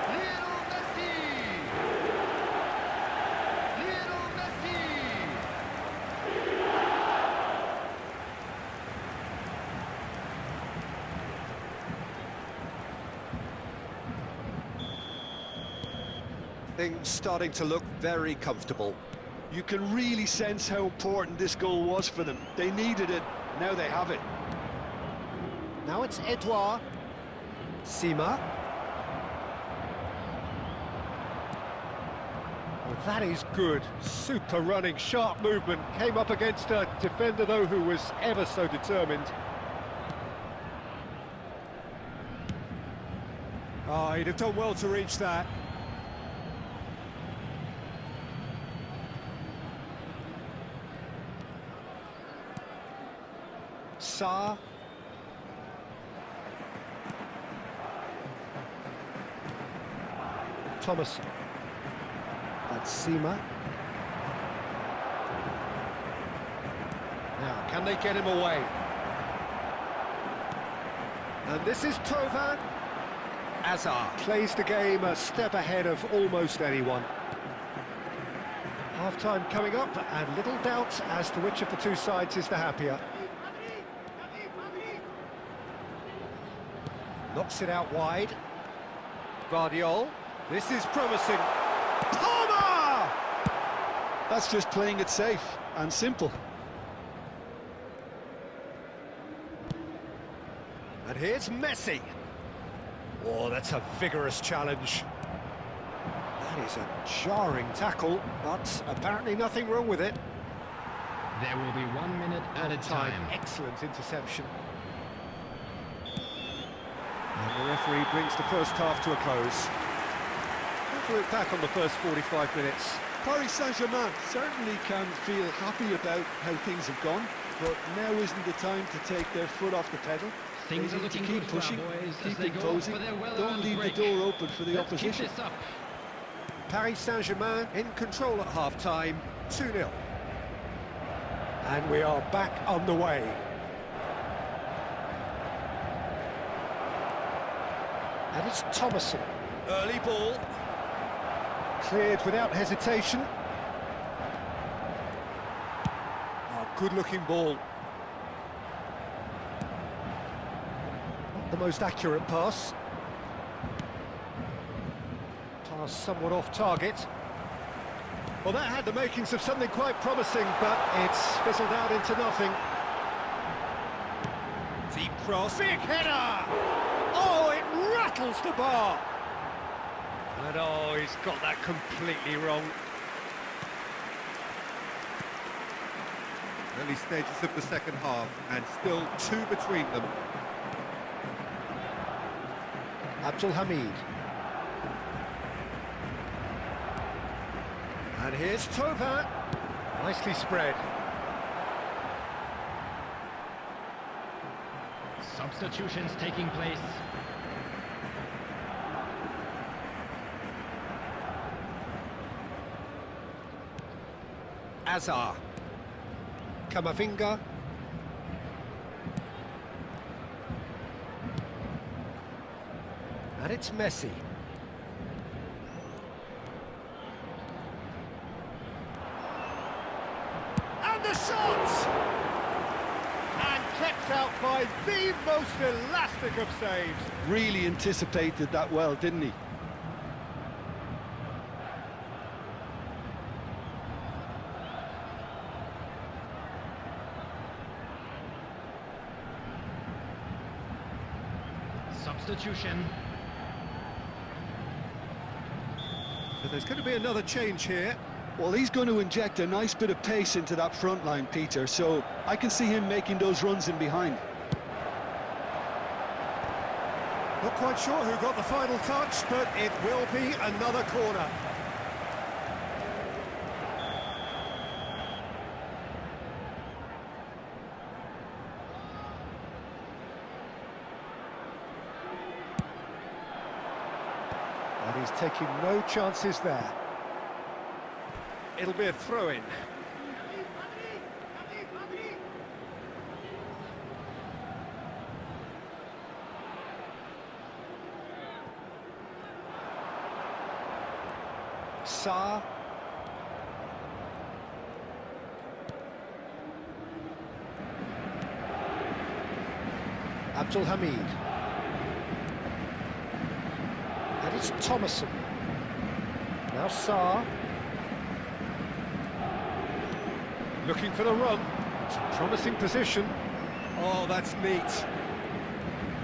Lionel Messi. Lionel Messi. Things starting to look very comfortable. You can really sense how important this goal was for them. They needed it, now they have it. Now it's Edouard. Sima. Oh, that is good. Super running, sharp movement. Came up against a defender, though, who was ever so determined. Oh, he'd have done well to reach that. Sarr. Thomas. That's Sima. Now, can they get him away? And this is Thauvin. Hazard. Plays the game a step ahead of almost anyone. Half-time coming up, and little doubt as to which of the two sides is the happier. Knocks it out wide. Guardiola. This is promising. Palmer! That's just playing it safe and simple. And here's Messi. Oh, that's a vigorous challenge. That is a jarring tackle, but apparently nothing wrong with it. There will be 1 minute at a time. Excellent interception. And the referee brings the first half to a close. We'll look back on the first 45 minutes. Paris Saint-Germain certainly can feel happy about how things have gone, but now isn't the time to take their foot off the pedal. Things They are need to looking keep good for our pushing, boys as keep they go imposing, for their don't well-earned leave break. the door open for the Let's opposition. keep this up. Paris Saint-Germain in control at half-time, 2-0. And we are back on the way. And it's Thomason. Early ball. Cleared without hesitation. Oh, good-looking ball. Not the most accurate pass. Pass somewhat off target. Well, that had the makings of something quite promising, but it's fizzled out into nothing. Deep cross. Big header! Oh, it rattles the bar! And oh, he's got that completely wrong. Early stages of the second half, and still 2 between them. Abdul Hamid. And here's Thauvin. Nicely spread. Substitutions taking place. Azar. Camavinga. And it's Messi. And the shot! And kept out by the most elastic of saves. Really anticipated that well, didn't he? Substitution. So there's going to be another change here. Well, he's going to inject a nice bit of pace into that front line, Peter, so I can see him making those runs in behind. Not quite sure who got the final touch, but it will be another corner. And he's taking no chances there. It'll be a throw-in. Sarr. Abdul Hamid. And it's Thomason. Now Sarr. Looking for the run. It's a promising position. Oh, that's neat.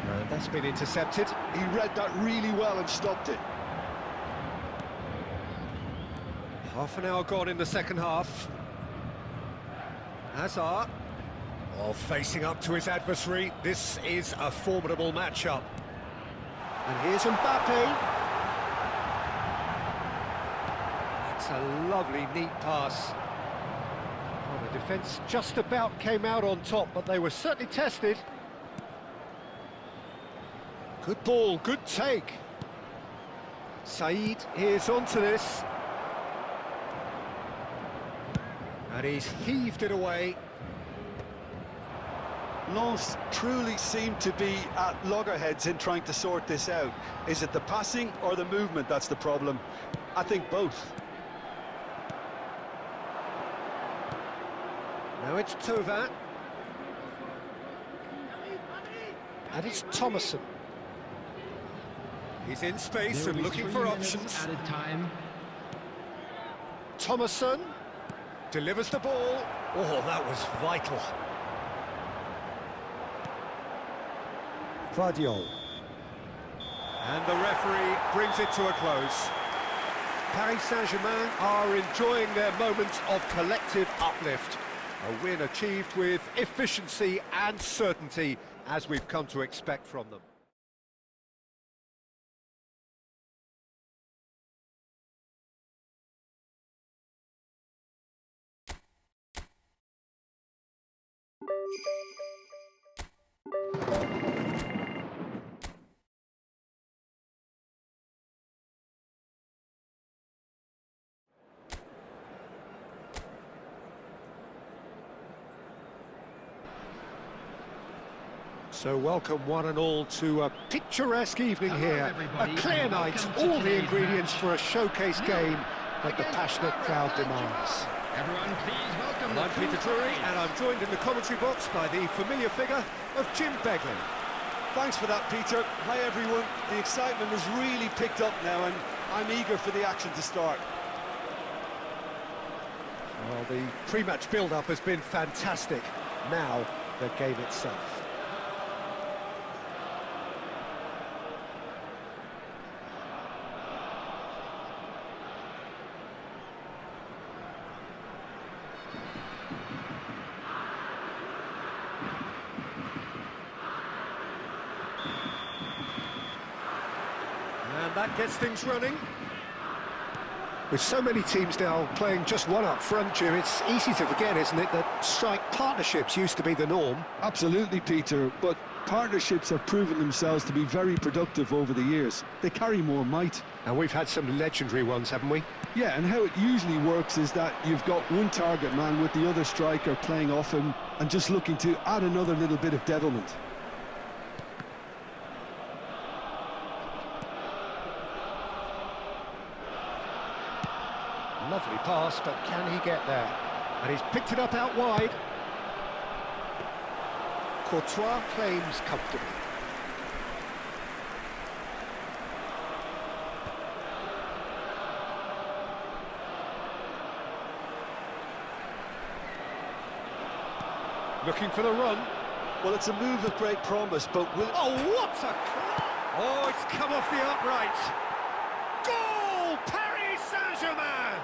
And that's been intercepted. He read that really well and stopped it. Half an hour gone in the second half. Hazard. Oh, facing up to his adversary. This is a formidable matchup. And here's Mbappe. That's a lovely, neat pass. Oh, the defence just about came out on top, but they were certainly tested. Good ball, good take. Said is onto this. And he's heaved it away. Lens truly seem to be at loggerheads in trying to sort this out. Is it the passing or the movement that's the problem? I think both. Now it's Tova. And it's Thomason. He's in space and looking for options. Added time. Thomason delivers the ball. Oh, that was vital. Guardiola. And the referee brings it to a close. Paris Saint-Germain are enjoying their moments of collective uplift. A win achieved with efficiency and certainty, as we've come to expect from them. So welcome one and all to a picturesque evening here. A clear night, all the ingredients for a showcase game that the passionate crowd demands. Everyone, please welcome. I'm Peter Drury, and I'm joined in the commentary box by the familiar figure of Jim Begley. Thanks for that, Peter. Hi, everyone. The excitement has really picked up now, and I'm eager for the action to start. Well, the pre-match build-up has been fantastic. Now, the game itself. And that gets things running. With so many teams now playing just one up front, Jim, it's easy to forget, isn't it, that strike partnerships used to be the norm. Absolutely, Peter, but partnerships have proven themselves to be very productive over the years. They carry more might. And we've had some legendary ones, haven't we? Yeah, and how it usually works is that you've got one target man with the other striker playing off him and just looking to add another little bit of devilment. Lovely pass, but can he get there? And he's picked it up out wide. Courtois claims comfortably. Looking for the run. Well, it's a move of great promise, but will... Oh, what a... Oh, it's come off the upright. Goal! Paris Saint-Germain!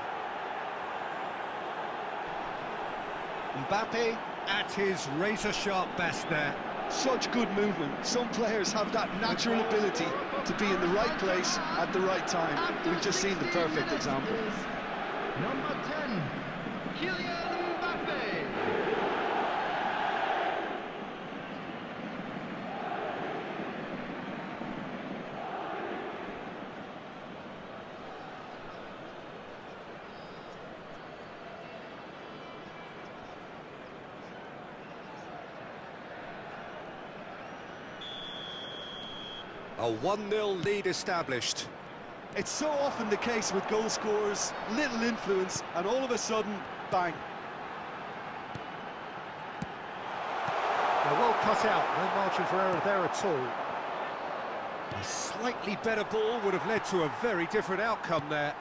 Mbappe at his razor-sharp best there. Such good movement. Some players have that natural ability to be in the right place at the right time. We've just seen the perfect example. Number 10, Kylian Mbappe. A 1-0 lead established. It's so often the case with goal scorers, little influence, and all of a sudden, bang. Now, well cut out, no margin for error there at all. A slightly better ball would have led to a very different outcome there.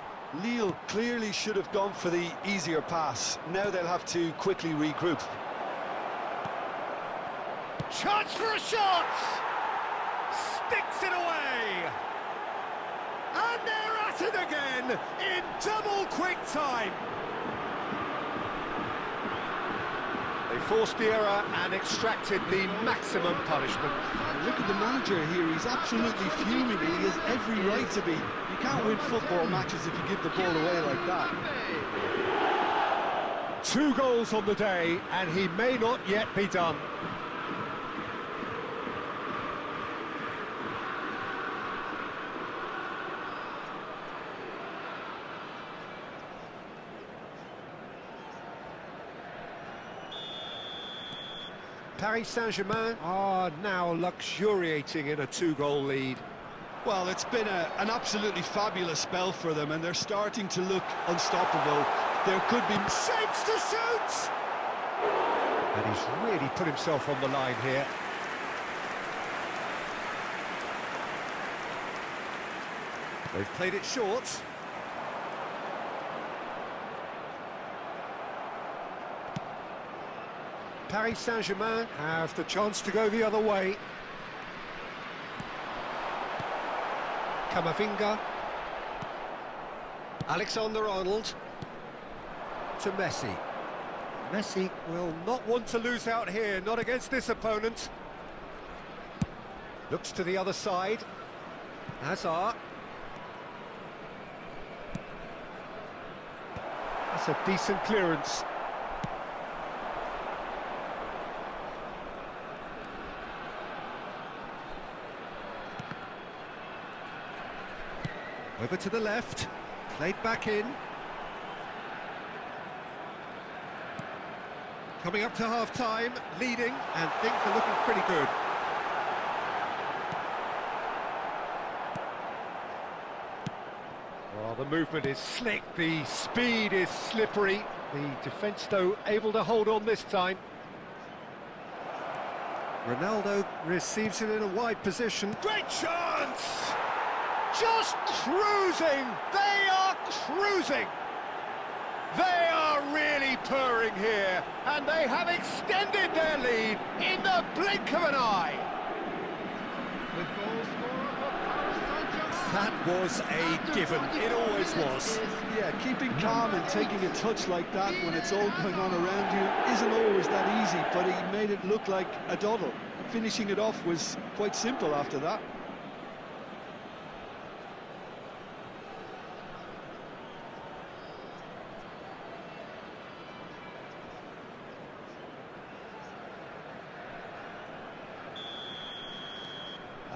Lille clearly should have gone for the easier pass. Now they'll have to quickly regroup. Chance for a shot! Sticks it away! And they're at it again in double quick time. They forced the error and extracted the maximum punishment. Look at the manager here, he's absolutely fuming and he has every right to be. You can't win football matches if you give the ball away like that. 2 goals on the day, and he may not yet be done. Paris Saint-Germain are now luxuriating in a 2-goal lead. Well, it's been an absolutely fabulous spell for them and they're starting to look unstoppable. There could be... Shapes to shoot! And he's really put himself on the line here. They've played it short. Paris Saint-Germain have the chance to go the other way. Camavinga. Alexander-Arnold. To Messi. Messi will not want to lose out here, not against this opponent. Looks to the other side. Hazard. That's a decent clearance. Over to the left, played back in. Coming up to half-time, leading, and things are looking pretty good. Well, the movement is slick, the speed is slippery. The defence, though, able to hold on this time. Ronaldo receives it in a wide position. Great chance! Just cruising! They are cruising! They are really purring here, and they have extended their lead in the blink of an eye. The goal scorer for Paris Saint-Germain. That was a given, it always was. Yeah, keeping calm and taking a touch like that when it's all going on around you isn't always that easy, but he made it look like a doddle. Finishing it off was quite simple after that.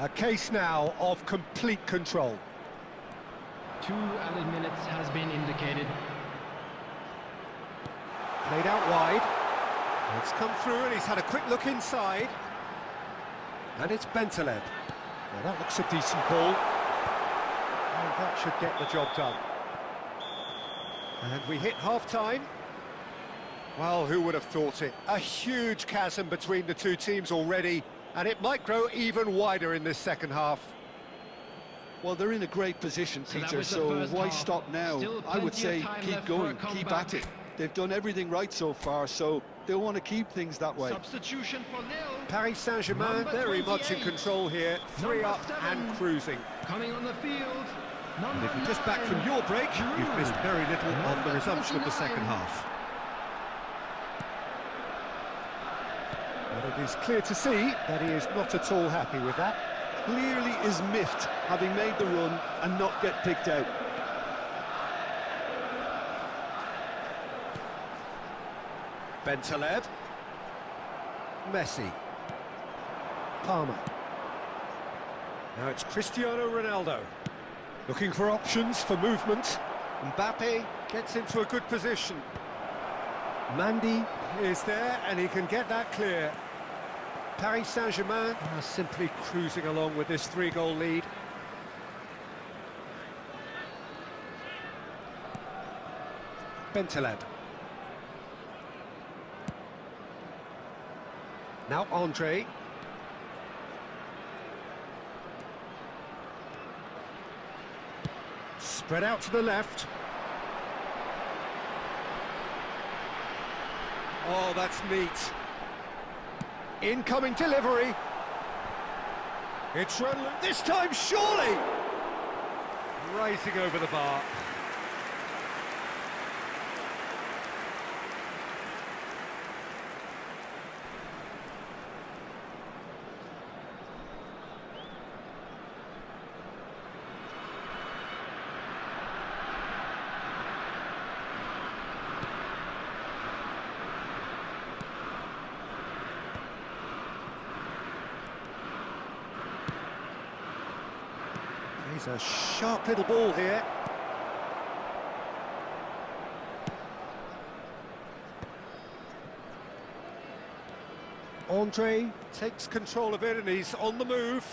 A case now of complete control. 2 added minutes has been indicated. Played out wide. It's come through and he's had a quick look inside. And it's Bentaleb. Well, that looks a decent ball. And that should get the job done. And we hit half-time. Well, who would have thought it? A huge chasm between the two teams already. And it might grow even wider in this second half. Well, they're in a great position, Peter, so why stop now? I would say keep going, keep at it. They've done everything right so far, so they'll want to keep things that way. Substitution for Lille. Paris Saint-Germain very much in control here, 3 up and cruising. Coming on the field. And if you're just back from your break, you've missed very little of the resumption of the second half. But it is clear to see that he is not at all happy with that. Clearly is miffed, having made the run and not get picked out. Bentaleb. Messi. Palmer. Now it's Cristiano Ronaldo. Looking for options for movement. Mbappe gets into a good position. Mandy is there and he can get that clear. Paris Saint-Germain are simply cruising along with this 3-goal lead. Bentaleb. Now Andre. Spread out to the left. Oh, that's neat. Incoming delivery. It's Ronaldo. This time, surely! Rising over the bar. He's a sharp little ball here. Andre takes control of it and he's on the move.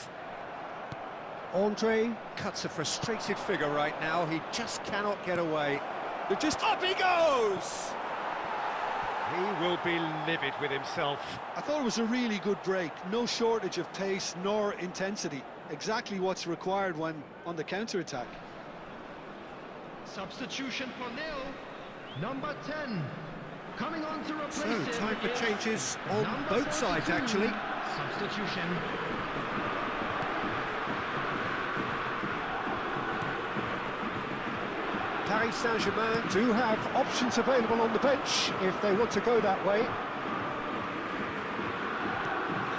Andre cuts a frustrated figure right now. He just cannot get away. They're just up he goes! He will be livid with himself. I thought it was a really good break. No shortage of pace nor intensity. Exactly what's required when on the counter-attack. Substitution for Nil. Number 10. Coming on to replace So, him time for is changes on number both sides, 42. actually. Substitution. Paris Saint-Germain do have options available on the bench if they want to go that way.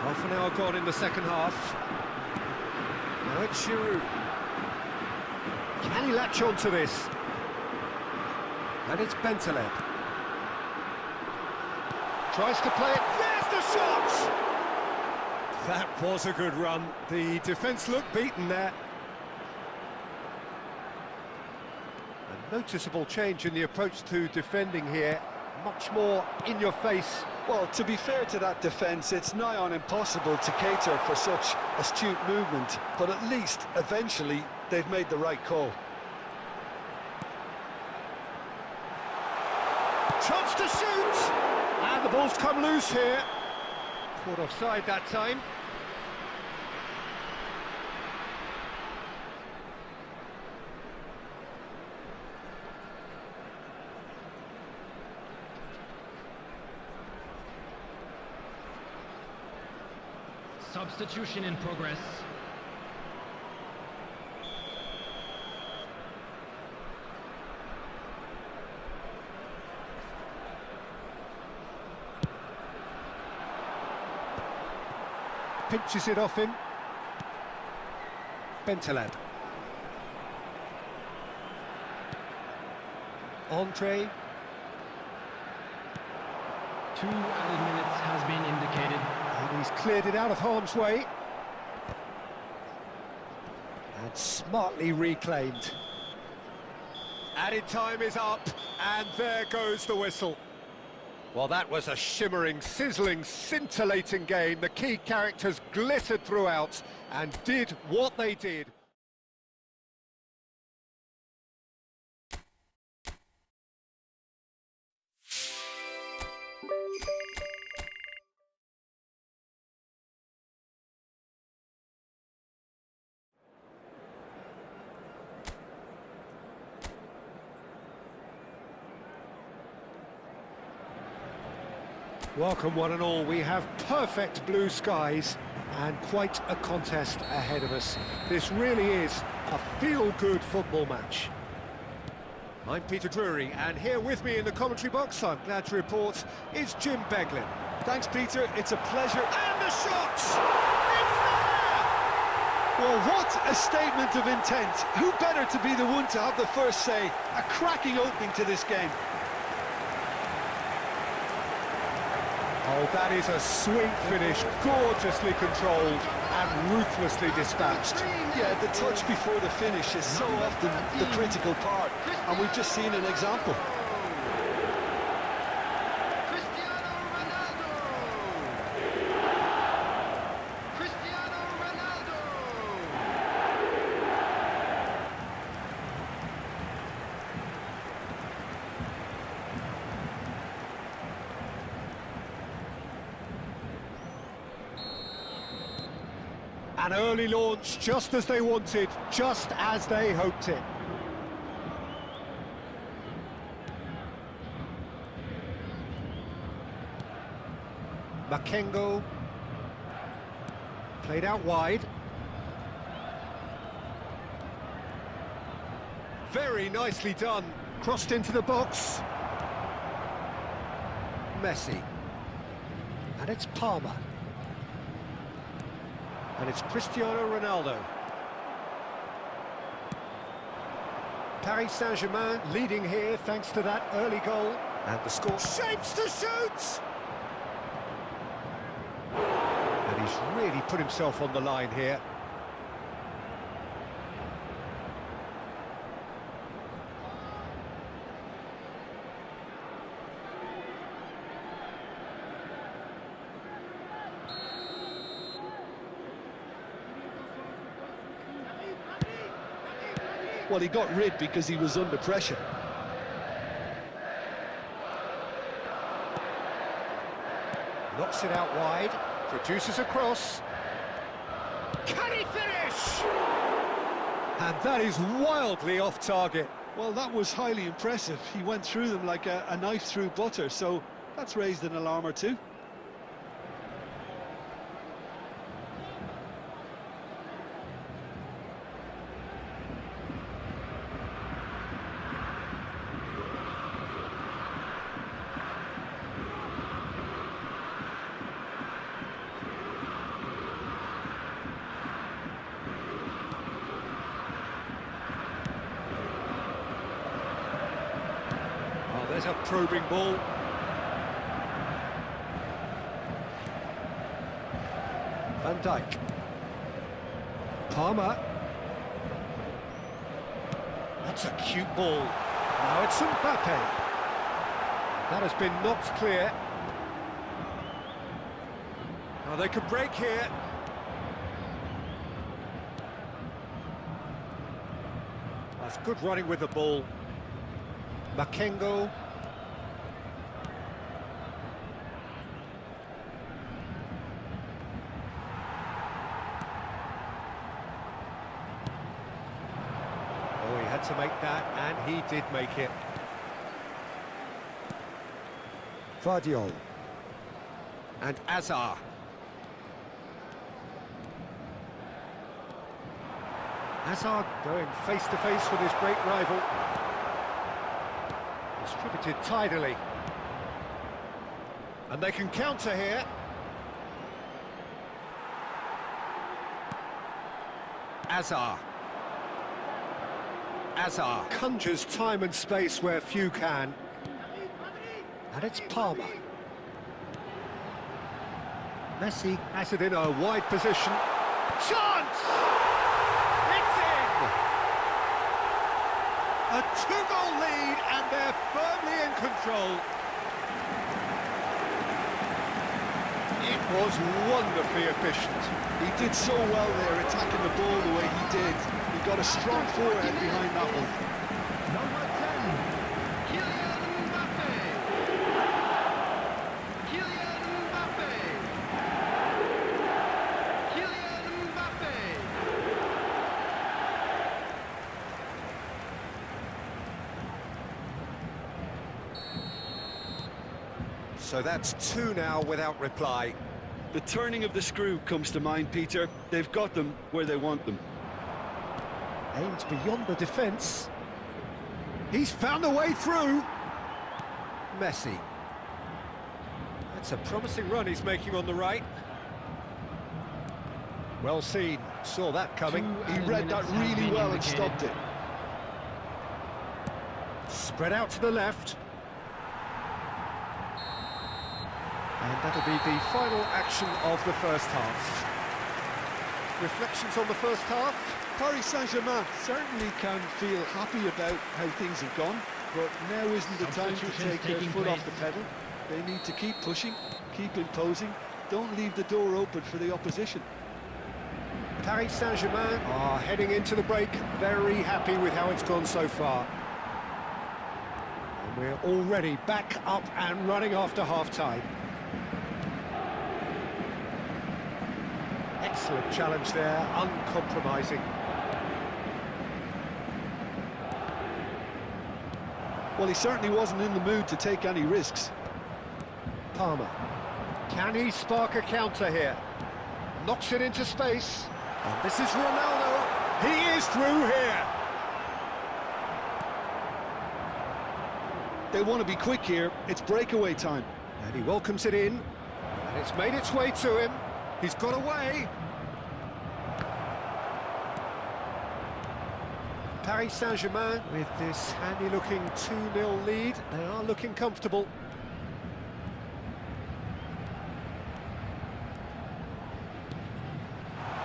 Half an hour gone in the second half. Now it's Giroud. Can he latch on to this? And it's Bentaleb. Tries to play it. There's the shot! That was a good run. The defence looked beaten there. A noticeable change in the approach to defending here. Much more in your face. Well, to be fair to that defence, it's nigh on impossible to cater for such astute movement, but at least, eventually, they've made the right call. Chance to shoot! And the ball's come loose here. Caught offside that time. Substitution in progress. Pinches it off him. Bentaleb. Entree. 2 added minutes has been indicated. And he's cleared it out of harm's way. And smartly reclaimed. Added time is up, and there goes the whistle. Well, that was a shimmering, sizzling, scintillating game. The key characters glittered throughout and did what they did. Welcome one and all. We have perfect blue skies and quite a contest ahead of us. This really is a feel-good football match. I'm Peter Drury, and here with me in the commentary box, I'm glad to report, is Jim Beglin. Thanks, Peter. It's a pleasure. And the shot! It's there! Well, what a statement of intent. Who better to be the one to have the first say? A cracking opening to this game. Oh, that is a sweet finish, gorgeously controlled and ruthlessly dispatched. Yeah, the touch before the finish is so often the critical part, and we've just seen an example. An early launch, just as they wanted, just as they hoped it. Makengo played out wide. Very nicely done. Crossed into the box. Messi. And it's Palmer. And it's Cristiano Ronaldo. Paris Saint-Germain leading here thanks to that early goal. And the score shapes to shoot! And he's really put himself on the line here. Well, he got rid because he was under pressure. Knocks it out wide, produces a cross. Can he finish? And that is wildly off target. Well, that was highly impressive. He went through them like a knife through butter, so that's raised an alarm or two. There's a probing ball. Van Dijk. Palmer. That's a cute ball. Now it's Mbappe. That has been knocked clear. Now they could break here. That's good running with the ball. Makengo. Oh, he had to make that, and he did make it. Vardiol. And Azar. Azar going face-to-face with his great rival. Distributed tidily. And they can counter here. Azar. Azar conjures time and space where few can. And it's Palmer. Messi has it in a wide position. Chance! It's in! A two-goal lead, and they're firmly in control. It was wonderfully efficient. He did so well there, attacking the ball the way he did. He got a strong forehead behind that one. Number 10, Kylian Mbappe. Kylian Mbappe. Kylian Mbappe. So that's two now without reply. The turning of the screw comes to mind, Peter. They've got them where they want them. Aimed beyond the defence. He's found a way through. Messi. That's a promising run he's making on the right. Well seen. Saw that coming. He read that really well and stopped it. Spread out to the left. And that'll be the final action of the first half. Reflections on the first half? Paris Saint-Germain certainly can feel happy about how things have gone, but now isn't the time to take their foot off the pedal. They need to keep pushing, keep imposing, don't leave the door open for the opposition. Paris Saint-Germain are heading into the break, very happy with how it's gone so far. And we're already back up and running after half-time. Excellent challenge there, uncompromising. Well, he certainly wasn't in the mood to take any risks. Palmer. Can he spark a counter here? Knocks it into space. And this is Ronaldo. He is through here. They want to be quick here. It's breakaway time. And he welcomes it in. And it's made its way to him. He's got away. Paris Saint-Germain, with this handy-looking 2-0 lead, they are looking comfortable.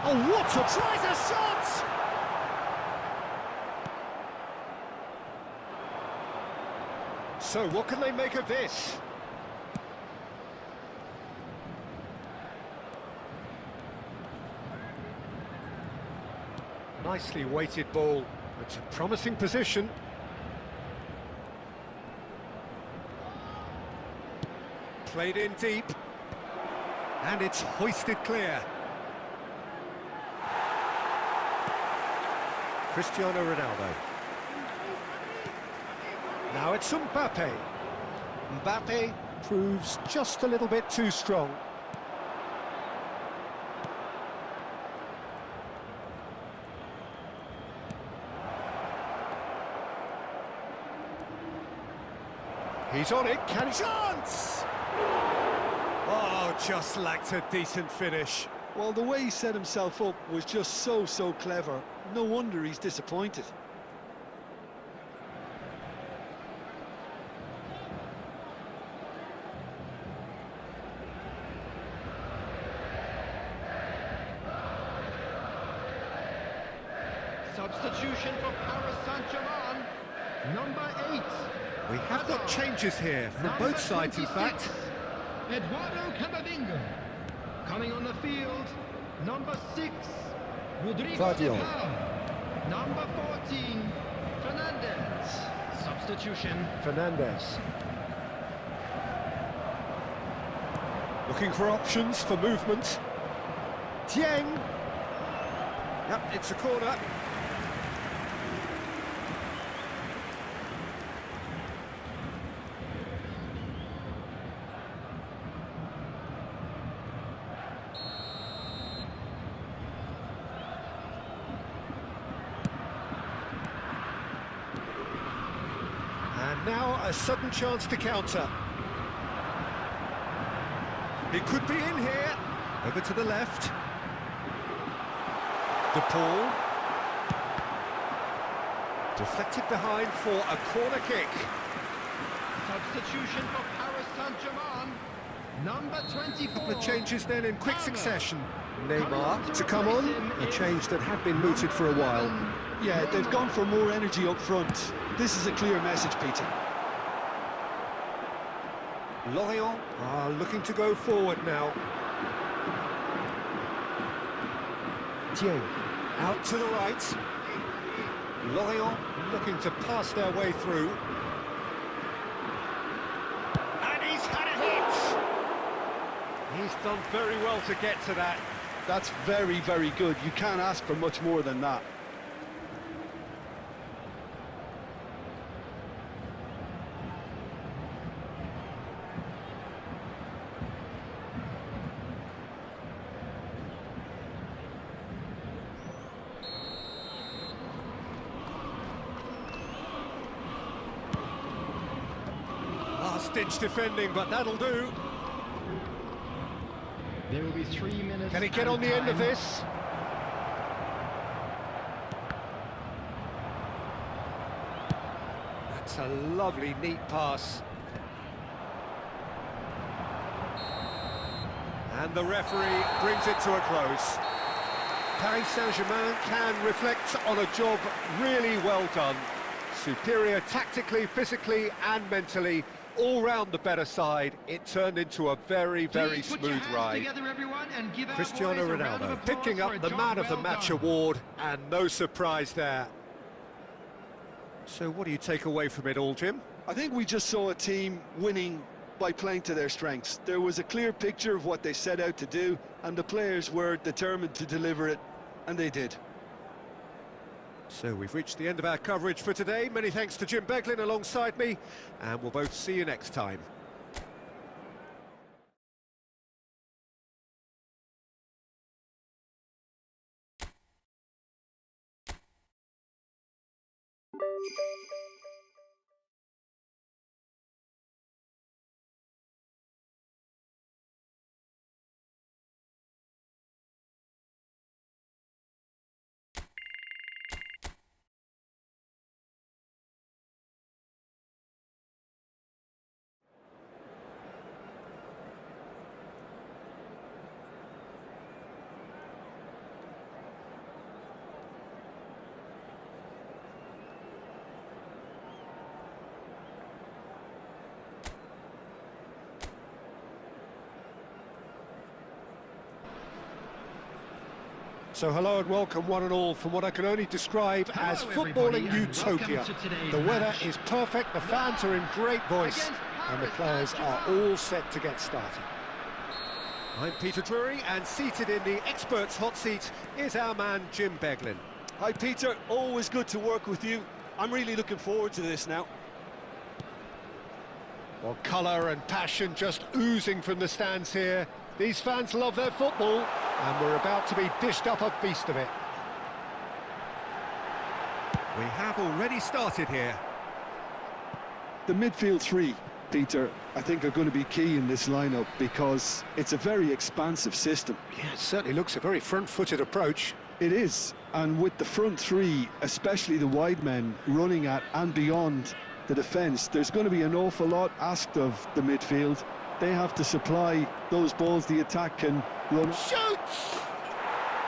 Oh, what a tries a shot! So, what can they make of this? Nicely weighted ball. It's a promising position. Played in deep. And it's hoisted clear. Cristiano Ronaldo. Now it's Mbappe. Mbappe proves just a little bit too strong. He's on it, can he? Chance! Oh, just lacked a decent finish. Well, the way he set himself up was just so clever. No wonder he's disappointed. Substitution for Paris Saint-Germain, number 8. We have got changes here from both sides, in fact. Eduardo Camavinga. Coming on the field, number 6, Rodrigo de Paul. Number 14, Fernandez. Substitution. Fernandez. Looking for options for movement. Dieng. Yep, it's a corner. And now a sudden chance to counter. It could be in here. Over to the left. De Paul. Deflected behind for a corner kick. Substitution for Paris Saint-Germain, number 24. Couple of changes then in quick succession. Neymar to come on, a change that had been mooted for a while. Yeah, they've gone for more energy up front. This is a clear message, Peter. Lorient are looking to go forward now. Dieng out to the right. Lorient looking to pass their way through. And he's had a hit! He's done very well to get to that. That's very good. You can't ask for much more than that. Last-ditch defending, but that'll do. There will be 3 minutes. Can he get on the end of this? That's a lovely, neat pass. And the referee brings it to a close. Paris Saint-Germain can reflect on a job really well done. Superior tactically, physically and mentally. All round the better side, it turned into a very smooth ride. Cristiano Ronaldo picking up the Man of the Match award, and no surprise there. So what do you take away from it all, Jim? I think we just saw a team winning by playing to their strengths. There was a clear picture of what they set out to do, and the players were determined to deliver it, and they did. So we've reached the end of our coverage for today. Many thanks to Jim Beglin alongside me, and we'll both see you next time. So hello and welcome one and all from what I can only describe as footballing utopia. The weather is perfect, the fans are in great voice, and the players are all set to get started. I'm Peter Drury, and seated in the experts' hot seat is our man Jim Beglin. Hi Peter, always good to work with you. I'm really looking forward to this now. Well, colour and passion just oozing from the stands here. These fans love their football, and we're about to be dished up a feast of it. We have already started here. The midfield three, Peter, I think are going to be key in this lineup because it's a very expansive system. Yeah, it certainly looks a very front-footed approach. It is, and with the front three, especially the wide men running at and beyond the defence, there's going to be an awful lot asked of the midfield. They have to supply those balls the attack can run. Shoots!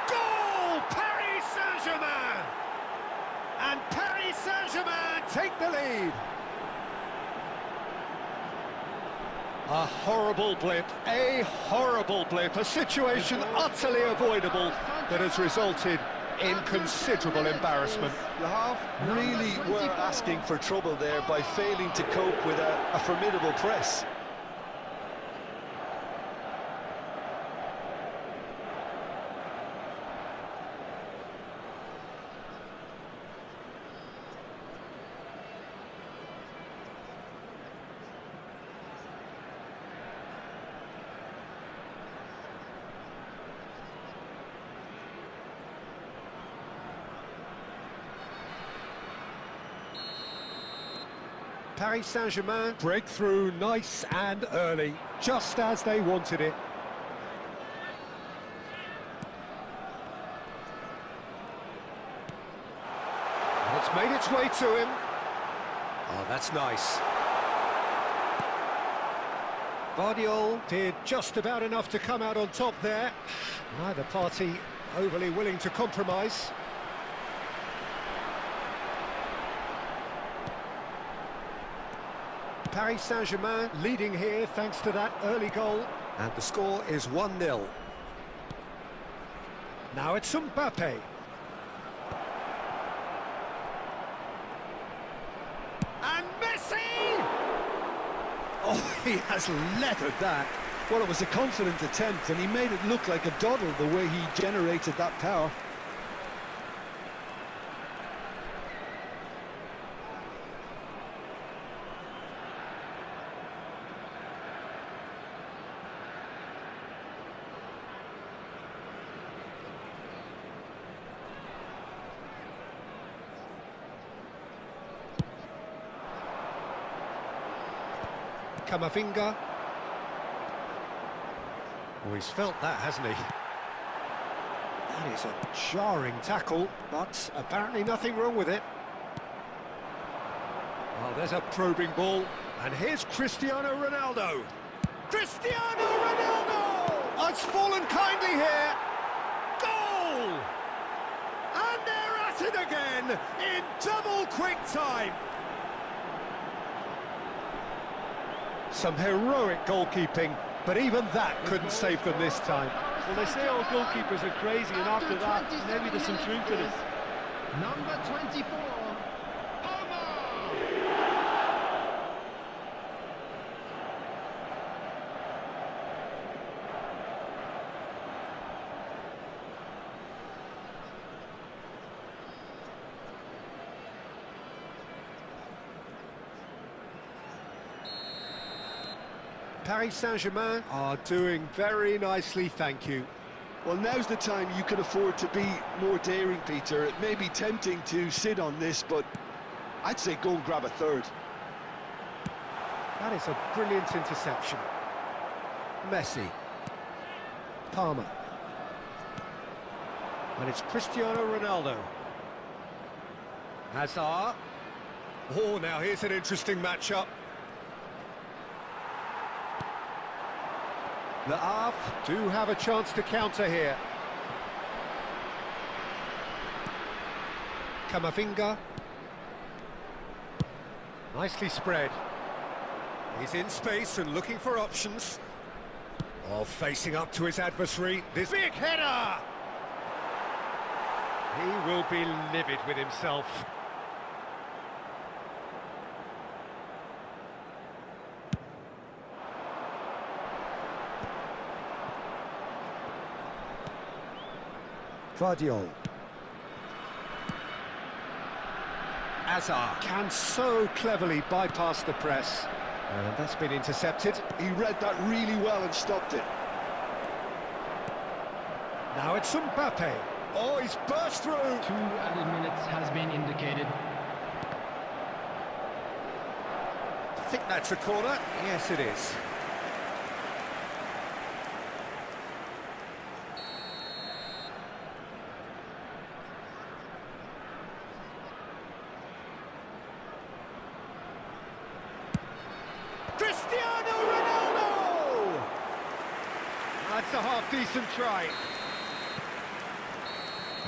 Goal! Paris Saint-Germain! And Paris Saint-Germain take the lead. A horrible blip, a situation utterly avoidable that has resulted in considerable embarrassment. Le Havre really were asking for trouble there by failing to cope with a formidable press. Paris Saint-Germain break through nice and early, just as they wanted it. And it's made its way to him. Oh, that's nice. Bardiol did just about enough to come out on top there. Neither party overly willing to compromise. Paris Saint-Germain leading here thanks to that early goal. And the score is 1-0. Now it's Mbappe. And Messi! Oh, he has leathered that. Well, it was a confident attempt, and he made it look like a doddle the way he generated that power. Camavinga. Oh, he's felt that, hasn't he? That is a jarring tackle, but apparently nothing wrong with it. Oh, there's a probing ball, and here's Cristiano Ronaldo. Cristiano Ronaldo! Oh, it's fallen kindly here. Goal! And they're at it again in double quick time. Some heroic goalkeeping, but even that couldn't save them this time. Well, they say all goalkeepers are crazy, and after that, maybe there's some truth in it. Number 24, Paris Saint-Germain are doing very nicely, thank you. Well, now's the time you can afford to be more daring, Peter. It may be tempting to sit on this, but I'd say go and grab a third. That is a brilliant interception. Messi. Palmer. And it's Cristiano Ronaldo. Hazard. Oh, now here's an interesting matchup. Le Havre do have a chance to counter here. Camavinga. Nicely spread. He's in space and looking for options. Oh, facing up to his adversary. This big header! He will be livid with himself. Guardiola. Hazard can so cleverly bypass the press. And that's been intercepted. He read that really well and stopped it. Now it's Mbappe. Oh, he's burst through. 2 added minutes has been indicated. I think that's a corner. Yes, it is. Cristiano Ronaldo! That's a half-decent try.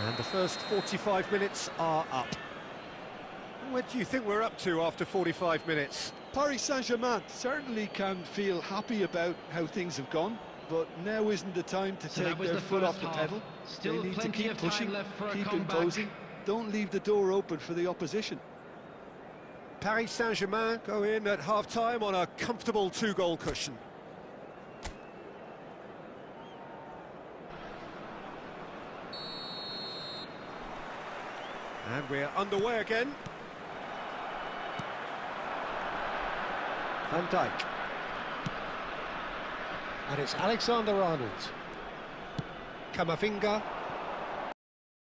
And the first 45 minutes are up. What do you think we're up to after 45 minutes? Paris Saint-Germain certainly can feel happy about how things have gone, but now isn't the time to So take that was their the foot off first the half. pedal. Still They need to plenty keep of time pushing, left for a keep comeback. imposing. Don't leave the door open for the opposition. Paris Saint-Germain go in at half-time on a comfortable 2-goal cushion. And we're underway again. Van Dijk. And it's Alexander-Arnold. Camavinga.